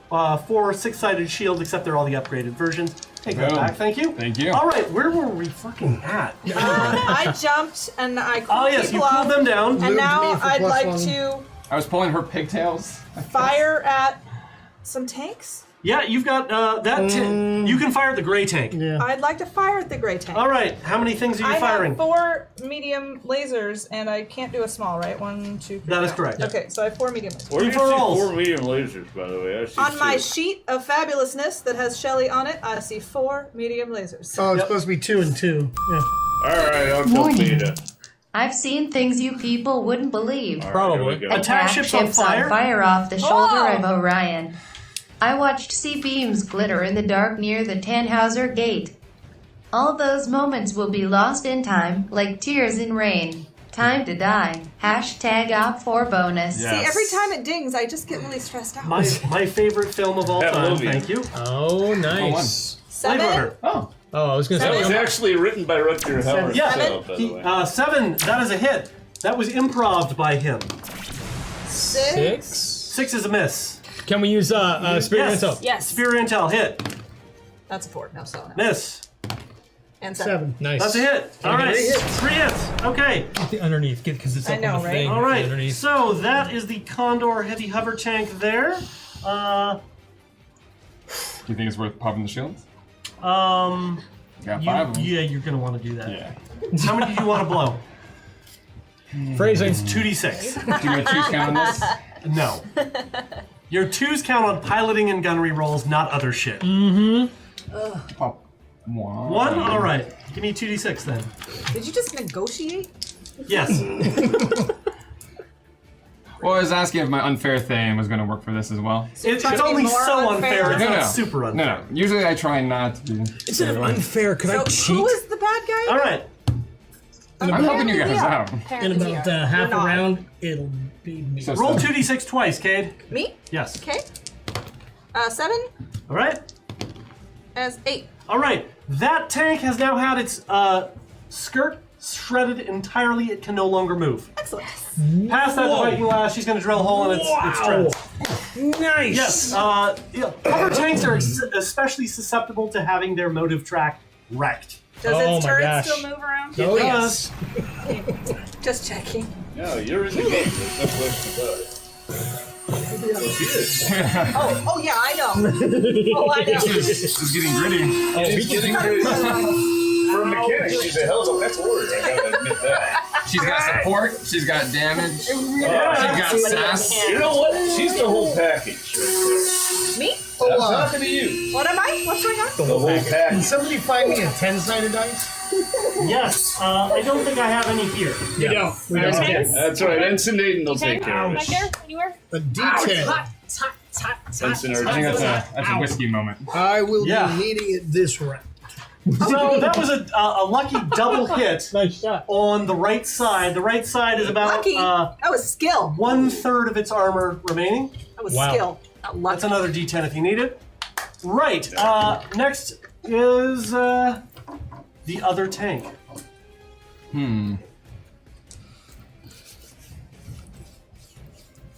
4 6-sided shield, except they're all the upgraded versions. Take that Boom. back, thank you. Thank you. All right, where were we fucking at? I jumped and I cooled Oh yes, you people cooled off, them down. and Moved now me for I'd plus like 1. to I was pulling her pigtails. fire at some tanks. Yeah, you've got that. You can fire at the gray tank. Yeah. I'd like to fire at the gray tank. All right, how many things are you I firing? have 4 medium lasers, and I can't do a small, right? 1, 2, 3. That is correct. Okay, so I have 4 medium lasers. Where do you see Two for rolls. 4 medium lasers, by the way? I see On my 2. sheet of fabulousness that has Shelly on it, I see 4 medium lasers. Oh, it's Yep. supposed to be 2 and 2. Yeah. Alright, I'll tell Warning. Peter. I've seen things you people wouldn't believe. Probably. Here we go. Attack ships on fire? off the shoulder Oh! of Orion. I watched sea beams glitter in the dark near the Tannhauser Gate. All those moments will be lost in time, like tears in rain. Time to die. Hashtag Op 4 bonus. Yeah. See, Yes. every time it dings, I just get really stressed out. My favorite film of all That time. movie. Thank you. Oh, nice. Blade 7? Runner. Oh. Oh, I was gonna That say. was actually written by Rutger Hauer Yeah. himself, by the way. 7. That is a hit. That was improv'd by him. 6? 6 is a miss. Can we use Spirit Yes. Intel? Yes. Spear intel hit. That's a 4. No, so no. Miss. And 7. Nice. That's a hit. All right. 3 hits. Okay. Get the underneath, because it's I up know, on the right? thing. All right. Underneath. So that is the Condor heavy hover tank there. Do you think it's worth popping the shields? Um. Got 5 of them. Yeah, you're gonna want to do that. Yeah. How many do you want to blow? Phrasing. It's 2d6. Do you want to choose count on this? No. Your 2s count on piloting and gunnery rolls, not other shit. Mm-hmm. Oh, one. 1? All right. Give me 2d6 then. Did you just negotiate? Yes. Well, I was asking if my unfair thing was going to work for this as well. It's only so unfair. It's not super unfair. No. Usually I try not to be. Instead of unfair, could I cheat? Who is the bad guy? All right. I'm helping you guys out. In about half a round, it'll be me. So Roll 2d6 twice, Cade. Me? Yes. Okay. 7 All right. as 8. All right. That tank has now had its skirt shredded entirely. It can no longer move. Excellent. Past that Viking lass, she's going to drill a hole in its treads. Nice. Yes. Other tanks are especially susceptible to having their motive track wrecked. Does its turret still move around? It does. Just checking. No, you're in the game. There's no question about it. Oh yeah, I know. Oh, I know. This is getting gritty. She's getting gritty. For a mechanic, she's a hell of a mech warrior. I gotta admit that. She's got support. She's got damage. She's got sass. You know what? She's the whole package right Me? there. I'm talking to you. What am I? What's going on? The whole Can package. somebody find me a 10-sided dice? Yes. I don't think I have any here. You don't. We don't. Tanks? That's right. Ensign Aiden will take care of Back it. there? Anywhere? A D10. Ensign I think that's a whiskey moment. I will be needing it this round. So that was a lucky double hit Nice shot. on the right side. The right side is about Lucky. That was skill. 1/3 of its armor remaining. That was skill. Not luck. That's another D10 if you need it. Right. Next is the other tank.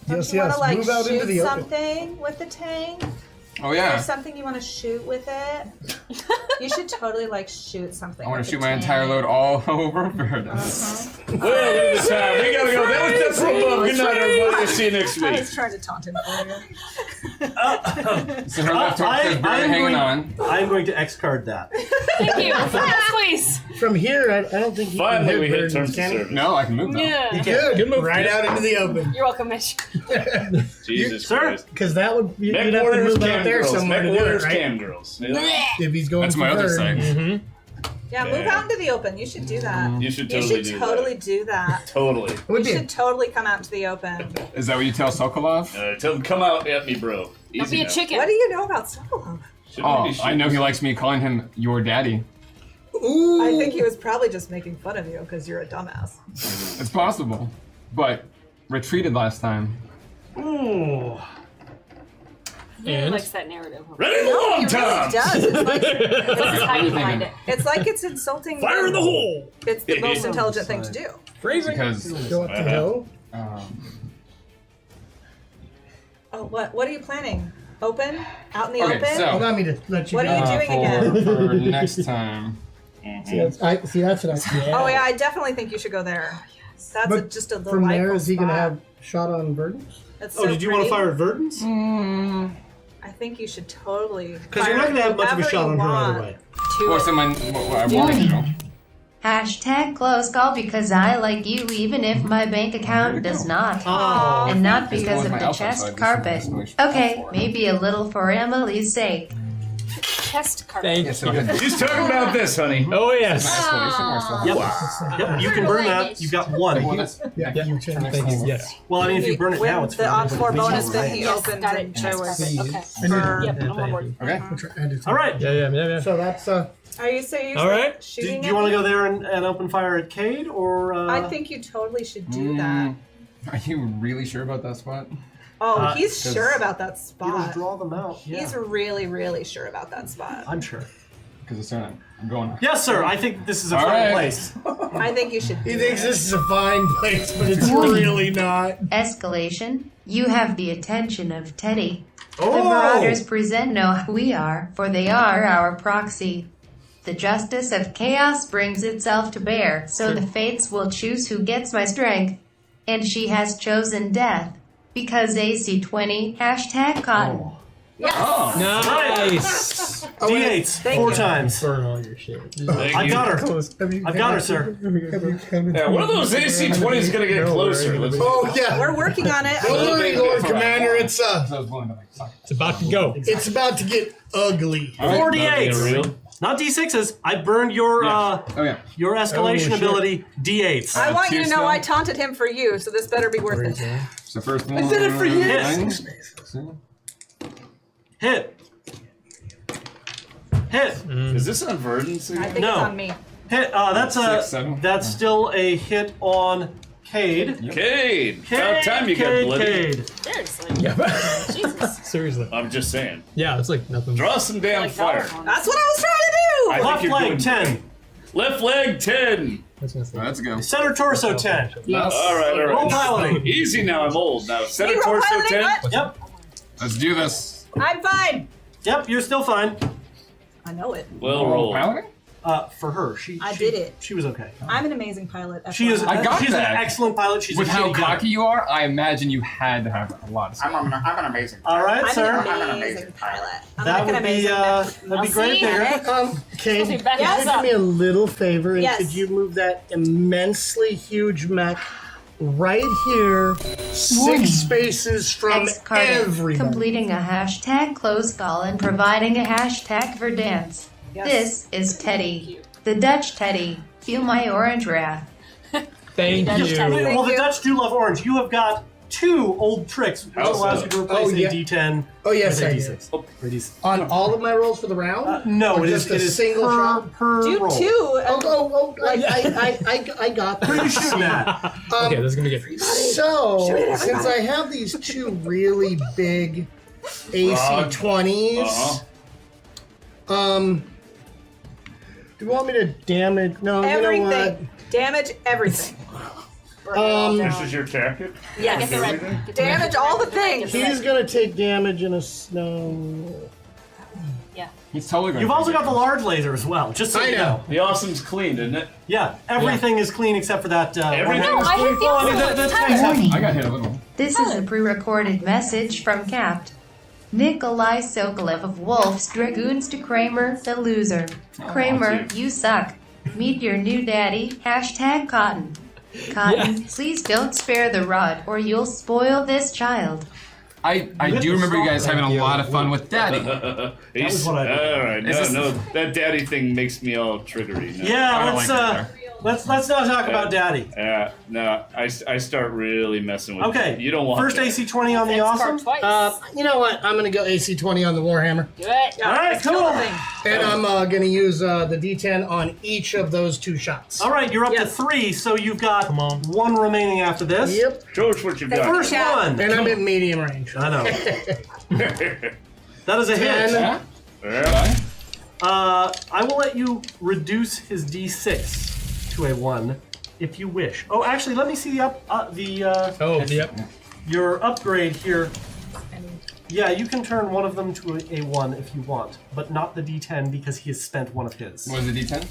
Yes, you want yes. to like Move out into shoot the open. something with the tank? Oh Is yeah. there something you want to shoot with it? You should totally like shoot something. I want with to the shoot my tank. entire load all over Paradise. Well, look at the time. We gotta go. That was the pro. Good night, everybody. See you next I week. was trying to taunt him earlier. So her left hook is barely hanging on. I'm going to X-card that. Thank you. Yes, please. From here, I don't think you Finally, can we hit burdens, terms of can you? service. No, I can move now. Yeah. Good move. Right out into the open. You're welcome, Mitch. Jesus Sir? Christ. Because that would you'd Mech have to warriors, move out cam there girls. somewhere Mech to do it, warriors, right? cam girls. Yeah. If he's going That's for my other third. side. Yeah, move Yeah. out into the open. You should do that. You should You totally should do totally that. do that. Totally. It would You be should totally come out into the open. Is that what you tell Sokolov? Tell them, come out at me, bro. Easy Don't be a now. chicken. What do you know about Sokolov? Shouldn't Oh, we be I know he shooting? likes me calling him your daddy. Ooh. I think he was probably just making fun of you because you're a dumbass. It's possible, but retreated last time. Ooh. He really And? likes that narrative. Ready the long He really time. does. It's like, This is how you find it. it's like it's insulting. Fire in the them. hole. It's the most intelligent thing to do. Phrasing. Because Go up the hill. Oh, what are you planning? Open? Out in the Okay, open? so- Allow me to let you What go. are you doing again? for next time. See, that's what I Oh yeah, I definitely think you should go there. That's But just a from delightful there, is he going to spot. have shot on burdens? That's Oh, so did you want to pretty. fire at Verdance? I think you should totally. Because you're not going to have much of a shot on her either way. What's in my? What I wanted to do. Hashtag close call because I like you even if my bank account does not. Oh. And not This because was of my the alpha, so I chest just carpet. switched Okay, forward. maybe a little for Emily's sake. Chest carpet. Thank Yeah, you. so good. He's talking about this, honey. Oh yes. Exclamation or something? Yep, you can burn that. You've got one. Well, that's, Yeah, yeah, you turn can. next Thank you. time. Yes. Well, I mean, if you burn it With now, it's the fine. on 4 bonus, then he Yes, opens got and it. Chest shows. carpet. Okay. For- Yep, I'm on board. Okay. All right. Yeah. So that's Are you serious? All right. Do Shooting you want to go there and open fire at Cade, or? I think you totally should do that. Are you really sure about that spot? Oh, he's 'cause sure about that You'll spot. draw them out. Yeah. He's really, really sure about that spot. I'm sure. Because it's I'm going. Yes, sir. I think this is a All fine right. place. I think you should. He do thinks it. this is a fine place, but it's really not. Escalation. You have the attention of Teddy. The Oh! Marauders present know who we are, for they are our proxy. The justice of chaos brings itself to bear, so the fates will choose who gets my strength. And she has chosen death, because AC20, hashtag cotton. Oh. Nice. D8s, Thank 4 you. times. Burn all your shit. I got her. I've got her, sir. Yeah, one of those AC-20s is gonna get closer. Let's Oh yeah. We're working on it. Don't worry, Lord Commander. It's about to go. It's about to get ugly. 4 D8s. Not D6s. I burned your your escalation ability D8s. I want you to know I taunted him for you, so this better be worth it. It's the first one. I did it for you. Hit. Hit. Is this on Verdance? I think No. it's on me. Hit. That's still a hit on Cade. Cade! About time you got bloody. Seriously. Yeah. Jesus. Seriously. I'm just saying. Yeah, it's like nothing. Draw some damn fire. That's what I was trying to do. I think Left you're leg doing 10. great. Left leg 10. Let's go. Center torso 10. All right. Roll piloting. Easy now. I'm old now. Center You roll torso piloting 10. what? Yep. Let's do this. I'm fine. Yep. You're still fine. I know it. Well rolled. Piloting? For her, she I did it. She was okay. I'm an amazing pilot. She is. I got she's that. an excellent pilot. She's With a how shitty gunner. cocky you are, I imagine you had to have a lot of skill. I'm an amazing. All right, I'm sir. an amazing pilot. I'm That like an would be amazing that'd be great, Digger. Kate, Supposed to be backing Yes. us could you up. do me a little favor? And Yes. could you move that immensely huge mech right here, 6 spaces from X Carter, everybody? completing a hashtag close call and providing a hashtag for dance. Yes. This is Teddy, the Dutch Teddy. Feel my orange wrath. Thank you. Well, the Dutch do love orange. You have got 2 old tricks, which How allows so? you to replace Oh, yeah. a D10 Oh yes, with a I D6. do. Or D6. On all of my rolls for the round? No, Or it is just a it is single per, shot? per Do roll. 2. I got Who are you that. shooting at? Okay, this is gonna be good. So, since I have these 2 really big AC-20s, do you want me to damage? No, you know what? Everything. Damage everything. This is your tactic? Yes. Get the red. Damage all the things. He's gonna take damage in a snow. Yeah. He's totally going You've also got the large laser as well, just so I you know. know. The awesome's clean, isn't it? Yeah, everything is clean except for that. Everything No, I hit the Well, I mean, awesome. that's Tyler. fantastic. I got hit a little. This is a pre-recorded message from Capt. Nikolai Sokolev of Wolf's Dragoons to Kramer, the loser. Kramer, you suck. Meet your new daddy, hashtag Cotton. Cotton, please don't spare the rod or you'll spoil this child. I do remember you guys having a lot of fun with Daddy. He's, was what I did. all right, no, that daddy thing makes me all triggery. No. Yeah, I let's not talk about Daddy. No, I start really messing with Okay, you. Don't want first that. AC-20 on the X awesome. spark twice. You know what? I'm gonna go AC-20 on the Warhammer. Do it. All right, cool. And I'm gonna use the D10 on each of those 2 shots. All right, you're up to Yes. 3, so you've got Come on. 1 remaining after this. Yep. Show us what you got. First one. And I'm in medium range. I know. That is a hit. 10. Yeah. I will let you reduce his D6 to a 1 if you wish. Oh, actually, let me see the Oh, yep. your upgrade here. Yeah, you can turn one of them to a 1 if you want, but not the D10 because he has spent one of his. What was the D10?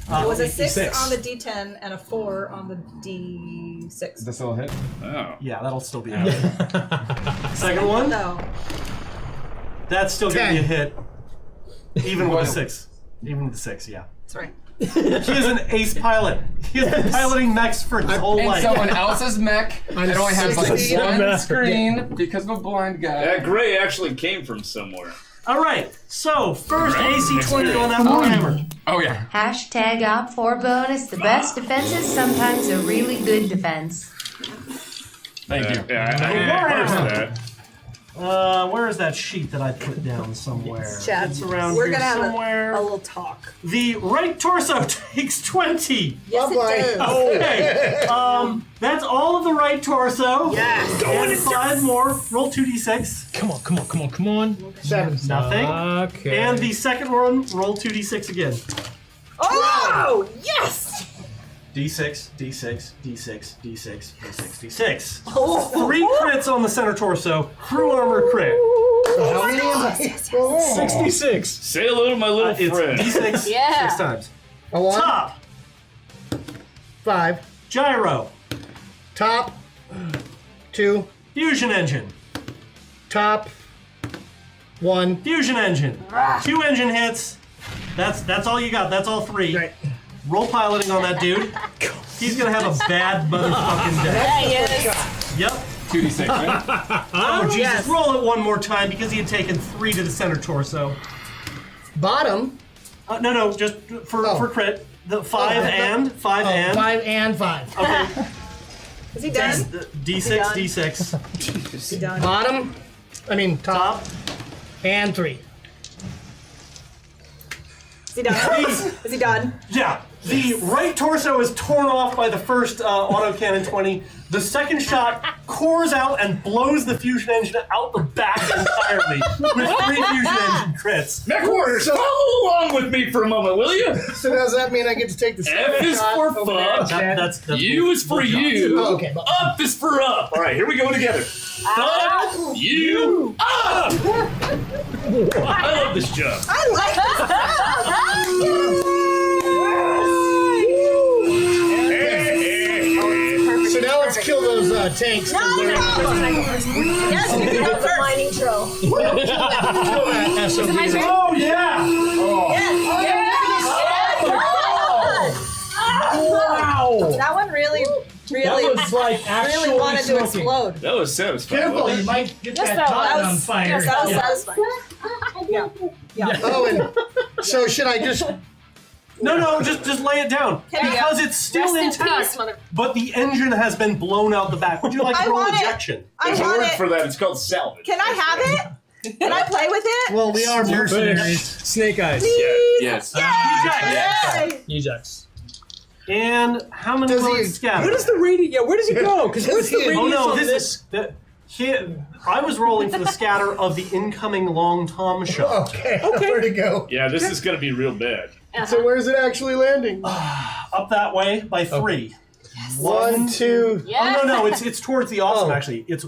It was a 6 D6. on the D10 and a 4 on the D6. Is that still a hit? Oh. Yeah, that'll still be a hit. Second one, No. that's still gonna be a 10. hit, even with a 6. Even with the 6, yeah. That's right. He is an ace pilot. He has been piloting mechs for his whole And life. someone else's mech, I'm it only has like 60. one screen because of a blind guy. That gray actually came from somewhere. All right, so first AC-20 on that Warhammer. Oh yeah. Hashtag op4 bonus. The best defense is sometimes a really good defense. Thank you. Yeah, I reversed that. Where is that sheet that I put down somewhere? Chad, It's around we're here gonna have somewhere. a little talk. The right torso takes 20. Yes, it does. Okay. That's all of the right torso. Yes. And 5 more. Roll 2d6. Come on, come on, come on, come on. 7. Nothing. Okay. And the second one, roll 2d6 again. Oh, yes! D6, D6, D6, D6, D6, D6. Oh. 3 crits on the center torso. Crew armor crit. So how many am I? 66. Say hello to my little It's friend. D6 Yeah. 6 times. A 1. Top. 5. Gyro. Top. 2. Fusion engine. Top. 1. Fusion engine. 2 engine hits. That's all you got. That's all 3. Right. Roll piloting on that dude. He's gonna have a bad motherfucking day. Yeah, he is. Yep. 2d6, right? Oh, Jesus. yes. Roll it one more time because he had taken 3 to the center torso. Bottom. No, just for crit. The 5 and 5 and. 5 and 5. Okay. Is he done? D6, D6. Is he done? Bottom. I mean top. And 3. Is he done? Is he done? Yeah. The right torso is torn off by the first autocannon 20. The second shot cores out and blows the fusion engine out the back entirely with 3 fusion engine crits. Mech Warriors, follow along with me for a moment, will you? So does that mean I get to take the F is for fuck. That's U is for you. Oh, okay. Up is for up. All right, here we go together. Fuck you up. I love this job. I like So now let's kill those tanks. Yes, you can go first. Mining drill. Oh, yeah! Wow! That one really That was like actually really wanted to smoking. explode. That was satisfying. Careful, you might get Yes, that that pot was- on fire. Yes, that was satisfying. Yeah. Yeah. Oh, and so should I just... No, just lay it down. Can I- Because it's still Rest in intact, peace, mother. but the engine has been blown out the back. Would you like I to roll want it. ejection? I There's a want word it. for that. It's called salvage. Can I have it? Can I play with it? Well, we are mercenaries. Snake eyes. Yes. Yay! Ejects. And how many Does will he- it scatter? Where does the radius? Yeah, where does it go? Because where's the Oh, radius Oh no, on this this? is I was rolling for the scatter of the incoming long tom shot. Okay, where to go? Yeah, this is going to be real bad. So where's it actually landing? Up that way by 3. 1, 2... Yeah. Oh no, it's towards the awesome Oh. actually. It's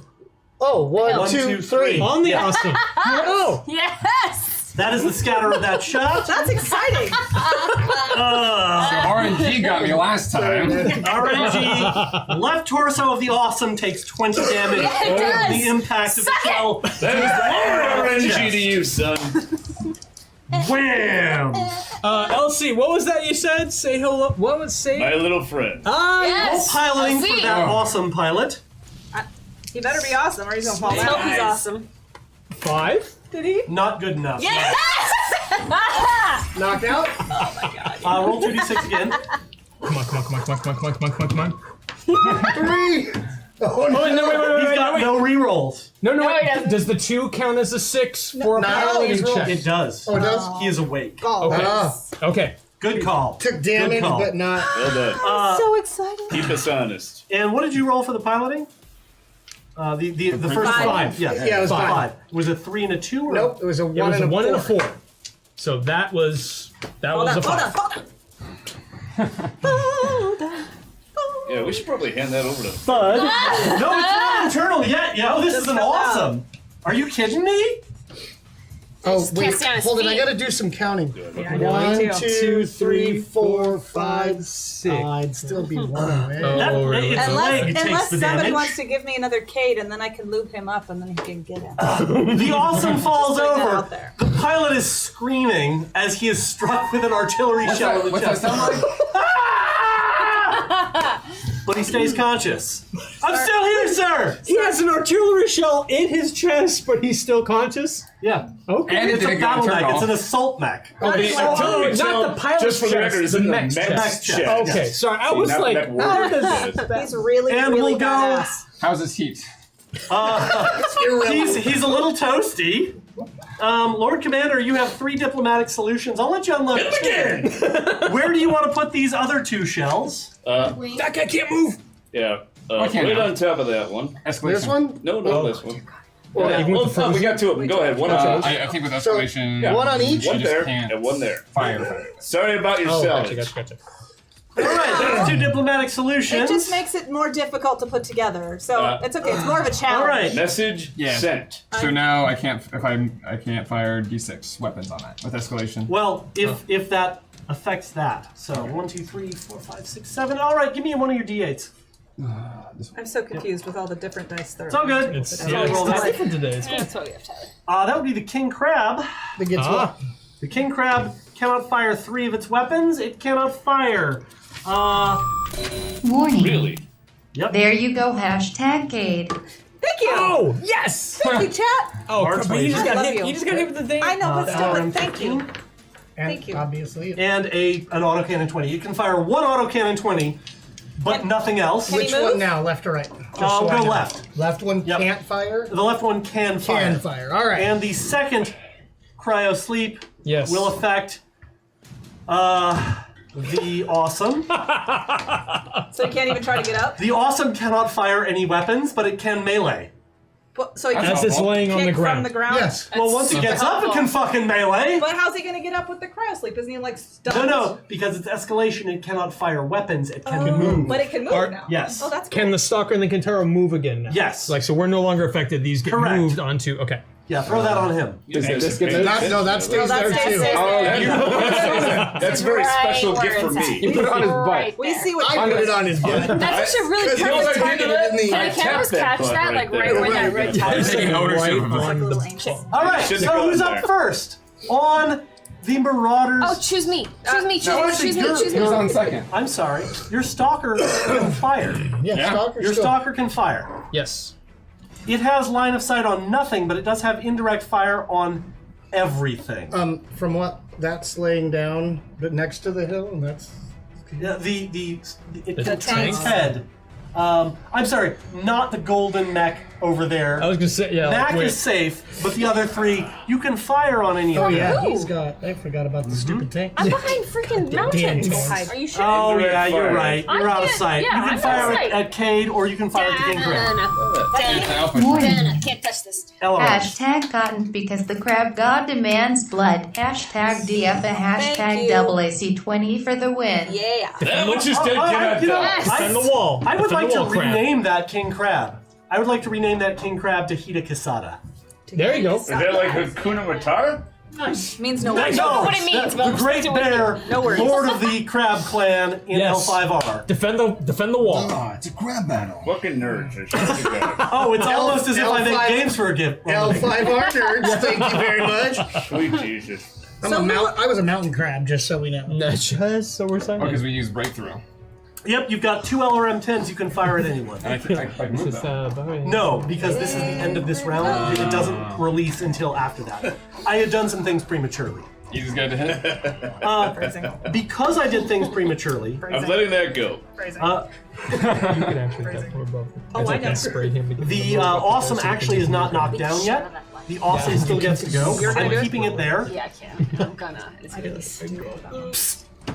Oh, 1, 1, 2, 2, 3. 3. On the awesome. Oh, Yes. That is the scatter of that shot. That's exciting. RNG got me last time. RNG, left torso of the awesome takes 20 damage. Yeah, it does. The impact of the Suck it. shell. That is RNG to you, son. Wham! Elsie, what was that you said? Say hello. What was say? My little friend. Ah, Yes. Piloting Elsie. for that awesome pilot. He better be awesome or he's gonna fall Let's hope down. he's awesome. 5. Did he? Not good enough. Yes. Knocked out? Roll 2d6 again. Come on. 3! Oh, no. Oh, no, He's got wait. no rerolls. No, No, he wait. doesn't. Does the 2 count as a 6 for a No, piloting he's check? It does. Oh, it does? He is awake. Oh, Okay. Ah, Okay. Good call. took damage, call. but not... Well done. so excited. Keep us honest. And what did you roll for the piloting? The first 5. Yeah, Yeah, it was 5. Was it 3 and a 2? Or? Nope, it was a 1 It was and a a 1 and a 4. 4. So that was a Hold 5. on. Yeah, we should probably hand that over to Bud. No, it's not internal yet, yo. This is an awesome. Are you kidding me? Oh, Just wait, can't stay on his hold on, I feet. gotta do some counting. Yeah, I know, me 1, too. 2, 3, 4, 5, 6. I'd still be 1 away. Oh, That, really? its leg takes Unless the somebody damage. wants to give me another Cade and then I can loop him up and then he can get him. The awesome falls Just putting that over. out there. The pilot is screaming as he is struck with an artillery shell in the What's that chest. sound like? But he stays conscious. I'm still here, sir. He has an artillery shell in his chest, but he's still conscious? Yeah. Okay. And it It's a didn't go battle mech. turn It's an off. assault mech. The artillery not shell, the pilot's just for the chest, record, is the in the mech's mech's chest. chest. Okay, Yes. sorry. I See, was now like, Mech Warrior says. He's really, And really we'll go- badass. How's his heat? He's a little toasty. Lord Commander, you have 3 diplomatic solutions. I'll let you unload Hit him again! Where do you want to put these other 2 shells? that guy can't move. Yeah. I can't Right now. on top of that one. Escalation. This one? No, this one. Well, Yeah, even with well, the no, we first- got 2 of them. Go ahead. One on each. I think with escalation, Yeah. One on each? you One just there can't and one there. fire. Sorry about your Oh, salvage. gotcha. All right, there's 2 diplomatic It solutions. just makes it more difficult to put together. So it's okay. It's more of a challenge. All right. Message sent. So now I can't I can't fire D6 weapons on that with escalation. Well, if that affects that. So 1, 2, 3, 4, 5, 6, 7. All right, give me one of your D8s. I'm so confused with all the different dice there. It's all good. It's different today. That's what we have, Tyler. That would be the king crab. That gets what? The king crab cannot fire 3 of its weapons. It cannot fire. Warning. Really? Yep. There you go, hashtag Cade. Thank you. Oh, yes! Thank you, chat. Oh, Hearts but you just I got love hit. you. You just got hit with the thing. I know, but still, LRM but thank you. 15. And Thank you. obviously. And an autocannon 20. You can fire 1 autocannon 20, but nothing else. Can Which he move? one now, left or right? Just We'll so I go know. left. Left one Yep. can't fire? The left one can fire. Can fire, all right. And the second cryo sleep Yes. will affect the awesome. So you can't even try to get up? The awesome cannot fire any weapons, but it can melee. So he can As it's laying on the kick from ground. the ground? Yes. Well, once it gets up, it can fucking melee. But how's he going to get up with the cryosleep? Isn't he like stuck? No, because it's escalation. It cannot fire weapons. It can move. But it can move now. Yes. Oh, that's Can the Stalker and the Kintaro move again now? Yes. Like, so we're no longer affected. These get Correct. moved onto. Okay. Yeah, throw that on him. That stays there too. That's a very special where gift for it's me. at. You put it on his Right butt. We see what I put it on his butt. That's actually really Because perfect he timing. already did it in the- Can I the cameras tapped that catch button that? right Like there. right when that red He's tire taking ownership of Right it. on the ancient. All right, Shouldn't so have gone who's there. up first? On the Marauders. Oh, choose me. Choose me. Choose No, me. actually, Choose me. you're- Choose He was me. on second. I'm sorry. Your stalker can fire. Yeah, stalker Your still. stalker can fire. Yes. It has line of sight on nothing, but it does have indirect fire on everything. From what? That's laying down, but next to the hill, and that's. Yeah, it The can turn tank? its head. I'm sorry, not the golden mech over there. I was gonna say, yeah. Mac wait. is safe, but the other 3, you can fire on any Oh of them. yeah, he's got. I forgot about the stupid tank. I'm behind freaking mountains. tanks. Are you sure? Oh Indirect yeah, you're fire. right. I You're out of can't- sight. yeah, you can I'm fire out of it sight. at Cade, or you can fire at the King Crab. Warning. Can't touch this. LRM. Hashtag cotton because the crab god demands blood. Hashtag DF and hashtag you. AAC20 for the win. Yeah. That which is dead Oh, cannot you know, die. Defend the wall. I would Defend like the to wall, crab. rename that King Crab. I would like to rename that King Crab to Hida Kisada. There you go. Is that like Hakuna Matata? Means no No, worries. what it means, the but we're Great sticking with Bear, No worries. Lord of the Crab Clan in Yes. L5R. Defend the wall. Oh, it's a crab battle. Fucking nerds. I should have got Oh, it's almost as if I make L5 games for a gift. L5R nerds, thank you very much. it. Sweet Jesus. I was a mountain crab, just so we know. Just so we're saying. Oh, because we use breakthrough. Yep, you've got 2 LRM-10s you can fire at anyone. And I can move Just, them. No, because this is the end of this round. It doesn't release until after that. I had done some things prematurely. You just got to hit. Because I did things prematurely, I'm letting that go. You can actually get more above. Oh, I know. Spray him to get the more above awesome so you can actually is not knocked down yet. The awesome still gets to go. You're gonna I'm do it? keeping it there. Yeah, I can. I'm gonna. It's gonna be stupid.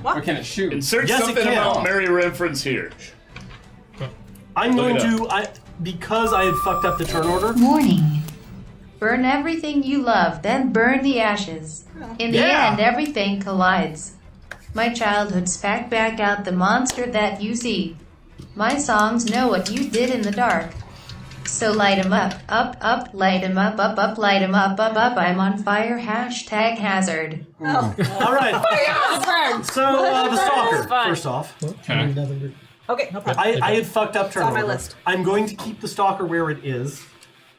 Or can it shoot? Insert Yes, it something can. about Mary reference here. I'm going Look it to, because I had fucked up the turn order. Warning. Burn everything you love, then burn the ashes. In the Yeah. end, everything collides. My childhood spat back out the monster that you see. My songs know what you did in the dark. So light 'em up, light 'em up, light 'em up, I'm on fire, hashtag hazard. All right. So the stalker, first off. Okay, no problem. I had fucked up turn on my order. list. I'm going to keep the stalker where it is,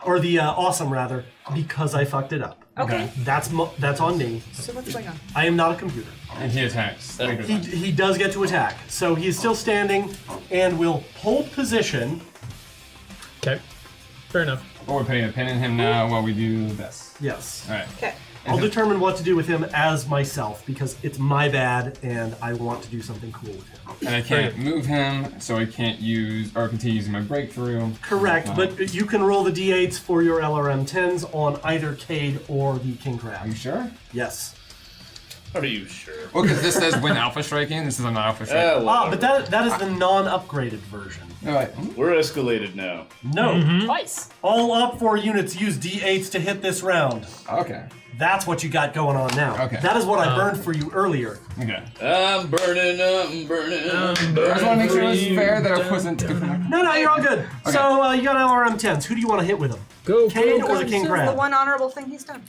or the awesome rather, because I fucked it up. Okay. That's on me. So what's going on? I am not a computer. And he attacks. He does get to attack, so he is still standing and will hold position. Okay. Fair enough. Or we're putting a pin in him now while we do this. Yes. Alright. Okay. I'll determine what to do with him as myself because it's my bad and I want to do something cool with him. And I can't move him, so I can't use or continue using my breakthrough. Correct, but you can roll the d8s for your LRM-10s on either Cade or the King Crab. Are you sure? Yes. Are you sure? Well, because this says when alpha striking, this is an alpha striking. But that is the non-upgraded version. We're escalated now. No. Twice. All up 4 units use d8s to hit this round. Okay. That's what you got going on now. Okay. That is what I burned for you earlier. Okay. I'm burning up, I'm burning up. I just want to make sure it's fair that I wasn't different. No, you're all good. Okay. So you got LRM-10s. Who do you want to hit with them? Go, Cade go, or the King This is Crab? the one honorable thing he's done.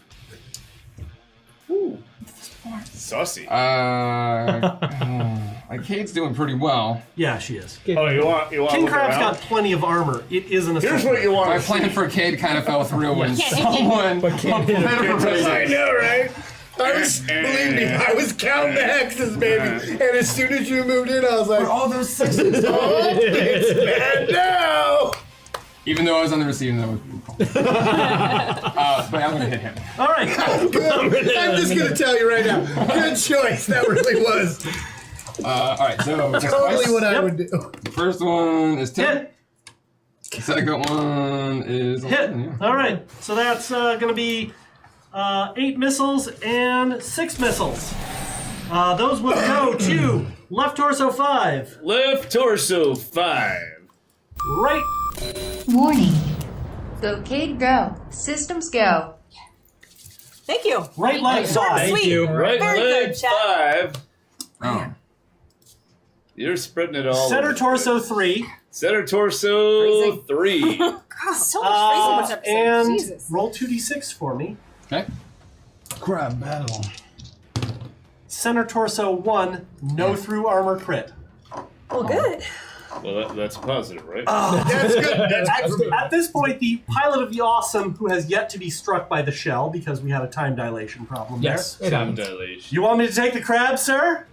Saucy. Kate's doing pretty well. Yeah, she is. Oh, you want King look Crab's around? got plenty of armor. It isn't a. Here's what you want. My plan for Kate kind of fell through when Yes. someone. I know, right? Believe me, I was counting the hexes, baby. And as soon as you moved in, I was like, all those sixes. oh, it's bad now. Even though I was on the receiving end, but I'm gonna hit him. All right. Good. I'm just gonna tell you right now. Good choice. That really was. All right, so Totally what I would do. First one is 10. Second one is Hit. 11, yeah. All right. So that's going to be 8 missiles and 6 missiles. Those will go to left torso 5. Left torso 5. Right. Warning. Go, Kate, go. Systems go. Thank you. Right leg Short and 5. sweet. Right Very leg good, chat. 5. Oh. You're spreading it all. Center over. torso 3. Center torso 3. God, so much phrasing this episode. And Jesus. roll 2d6 for me. Okay. Crab battle. Center torso 1. No through armor crit. Well, good. Well, that's positive, right? That's good. That's good. At this point, the pilot of the Awesome, who has yet to be struck by the shell because we had a time dilation problem Yes. there. Time dilation. You want me to take the crab, sir?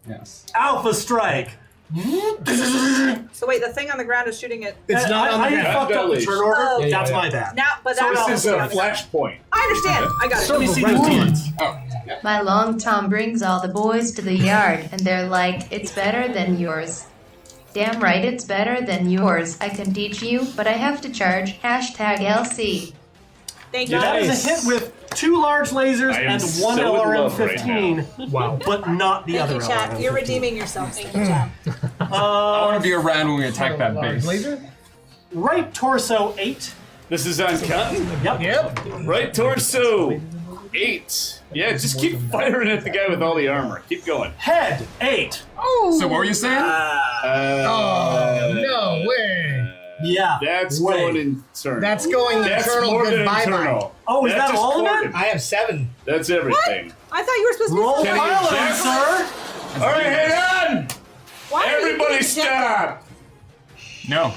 Yes. Alpha strike. So wait, the thing on the ground is shooting it. It's not on the I ground. fucked up the turn order. Oh. That's my bad. Now, but So that's This is a flashpoint. I understand. I got it. Let me see those deeds. Oh. My long Tom brings all the boys to the yard, and they're like, it's better than yours. Damn right it's better than yours. I can teach you, but I have to charge. #LC. Thank you. That is a hit with 2 large lasers I am and so 1 in love LRM-15. Wow. But not the Thank other you, chat. LRM-15. You're redeeming yourselves. Thank you, chat. I want to be around when we attack that base. Right torso 8. This is on Cotton? Yep. Right torso 8. Yeah, just keep firing at the guy with all the armor. Keep going. Head 8. So what were you saying? Oh, no way. Yeah. That's way. going internal. That's going That's internal. more than Goodbye, internal. Oh, is That's that just all of Corbin. it? I have 7. That's everything. I thought you were supposed to be. Roll Can he piloting, eject? sir. All right, hang on. Why are you Everybody being stop. No.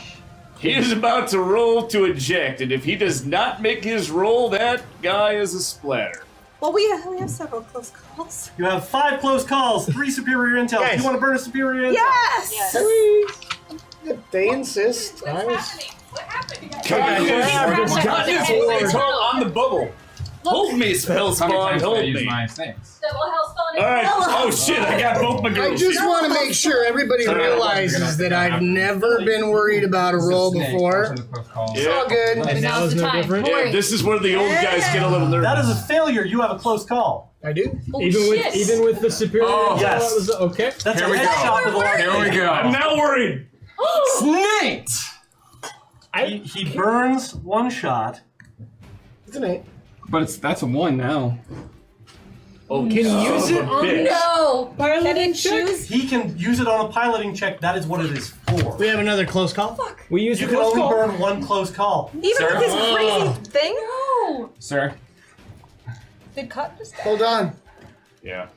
He is about to roll to eject, and if he does not make his roll, that guy is a splatter. Well, we have several close calls. You have 5 close calls, 3 superior intel. Guys. You want to burn a superior intel? Yes. If they insist. I was... Cotton is holding on the bubble. Hold me, How many Spellspawn. times did I Hold use me. my snakes? All right. Oh shit! I got both my I girls. just want to make sure everybody realizes that I've never been worried about a roll before. It's all good. And now is no different. Yeah, this is where the old guys get a little nervous. That is a failure. You have a close call. I do. Even with the superior. Oh, yes. That was okay. That's Here a we go. headshot with a large Here we laser. go. I'm now worried. Snake! He burns 1 shot. It's an 8. But that's a 1 now. Oh, Can you use it on No. Can he choose? He can use it on a piloting check. That is what it is for. We have another close call. We use You the can close only call. burn 1 close call. Even Sir? with this crazy thing? No. Sir? Did Cut just Hold on. Yeah.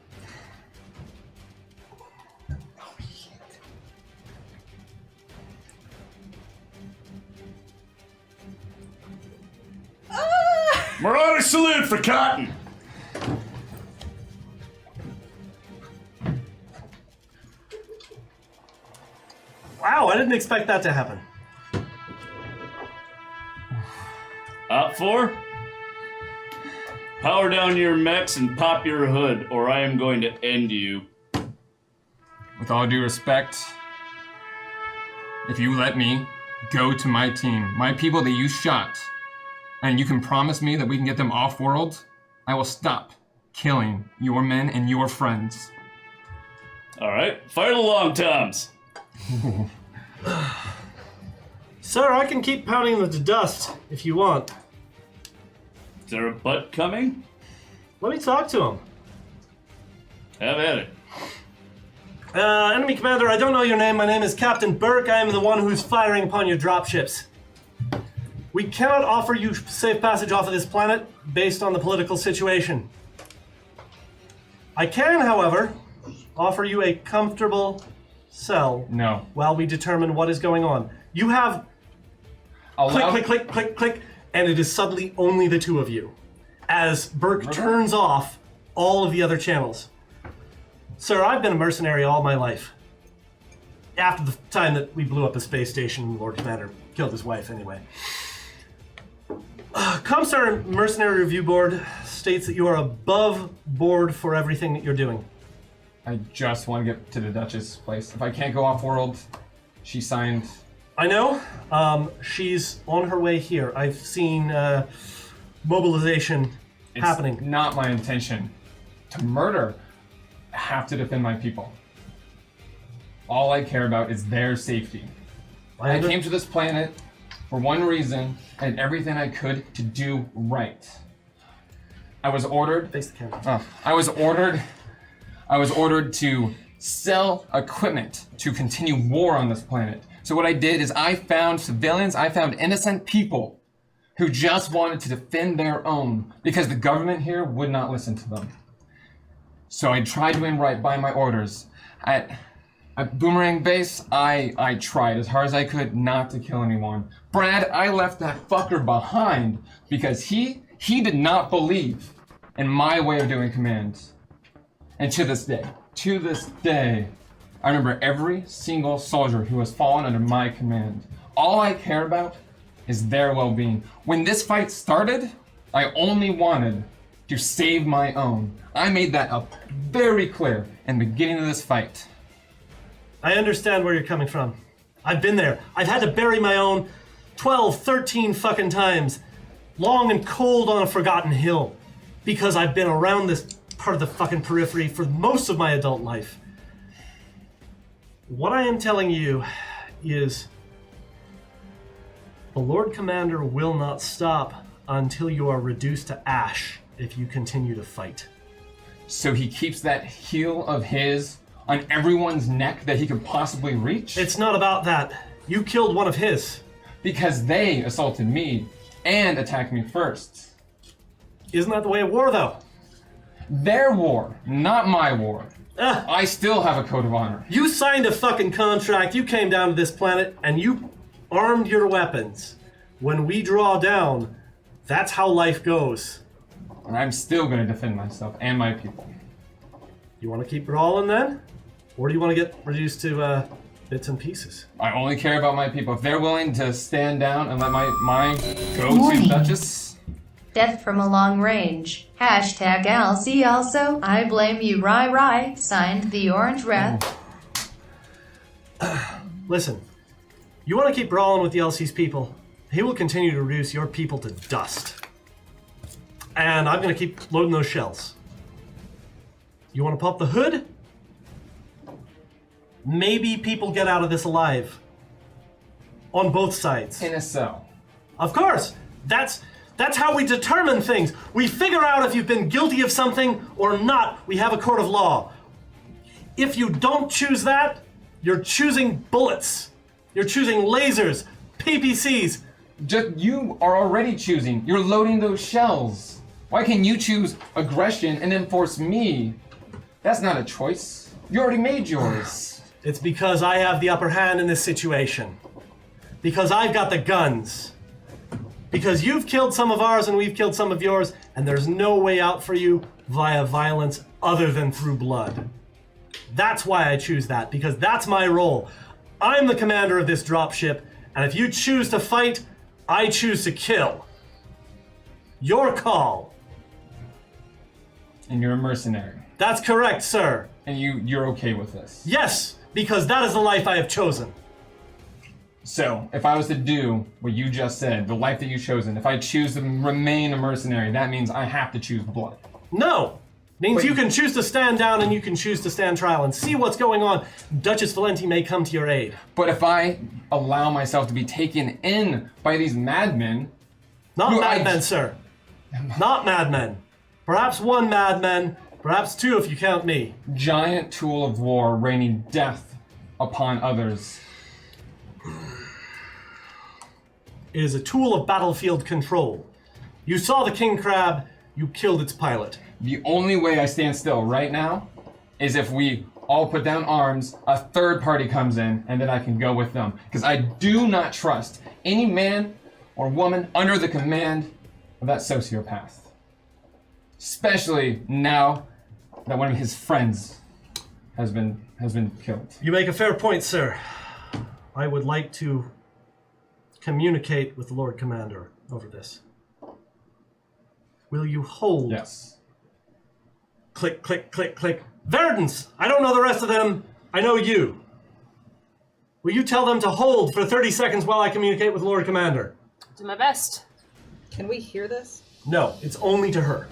Marauder salute for Cotton. Wow, I didn't expect that to happen. Op 4. Power down your mechs and pop your hood, or I am going to end you. With all due respect, if you let me go to my team, my people that you shot, and you can promise me that we can get them off-world, I will stop killing your men and your friends. All right, fire the long toms. Sir, I can keep pounding them to dust if you want. Is there a butt coming? Let me talk to him. Have at it. Enemy commander, I don't know your name. My name is Captain Burke. I am the one who's firing upon your dropships. We cannot offer you safe passage off of this planet based on the political situation. I can, however, offer you a comfortable cell. No. While we determine what is going on. You have click, click, click, click, and it is suddenly only the two of you. As Burke turns off all of the other channels. Sir, I've been a mercenary all my life. After the time that we blew up a space station, Lord Commander killed his wife anyway. Comstar Mercenary Review Board states that you are above board for everything that you're doing. I just want to get to the Duchess' place. If I can't go off-world, she signed... I know. She's on her way here. I've seen mobilization happening. It's not my intention to murder. I have to defend my people. All I care about is their safety. I came to this planet for one reason, and everything I could to do right. I was ordered. Face the camera. I was ordered to sell equipment to continue war on this planet. So what I did is I found civilians, I found innocent people who just wanted to defend their own because the government here would not listen to them. So I tried doing right by my orders. At Boomerang Base, I tried as hard as I could not to kill anyone. Brad, I left that fucker behind because he did not believe in my way of doing commands. And to this day, I remember every single soldier who has fallen under my command. All I care about is their well-being. When this fight started, I only wanted to save my own. I made that up very clear in the beginning of this fight. I understand where you're coming from. I've been there. I've had to bury my own 12, 13 fucking times, long and cold on a forgotten hill, because I've been around this part of the fucking periphery for most of my adult life. What I am telling you is the Lord Commander will not stop until you are reduced to ash if you continue to fight. So he keeps that heel of his on everyone's neck that he could possibly reach? It's not about that. You killed one of his. Because they assaulted me and attacked me first. Isn't that the way of war, though? Their war, not my war. I still have a code of honor. You signed a fucking contract, you came down to this planet, and you armed your weapons. When we draw down, that's how life goes. And I'm still gonna defend myself and my people. You want to keep brawling then? Or do you want to get reduced to bits and pieces? I only care about my people. If they're willing to stand down and let my go-to Duchess... Death from a long range. Hashtag LC also. I blame you, Rai. Signed the Orange Wrath. Listen, you want to keep brawling with the LC's people, he will continue to reduce your people to dust. And I'm going to keep loading those shells. You want to pop the hood? Maybe people get out of this alive. On both sides. In a cell. Of course. That's how we determine things. We figure out if you've been guilty of something or not. We have a court of law. If you don't choose that, you're choosing bullets. You're choosing lasers, PPCs. You are already choosing. You're loading those shells. Why can't you choose aggression and then force me? That's not a choice. You already made yours. It's because I have the upper hand in this situation. Because I've got the guns. Because you've killed some of ours and we've killed some of yours, and there's no way out for you via violence other than through blood. That's why I choose that, because that's my role. I'm the commander of this dropship, and if you choose to fight, I choose to kill. Your call. And you're a mercenary. That's correct, sir. And you're okay with this? Yes, because that is the life I have chosen. So, if I was to do what you just said, the life that you've chosen, if I choose to remain a mercenary, that means I have to choose blood. No! Means you can choose to stand down and you can choose to stand trial and see what's going on. Duchess Valenti may come to your aid. But if I allow myself to be taken in by these madmen... Not madmen, sir. Not madmen. Perhaps one madman, perhaps two if you count me. Giant tool of war raining death upon others. It is a tool of battlefield control. You saw the king crab, you killed its pilot. The only way I stand still right now is if we all put down arms, a third party comes in, and then I can go with them. Because I do not trust any man or woman under the command of that sociopath. Especially now that one of his friends has been killed. You make a fair point, sir. I would like to communicate with the Lord Commander over this. Will you hold? Yes. Click, click, click, click. Verdens! I don't know the rest of them. I know you. Will you tell them to hold for 30 seconds while I communicate with Lord Commander? Do my best. Can we hear this? No, it's only to her.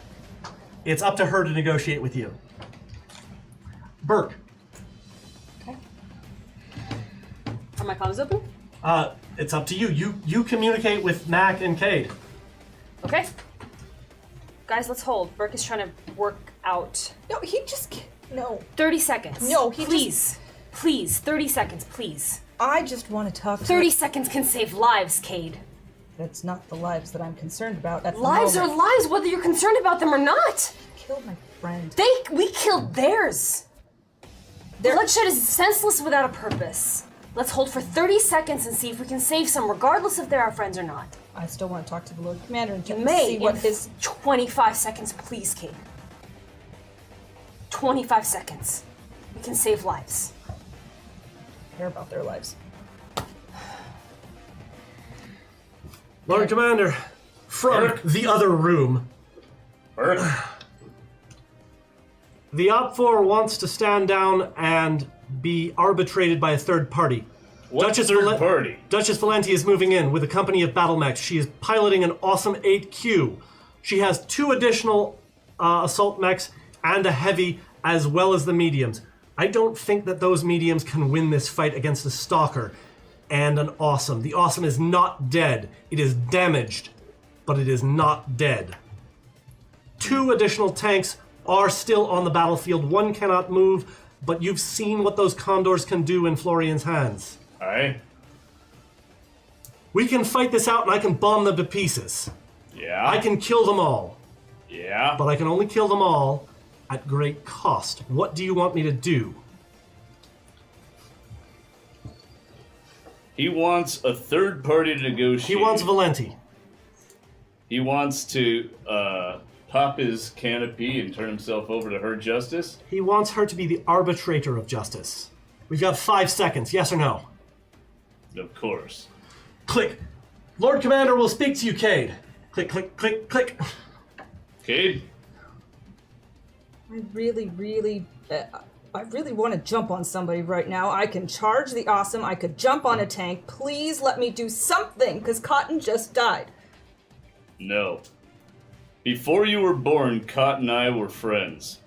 It's up to her to negotiate with you. Burke. Okay. Are my comms open? It's up to you. You communicate with Mac and Cade. Okay. Guys, let's hold. Burke is trying to work out. No, he just... No. 30 seconds. No, he Please. Please, 30 seconds, please. I just want to talk to 30 seconds can save lives, Cade. That's not the lives that I'm concerned about at the Lives are moment. lives, whether you're concerned about them or not. Killed my friend. We killed theirs. Bloodshed is senseless without a purpose. Let's hold for 30 seconds and see if we can save some, regardless if they're our friends or not. I still want to talk to the Lord Commander and You see may what in his... 25 seconds, please, Cade. 25 seconds. We can save lives. care about their lives. Lord Commander, from the other room. The OPFOR wants to stand down and be arbitrated by a third party. What third party? Duchess Valenti is moving in with a company of battle mechs. She is piloting an awesome 8Q. She has 2 additional assault mechs and a heavy, as well as the mediums. I don't think that those mediums can win this fight against a stalker and an awesome. The awesome is not dead. It is damaged, but it is not dead. 2 additional tanks are still on the battlefield. 1 cannot move, but you've seen what those condors can do in Florian's hands. Aye. We can fight this out and I can bomb them to pieces. Yeah. I can kill them all. Yeah. But I can only kill them all at great cost. What do you want me to do? He wants a third party to negotiate. He wants Valenti. He wants to pop his canopy and turn himself over to her justice. He wants her to be the arbitrator of justice. We've got 5 seconds, yes or no? Of course. Click. Lord Commander will speak to you, Cade. Click, click, click, click. Cade? I really want to jump on somebody right now. I can charge the awesome. I could jump on a tank. Please let me do something, because Cotton just died. No. Before you were born, Cot and I were friends.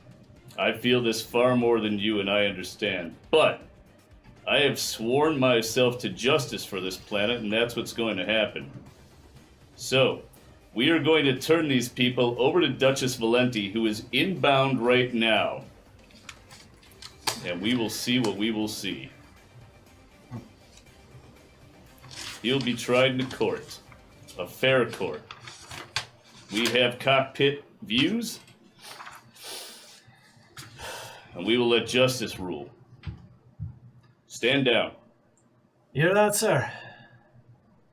I feel this far more than you and I understand. But I have sworn myself to justice for this planet, and that's what's going to happen. So, we are going to turn these people over to Duchess Valenti, who is inbound right now. And we will see what we will see. He'll be tried in a court. A fair court. We have cockpit views. And we will let justice rule. Stand down. You hear that, sir?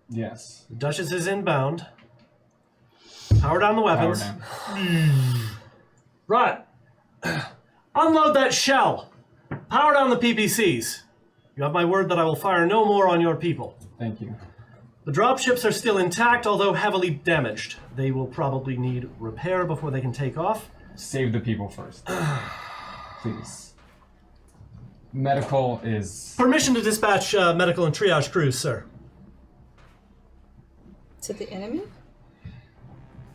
Yes. The Duchess is inbound. Power down the weapons. Power down. Right. Unload that shell. Power down the PPCs. You have my word that I will fire no more on your people. Thank you. The dropships are still intact, although heavily damaged. They will probably need repair before they can take off. Save the people first. Please. Medical is... Permission to dispatch medical and triage crews, sir. To the enemy?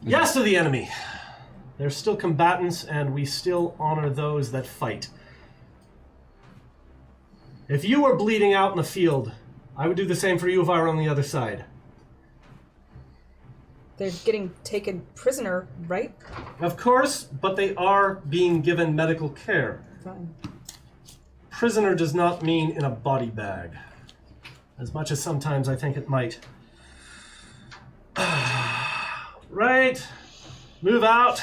Yes, to the enemy. They're still combatants, and we still honor those that fight. If you were bleeding out in the field, I would do the same for you if I were on the other side. They're getting taken prisoner, right? Of course, but they are being given medical care. Fine. Prisoner does not mean in a body bag, as much as sometimes I think it might. Right. Move out.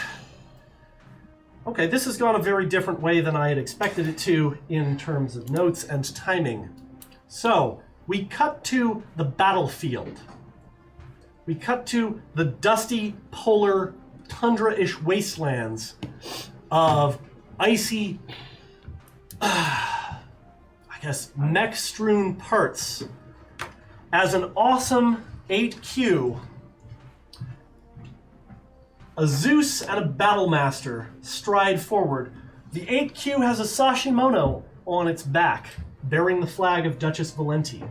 Okay, this has gone a very different way than I had expected it to in terms of notes and timing. So, we cut to the battlefield. We cut to the dusty, polar, tundra-ish wastelands of icy, mech-strewn parts. As an awesome 8Q, a Zeus and a Battlemaster stride forward. The 8Q has a Sashimono on its back, bearing the flag of Duchess Valenti.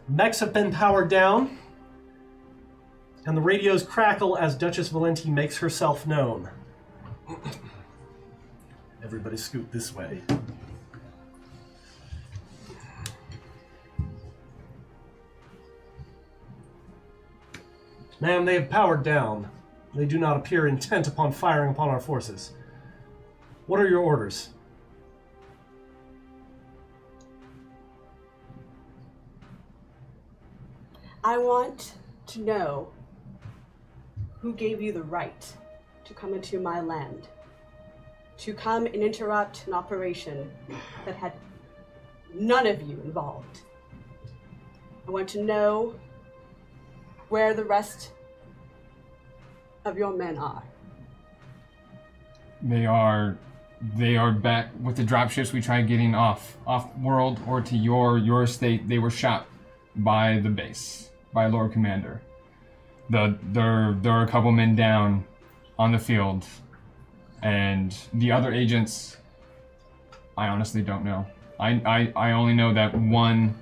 Mechs have been powered down, and the radios crackle as Duchess Valenti makes herself known. Everybody scoot this way. Ma'am, they have powered down. They do not appear intent upon firing upon our forces. What are your orders? I want to know who gave you the right to come into my land, to come and interrupt an operation that had none of you involved. I want to know where the rest of your men are. They are back with the dropships we tried getting off world or to your state. They were shot by the base, by Lord Commander. There are a couple men down on the field, and the other agents, I honestly don't know. I only know that one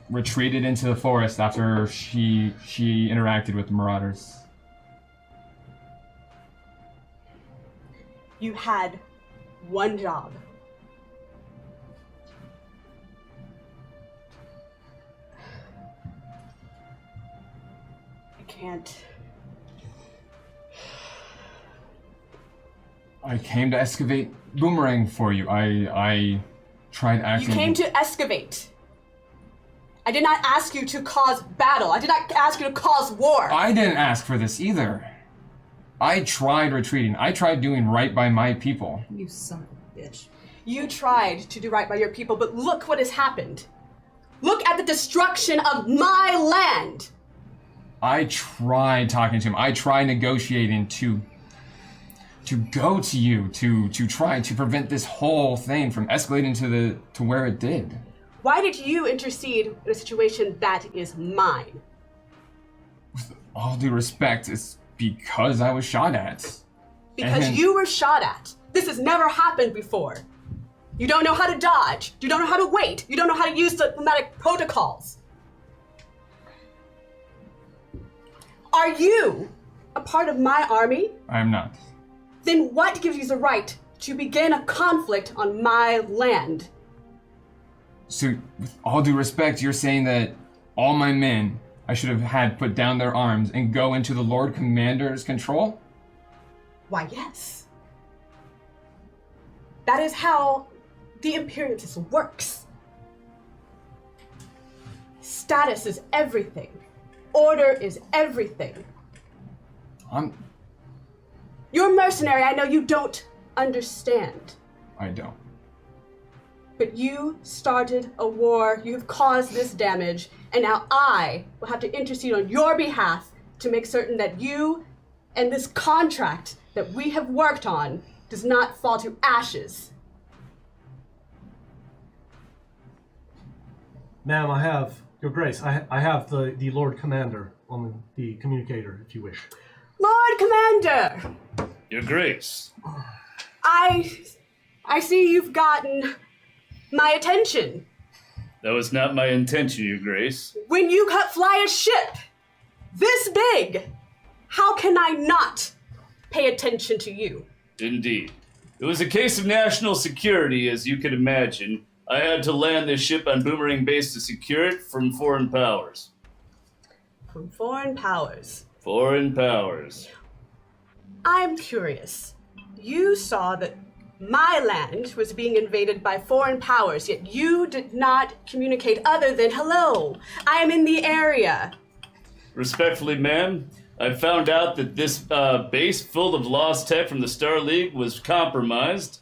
retreated into the forest after she interacted with the Marauders. You had one job. I can't. I came to excavate Boomerang for you. I tried acting. You came to excavate. I did not ask you to cause battle. I did not ask you to cause war. I didn't ask for this either. I tried retreating. I tried doing right by my people. You son of a bitch. You tried to do right by your people, but look what has happened. Look at the destruction of my land. I tried talking to him. I tried negotiating to go to you, to try to prevent this whole thing from escalating to where it did. Why did you intercede in a situation that is mine? With all due respect, it's because I was shot at. Because you were shot at. This has never happened before. You don't know how to dodge. You don't know how to wait. You don't know how to use diplomatic protocols. Are you a part of my army? I am not. Then what gives you the right to begin a conflict on my land? So, with all due respect, you're saying that all my men I should have had put down their arms and go into the Lord Commander's control? Why, yes. That is how the Imperialism works. Status is everything. Order is everything. You're a mercenary. I know you don't understand. I don't. But you started a war, you have caused this damage, and now I will have to intercede on your behalf to make certain that you and this contract that we have worked on does not fall to ashes. Ma'am, I have, Your Grace, I have the Lord Commander on the communicator, if you wish. Lord Commander! Your Grace. I see you've gotten my attention. That was not my intention, Your Grace. When you fly a ship this big, how can I not pay attention to you? Indeed. It was a case of national security, as you can imagine. I had to land this ship on Boomerang Base to secure it from foreign powers. From foreign powers? Foreign powers. I'm curious. You saw that my land was being invaded by foreign powers, yet you did not communicate other than, hello, I am in the area. Respectfully, ma'am, I found out that this base full of lost tech from the Star League was compromised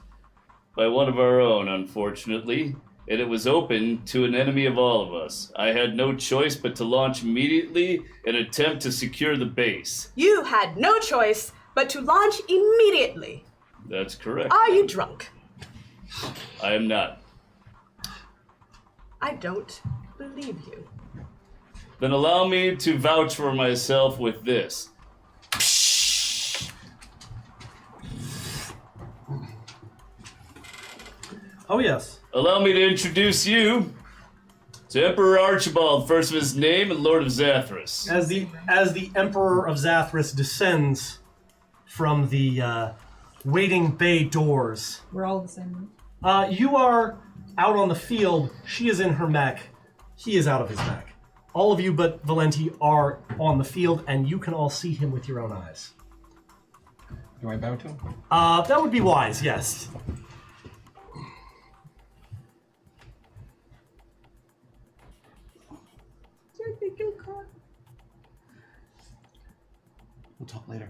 by one of our own, unfortunately, and it was open to an enemy of all of us. I had no choice but to launch immediately and attempt to secure the base. You had no choice but to launch immediately. That's correct. Are you drunk? I am not. I don't believe you. Then allow me to vouch for myself with this. Oh, yes. Allow me to introduce you to Emperor Archibald, first of his name, and Lord of Zathras. As the Emperor of Zathras descends from the waiting bay doors, We're all the same room. you are out on the field. She is in her mech. He is out of his mech. All of you but Valenti are on the field, and you can all see him with your own eyes. Do I bow to him? That would be wise, yes. We'll talk later.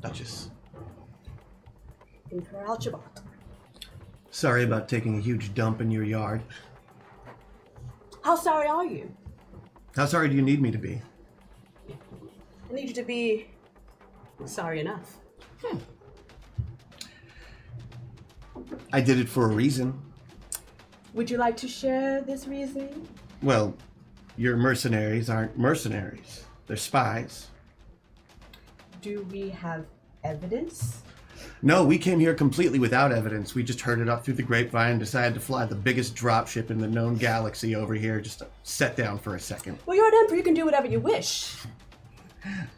Duchess. Emperor Archibald. Sorry about taking a huge dump in your yard. How sorry are you? How sorry do you need me to be? I need you to be sorry enough. I did it for a reason. Would you like to share this reasoning? Well, your mercenaries aren't mercenaries. They're spies. Do we have evidence? No, we came here completely without evidence. We just heard it up through the grapevine and decided to fly the biggest dropship in the known galaxy over here just to set down for a second. Well, you're an emperor. You can do whatever you wish.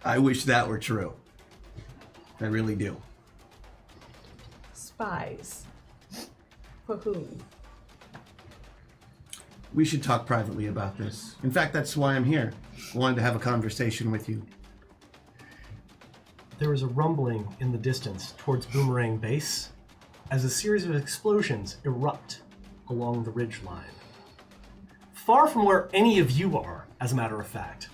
I wish that were true. I really do. Spies. For whom? We should talk privately about this. In fact, that's why I'm here. I wanted to have a conversation with you. There is a rumbling in the distance towards Boomerang Base as a series of explosions erupt along the ridgeline. Far from where any of you are, as a matter of fact.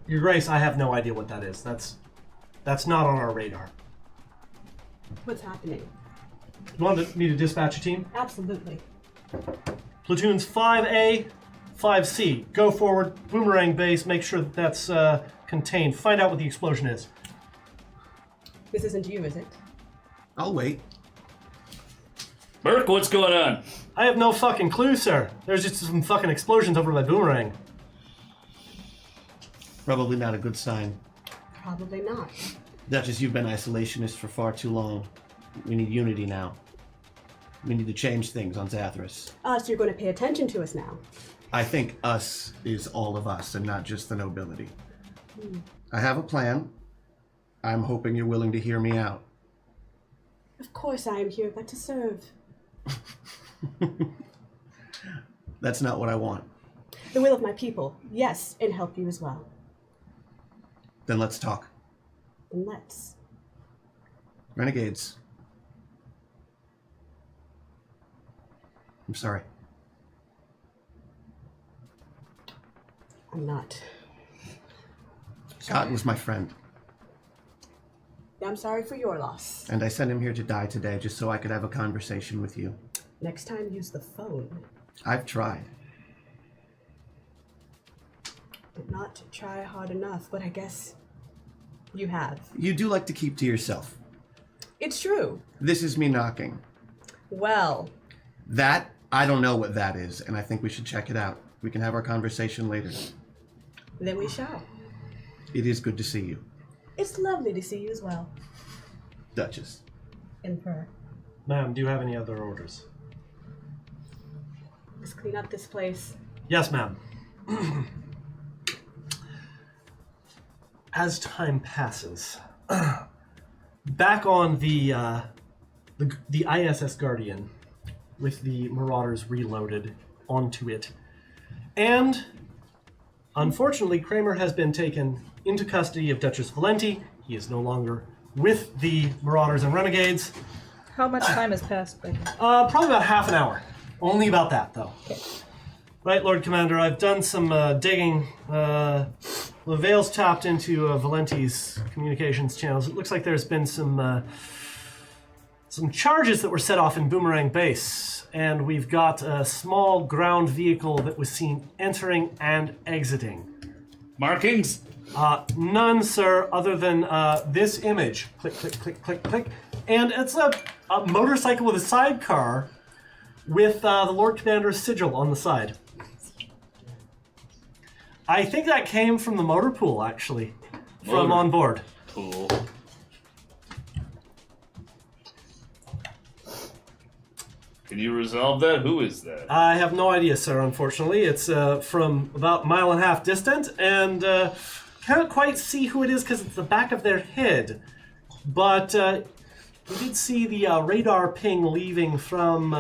Your Grace, I have no idea what that is. That's not on our radar. What's happening? You want me to dispatch a team? Absolutely. Platoons 5A, 5C. Go forward, Boomerang Base, make sure that that's contained. Find out what the explosion is. This isn't you, is it? I'll wait. Burke, what's going on? I have no fucking clue, sir. There's just some fucking explosions over by Boomerang. Probably not a good sign. Probably not. Duchess, you've been isolationist for far too long. We need unity now. We need to change things on Zathras. So you're going to pay attention to us now. I think us is all of us and not just the nobility. I have a plan. I'm hoping you're willing to hear me out. Of course I am here but to serve. That's not what I want. The will of my people, yes, and help you as well. Then let's talk. Then let's. Renegades. I'm sorry. I'm not. Scott was my friend. I'm sorry for your loss. And I sent him here to die today just so I could have a conversation with you. Next time, use the phone. I've tried. Did not try hard enough, but I guess you have. You do like to keep to yourself. It's true. This is me knocking. Well. That, I don't know what that is, and I think we should check it out. We can have our conversation later. Then we shall. It is good to see you. It's lovely to see you as well. Duchess. Emperor. Ma'am, do you have any other orders? Let's clean up this place. Yes, ma'am. As time passes, back on the ISS Guardian, with the Marauders reloaded onto it, and unfortunately, Kramer has been taken into custody of Duchess Valenti. He is no longer with the Marauders and Renegades, How much time has passed? Probably about half an hour. Only about that, though. Okay. Right, Lord Commander, I've done some digging. Leveil's tapped into Valenti's communications channels. It looks like there's been some charges that were set off in Boomerang Base, and we've got a small ground vehicle that was seen entering and exiting. Markings? None, sir, other than this image. Click, click, click, click, click. And it's a motorcycle with a sidecar with the Lord Commander's sigil on the side. I think that came from the motor pool, actually, from on board. Pool. Can you resolve that? Who is that? I have no idea, sir, unfortunately. It's from about a mile and a half distant, and can't quite see who it is because it's the back of their head. But we did see the radar ping leaving from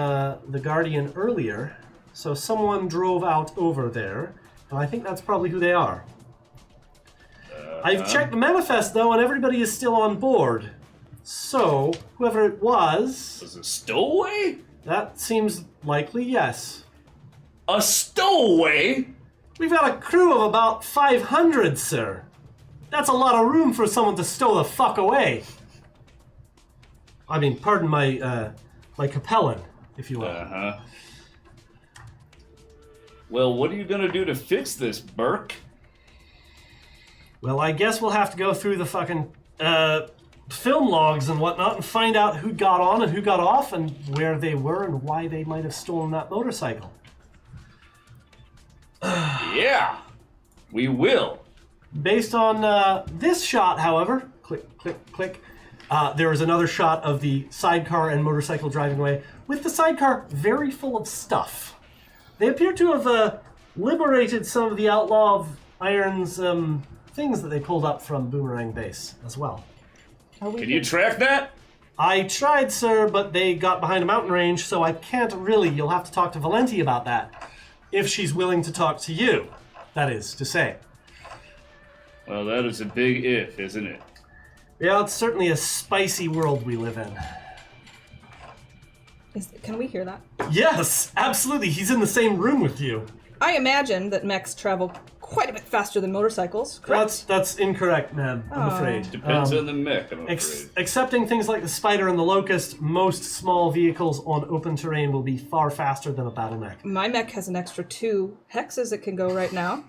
the Guardian earlier, so someone drove out over there, and I think that's probably who they are. I've checked the manifest, though, and everybody is still on board. So, whoever it was... Was it a stowaway? That seems likely, yes. A stowaway? We've got a crew of about 500, sir. That's a lot of room for someone to stow the fuck away. I mean, pardon my, my Capellan, if you will. Uh-huh. Well, what are you gonna do to fix this, Burke? Well, I guess we'll have to go through the fucking, film logs and whatnot and find out who got on and who got off and where they were and why they might have stolen that motorcycle. Yeah, we will. Based on this shot, however, click, click, click, there is another shot of the sidecar and motorcycle driving away, with the sidecar very full of stuff. They appear to have liberated some of the Outlaw of Iron's things that they pulled up from Boomerang Base as well. Can you track that? I tried, sir, but they got behind a mountain range, so I can't really. You'll have to talk to Valenti about that. If she's willing to talk to you, that is to say. Well, that is a big if, isn't it? Yeah, it's certainly a spicy world we live in. Can we hear that? Yes, absolutely. He's in the same room with you. I imagine that mechs travel quite a bit faster than motorcycles, correct? That's incorrect, ma'am, I'm afraid. Depends on the mech, I'm afraid. Excepting things like the Spider and the Locust, most small vehicles on open terrain will be far faster than a battle mech. My mech has an extra 2 hexes it can go right now.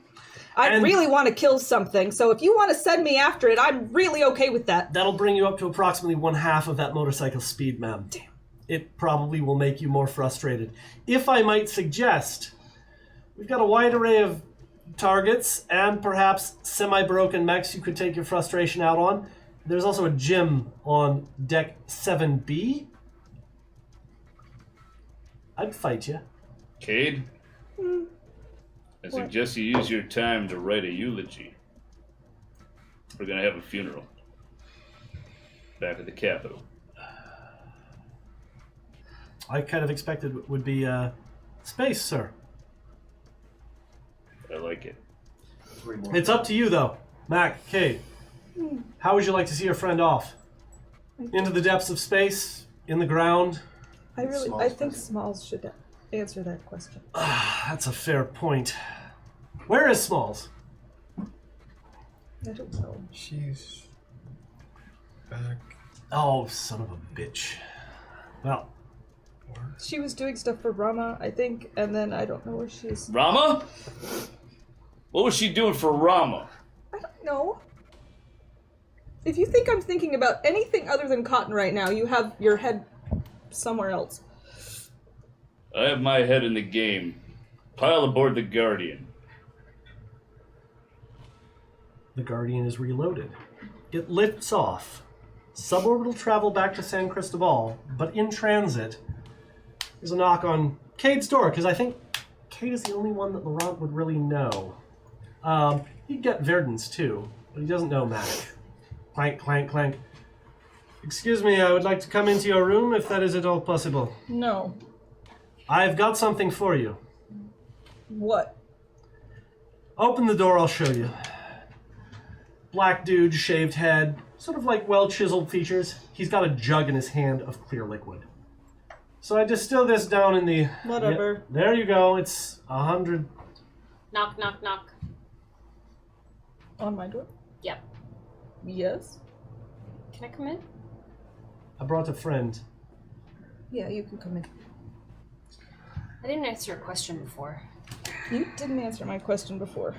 I really want to kill something, so if you want to send me after it, I'm really okay with that. That'll bring you up to approximately 1/2 of that motorcycle speed, ma'am. Damn. It probably will make you more frustrated. If I might suggest, we've got a wide array of targets and perhaps semi-broken mechs you could take your frustration out on. There's also a gym on deck 7B. I'd fight you. Cade? I suggest you use your time to write a eulogy. We're gonna have a funeral. Back at the Capitol. I kind of expected would be space, sir. I like it. It's up to you, though. Mac, Cade, how would you like to see your friend off? Into the depths of space? In the ground? I think Smalls should answer that question. That's a fair point. Where is Smalls? I don't know. She's back. Oh, son of a bitch. Well, she was doing stuff for Rama, I think, and then I don't know where she's... Rama? What was she doing for Rama? I don't know. If you think I'm thinking about anything other than Cotton right now, you have your head somewhere else. I have my head in the game. Pile aboard the Guardian. the Guardian is reloaded. It lifts off. Suborbital travel back to San Cristobal, but in transit, there's a knock on Cade's door, because I think Cade is the only one that Laurent would really know. He'd get Verdon's too, but he doesn't know Mac. Clank, clank, clank. Excuse me, I would like to come into your room if that is at all possible. No. I've got something for you. What? Open the door, I'll show you. Black dude, shaved head, sort of like well-chiseled features. He's got a jug in his hand of clear liquid. So I distill this down in the... Whatever. Yep, there you go. It's 100... Knock, knock, knock. On my door? Yep. Yes? Can I come in? I brought a friend. Yeah, you can come in. I didn't answer your question before. You didn't answer my question before.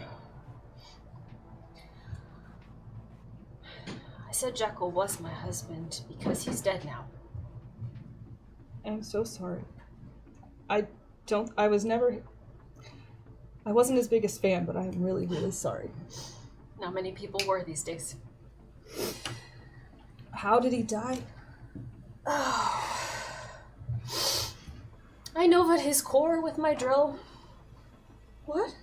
I said Jekyll was my husband because he's dead now. I'm so sorry. I wasn't his biggest fan, but I am really, really sorry. Not many people were these days. How did he die? I know at his core with my drill. What?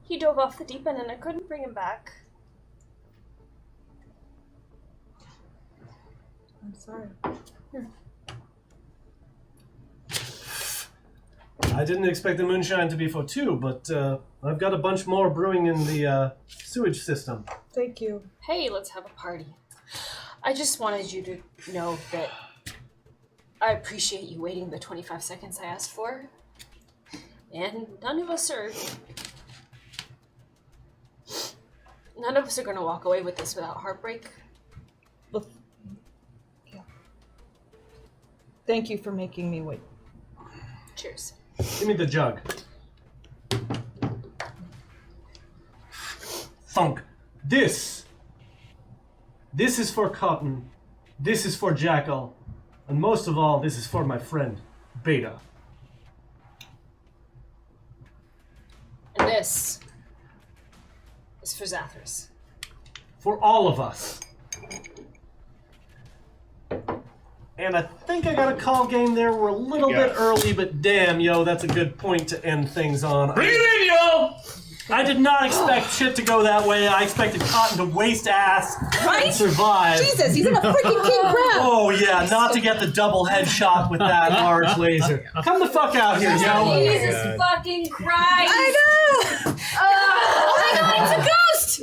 He dove off the deep end and I couldn't bring him back. I'm sorry. I didn't expect the moonshine to be for two, but I've got a bunch more brewing in the sewage system. Thank you. Hey, let's have a party. I just wanted you to know that I appreciate you waiting the 25 seconds I asked for. And none of us are going to walk away with this without heartbreak. Well, yeah. Thank you for making me wait. Cheers. Give me the jug. Thunk. This is for Cotton. This is for Jackal. And most of all, this is for my friend, Beta. And this is for Zathras. For all of us. And I think I got a call game there. We're a little bit early, but damn, yo, that's a good point to end things on. Bring it in, yo! I did not expect shit to go that way. I expected Cotton to waste ass and survive. Jesus, he's in a freaking king crab! Oh yeah, not to get the double headshot with that large laser. Come the fuck out here, yo. Jesus fucking Christ! I know! Oh my god, it's a ghost!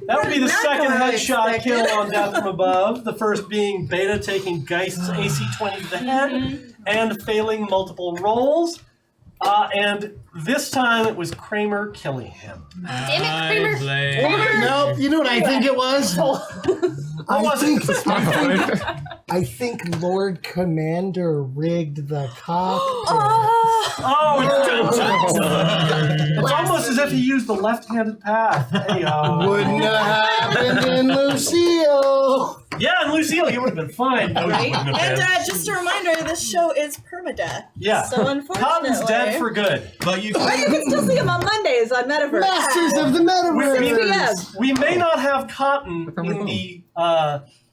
That would be the second headshot kill on Death from Above. The first being Beta taking Geist's AC-20 to the head and failing multiple rolls. And this time it was Kramer killing him. Damn it, Kramer! Nope, you know what I think it was? I think Lord Commander rigged the cockpit. It's almost as if he used the left-handed path. Hey, Wouldn't have happened in Lucille. Yeah, in Lucille, he would have been fine. No, he Right? wouldn't have been. And just a reminder, this show is permadeath. Yeah. So unfortunately, Cotton's dead for good. But you But you can still see him on Mondays on Metaverse. Masters of the Metaverse. We may not have Cotton in the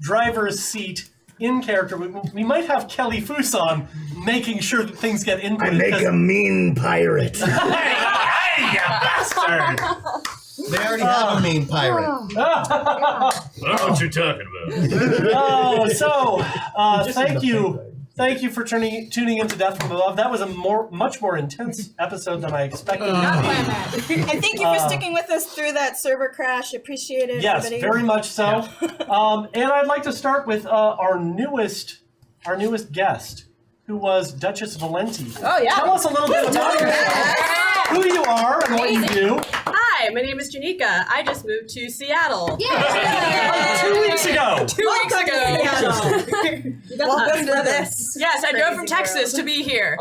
driver's seat in character. We might have Kelly Fuson making sure that things get input. I make a mean pirate. Hey, you bastard! They already have a mean pirate. I don't know what you're talking about. Thank you for tuning into Death from Above. That was a much more intense episode than I expected. And thank you for sticking with us through that server crash. Appreciate it. Yes, everybody. very much so. And I'd like to start with our newest guest, who was Duchess Valenti. Oh, yeah. Tell us a little bit about who you are and what you do. Hi, my name is Janika. I just moved to Seattle. Yeah. 2 weeks ago. 2 weeks ago. Welcome to this. Yes, I drove from Texas to be here.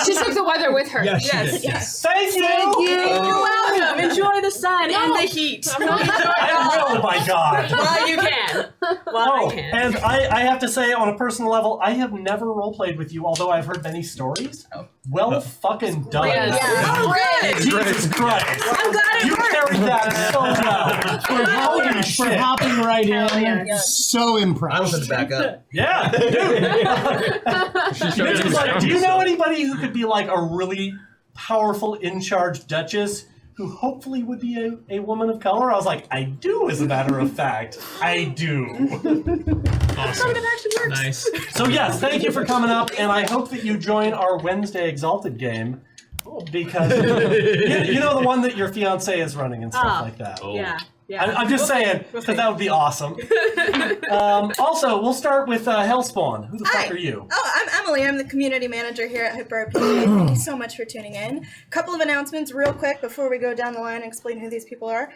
She took the weather with her. Yes. Thank you. You're welcome. Enjoy the sun and the heat. Oh my God. While you can. While I can. And I have to say, on a personal level, I have never roleplayed with you, although I've heard many stories. Well fucking done. Oh, good. Jesus Christ. I'm glad it You worked. carried that so well. Holy For shit. hopping right in. So impressed. I was in the back up. Yeah, dude. Mitch was like, do you know anybody who could be like a really powerful, in-charge duchess who hopefully would be a woman of color? I was like, I do, as a matter of fact. I do. Awesome. Affirmative action works. Nice. So yes, thank you for coming up, and I hope that you join our Wednesday Exalted game because you know the one that your fiance is running and stuff like that. Yeah. Yeah. I'm just saying because that would be awesome. Also, we'll start with Hellspawn. Who the fuck are you? Oh, I'm Emily. I'm the community manager here at Hyper RPG. Thank you so much for tuning in. Couple of announcements real quick before we go down the line and explain who these people are.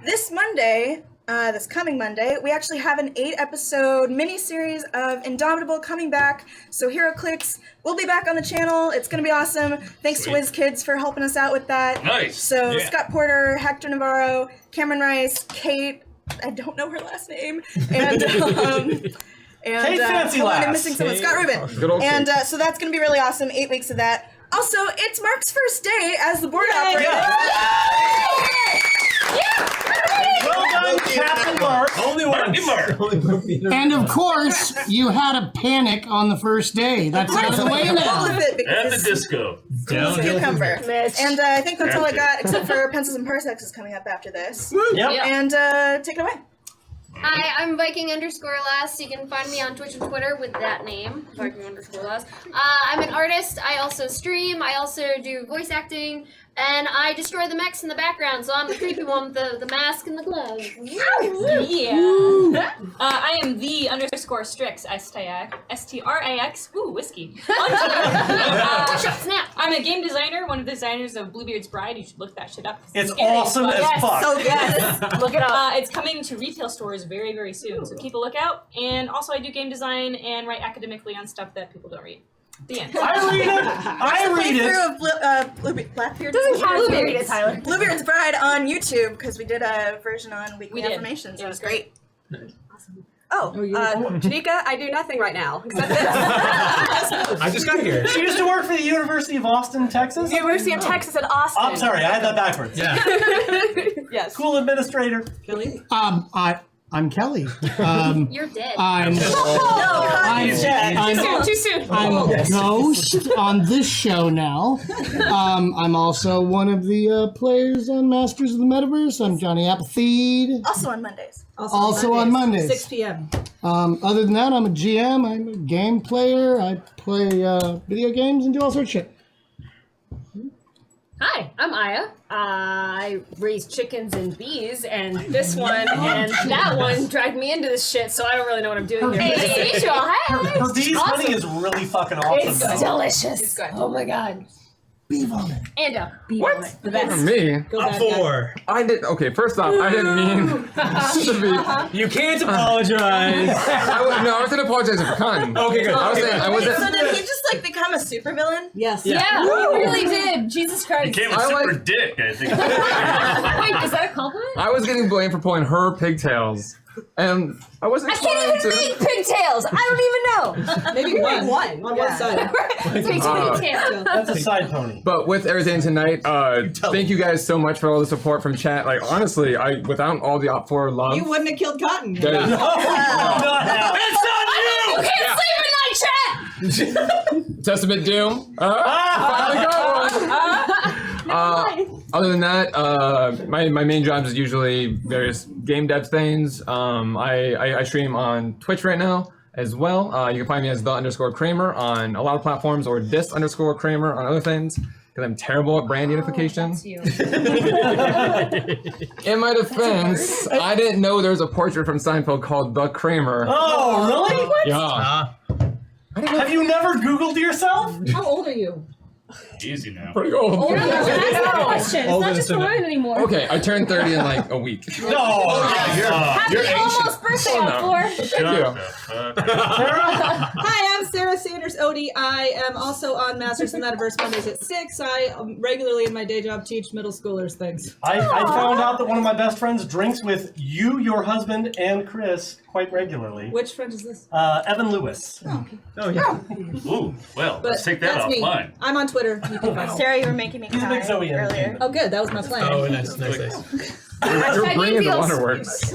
This Monday, this coming Monday, we actually have an 8-episode mini-series of Indomitable coming back. So HeroClix will be back on the channel. It's going to be awesome. Thanks to WizKids for helping us out with that. Nice. So Scott Porter, Hector Navarro, Cameron Rice, Kate, I don't know her last name, and Kate Fancy Lass. I'm missing someone. Scott Rubin. And so that's going to be really awesome. 8 weeks of that. Also, it's Mark's first day as the board operator. Well done, Captain Mark. Only one. And of course, you had a panic on the first day. That's out of the way now. And the disco. Cucumber. And I think that's all I got, except for Pencils and Parsecs is coming up after this. Yep. And take it away. Hi, I'm Viking_Last. You can find me on Twitch and Twitter with that name, Viking_Last. I'm an artist. I also stream. I also do voice acting. And I destroy the mechs in the background, so I'm the creepy one with the mask and the gloves. Yeah. I am _Strix, STRAX, whiskey. Snap. I'm a game designer, one of the designers of Bluebeard's Bride. You should look that shit up. It's awesome as fuck. So good. Look it up. It's coming to retail stores very, very soon, so keep a lookout. And also I do game design and write academically on stuff that people don't read. The end. I read it. I read it. Of Blackbeard. Doesn't count. Bluebeard's, Tyler. Bluebeard's Bride on YouTube because we did a version on Weekly Affirmations. It was great. Awesome. Janika, I do nothing right now except this. I just got here. She used to work for the University of Austin, Texas. University of Texas at Austin. I'm sorry, I had that backwards. Yeah. Yes. Cool administrator. Kelly? I'm Kelly. You're dead. I'm Too soon. I'm a ghost on this show now. I'm also one of the players on Masters of the Metaverse. I'm Johnny Appleseed. Also on Mondays. Also on Mondays. 6 p.m. Other than that, I'm a GM. I'm a game player. I play video games and do all sorts of shit. Hi, I'm Aya. I raise chickens and bees, and this one and that one dragged me into this shit, so I don't really know what I'm doing here. Nice to meet you all. Hi. Her bees honey is really fucking awesome. It's delicious. It's good. Oh my god. Bee vomit. And bee What? vomit. The best. Me? I'm 4. I did. Okay, first off, I didn't mean to be. You can't apologize. I wasn't apologizing for Con. Okay, good. I was saying, I wasn't. So did he just like become a supervillain? Yes. Yeah, he really did. Jesus Christ. Became a super dick, I think. Wait, is that a compliment? I was getting blamed for pulling her pigtails, and I wasn't. I can't even make pigtails. I don't even know. Maybe one on one side. Pigtail. That's a side pony. But with everything tonight, thank you guys so much for all the support from chat. Like honestly, without all the OP4 love, You wouldn't have killed Cotton. That is- It's on you. You can't sleep at night, chat. Testament Doom. Finally got one. Other than that, my main jobs is usually various game dev things. I stream on Twitch right now as well. You can find me as the_Kramer on a lot of platforms, or this_Kramer on other things, because I'm terrible at brand unification. That's you. In my defense, I didn't know there was a portrait from Seinfeld called The Kramer. Oh, really? What? Yeah. Have you never Googled yourself? How old are you? Easy now. Pretty old. Oh, no, ask that question. It's Older not just than mine anymore. Okay, I turned 30 in like a week. No. Happy almost birthday, Outdoor. Thank you. Hi, I'm Sarah Sanders Odie. I am also on Masters of the Metaverse Mondays at 6. I regularly in my day job teach middle schoolers things. I found out that one of my best friends drinks with you, your husband, and Chris quite regularly. Which friend is this? Evan Lewis. Oh, yeah. Ooh, well, let's take that that's me. offline. I'm on Twitter. You can find me. Sarah, you were making me He's a cry big Zoe earlier. Oh, good. That was my plan. Oh, nice. You're bringing the waterworks.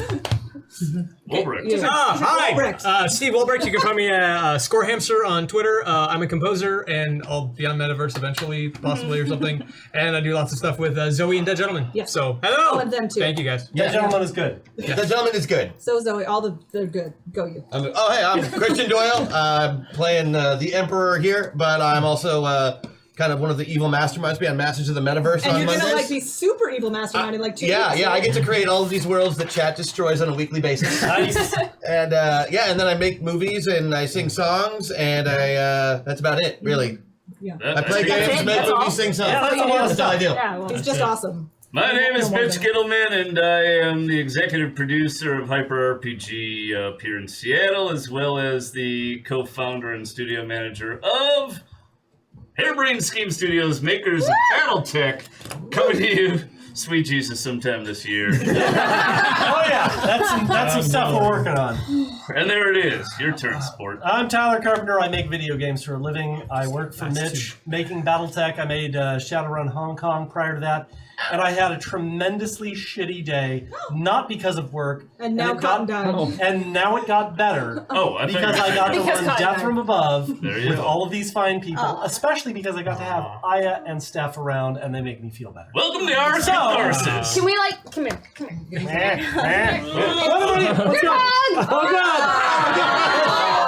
Wolbrecht. Hi, Steve Wolbrecht. You can find me at Score Hamster on Twitter. I'm a composer, and I'll be on Metaverse eventually, possibly or something. And I do lots of stuff with Zoe and Dead Gentleman. Yeah. So hello. All of them too. Thank you guys. Dead Gentleman is good. Dead Gentleman is good. So Zoe, they're good. Go you. I'm Christian Doyle. I'm playing the Emperor here, but I'm also kind of one of the evil masterminds behind Masters of the Metaverse And on you're Mondays. gonna be super evil mastermind in 2 weeks. Yeah, I get to create all of these worlds that chat destroys on a weekly basis. Nice. And and then I make movies and I sing songs, and that's about it, really. Yeah. I play games, make movies, sing songs. That's all I do. He's just awesome. My name is Mitch Gittleman, and I am the executive producer of Hyper RPG up here in Seattle, as well as the co-founder and studio manager of Hairbrain Scheme Studios, makers of BattleTech, coming to you, sweet Jesus, sometime this year. Oh yeah, that's some stuff we're working on. And there it is. Your turn, sport. I'm Tyler Carpenter. I make video games for a living. I work for Mitch making BattleTech. I made Shadowrun Hong Kong prior to that. And I had a tremendously shitty day, not because of work. And now Cotton died. And now it got better. Oh, I because I got to learn Death from Above There you with go. all of these fine people, especially because I got to have Aya and Steph around, and they make me feel better. Welcome to our Catharsis. Can we come here? Let's go. Oh God!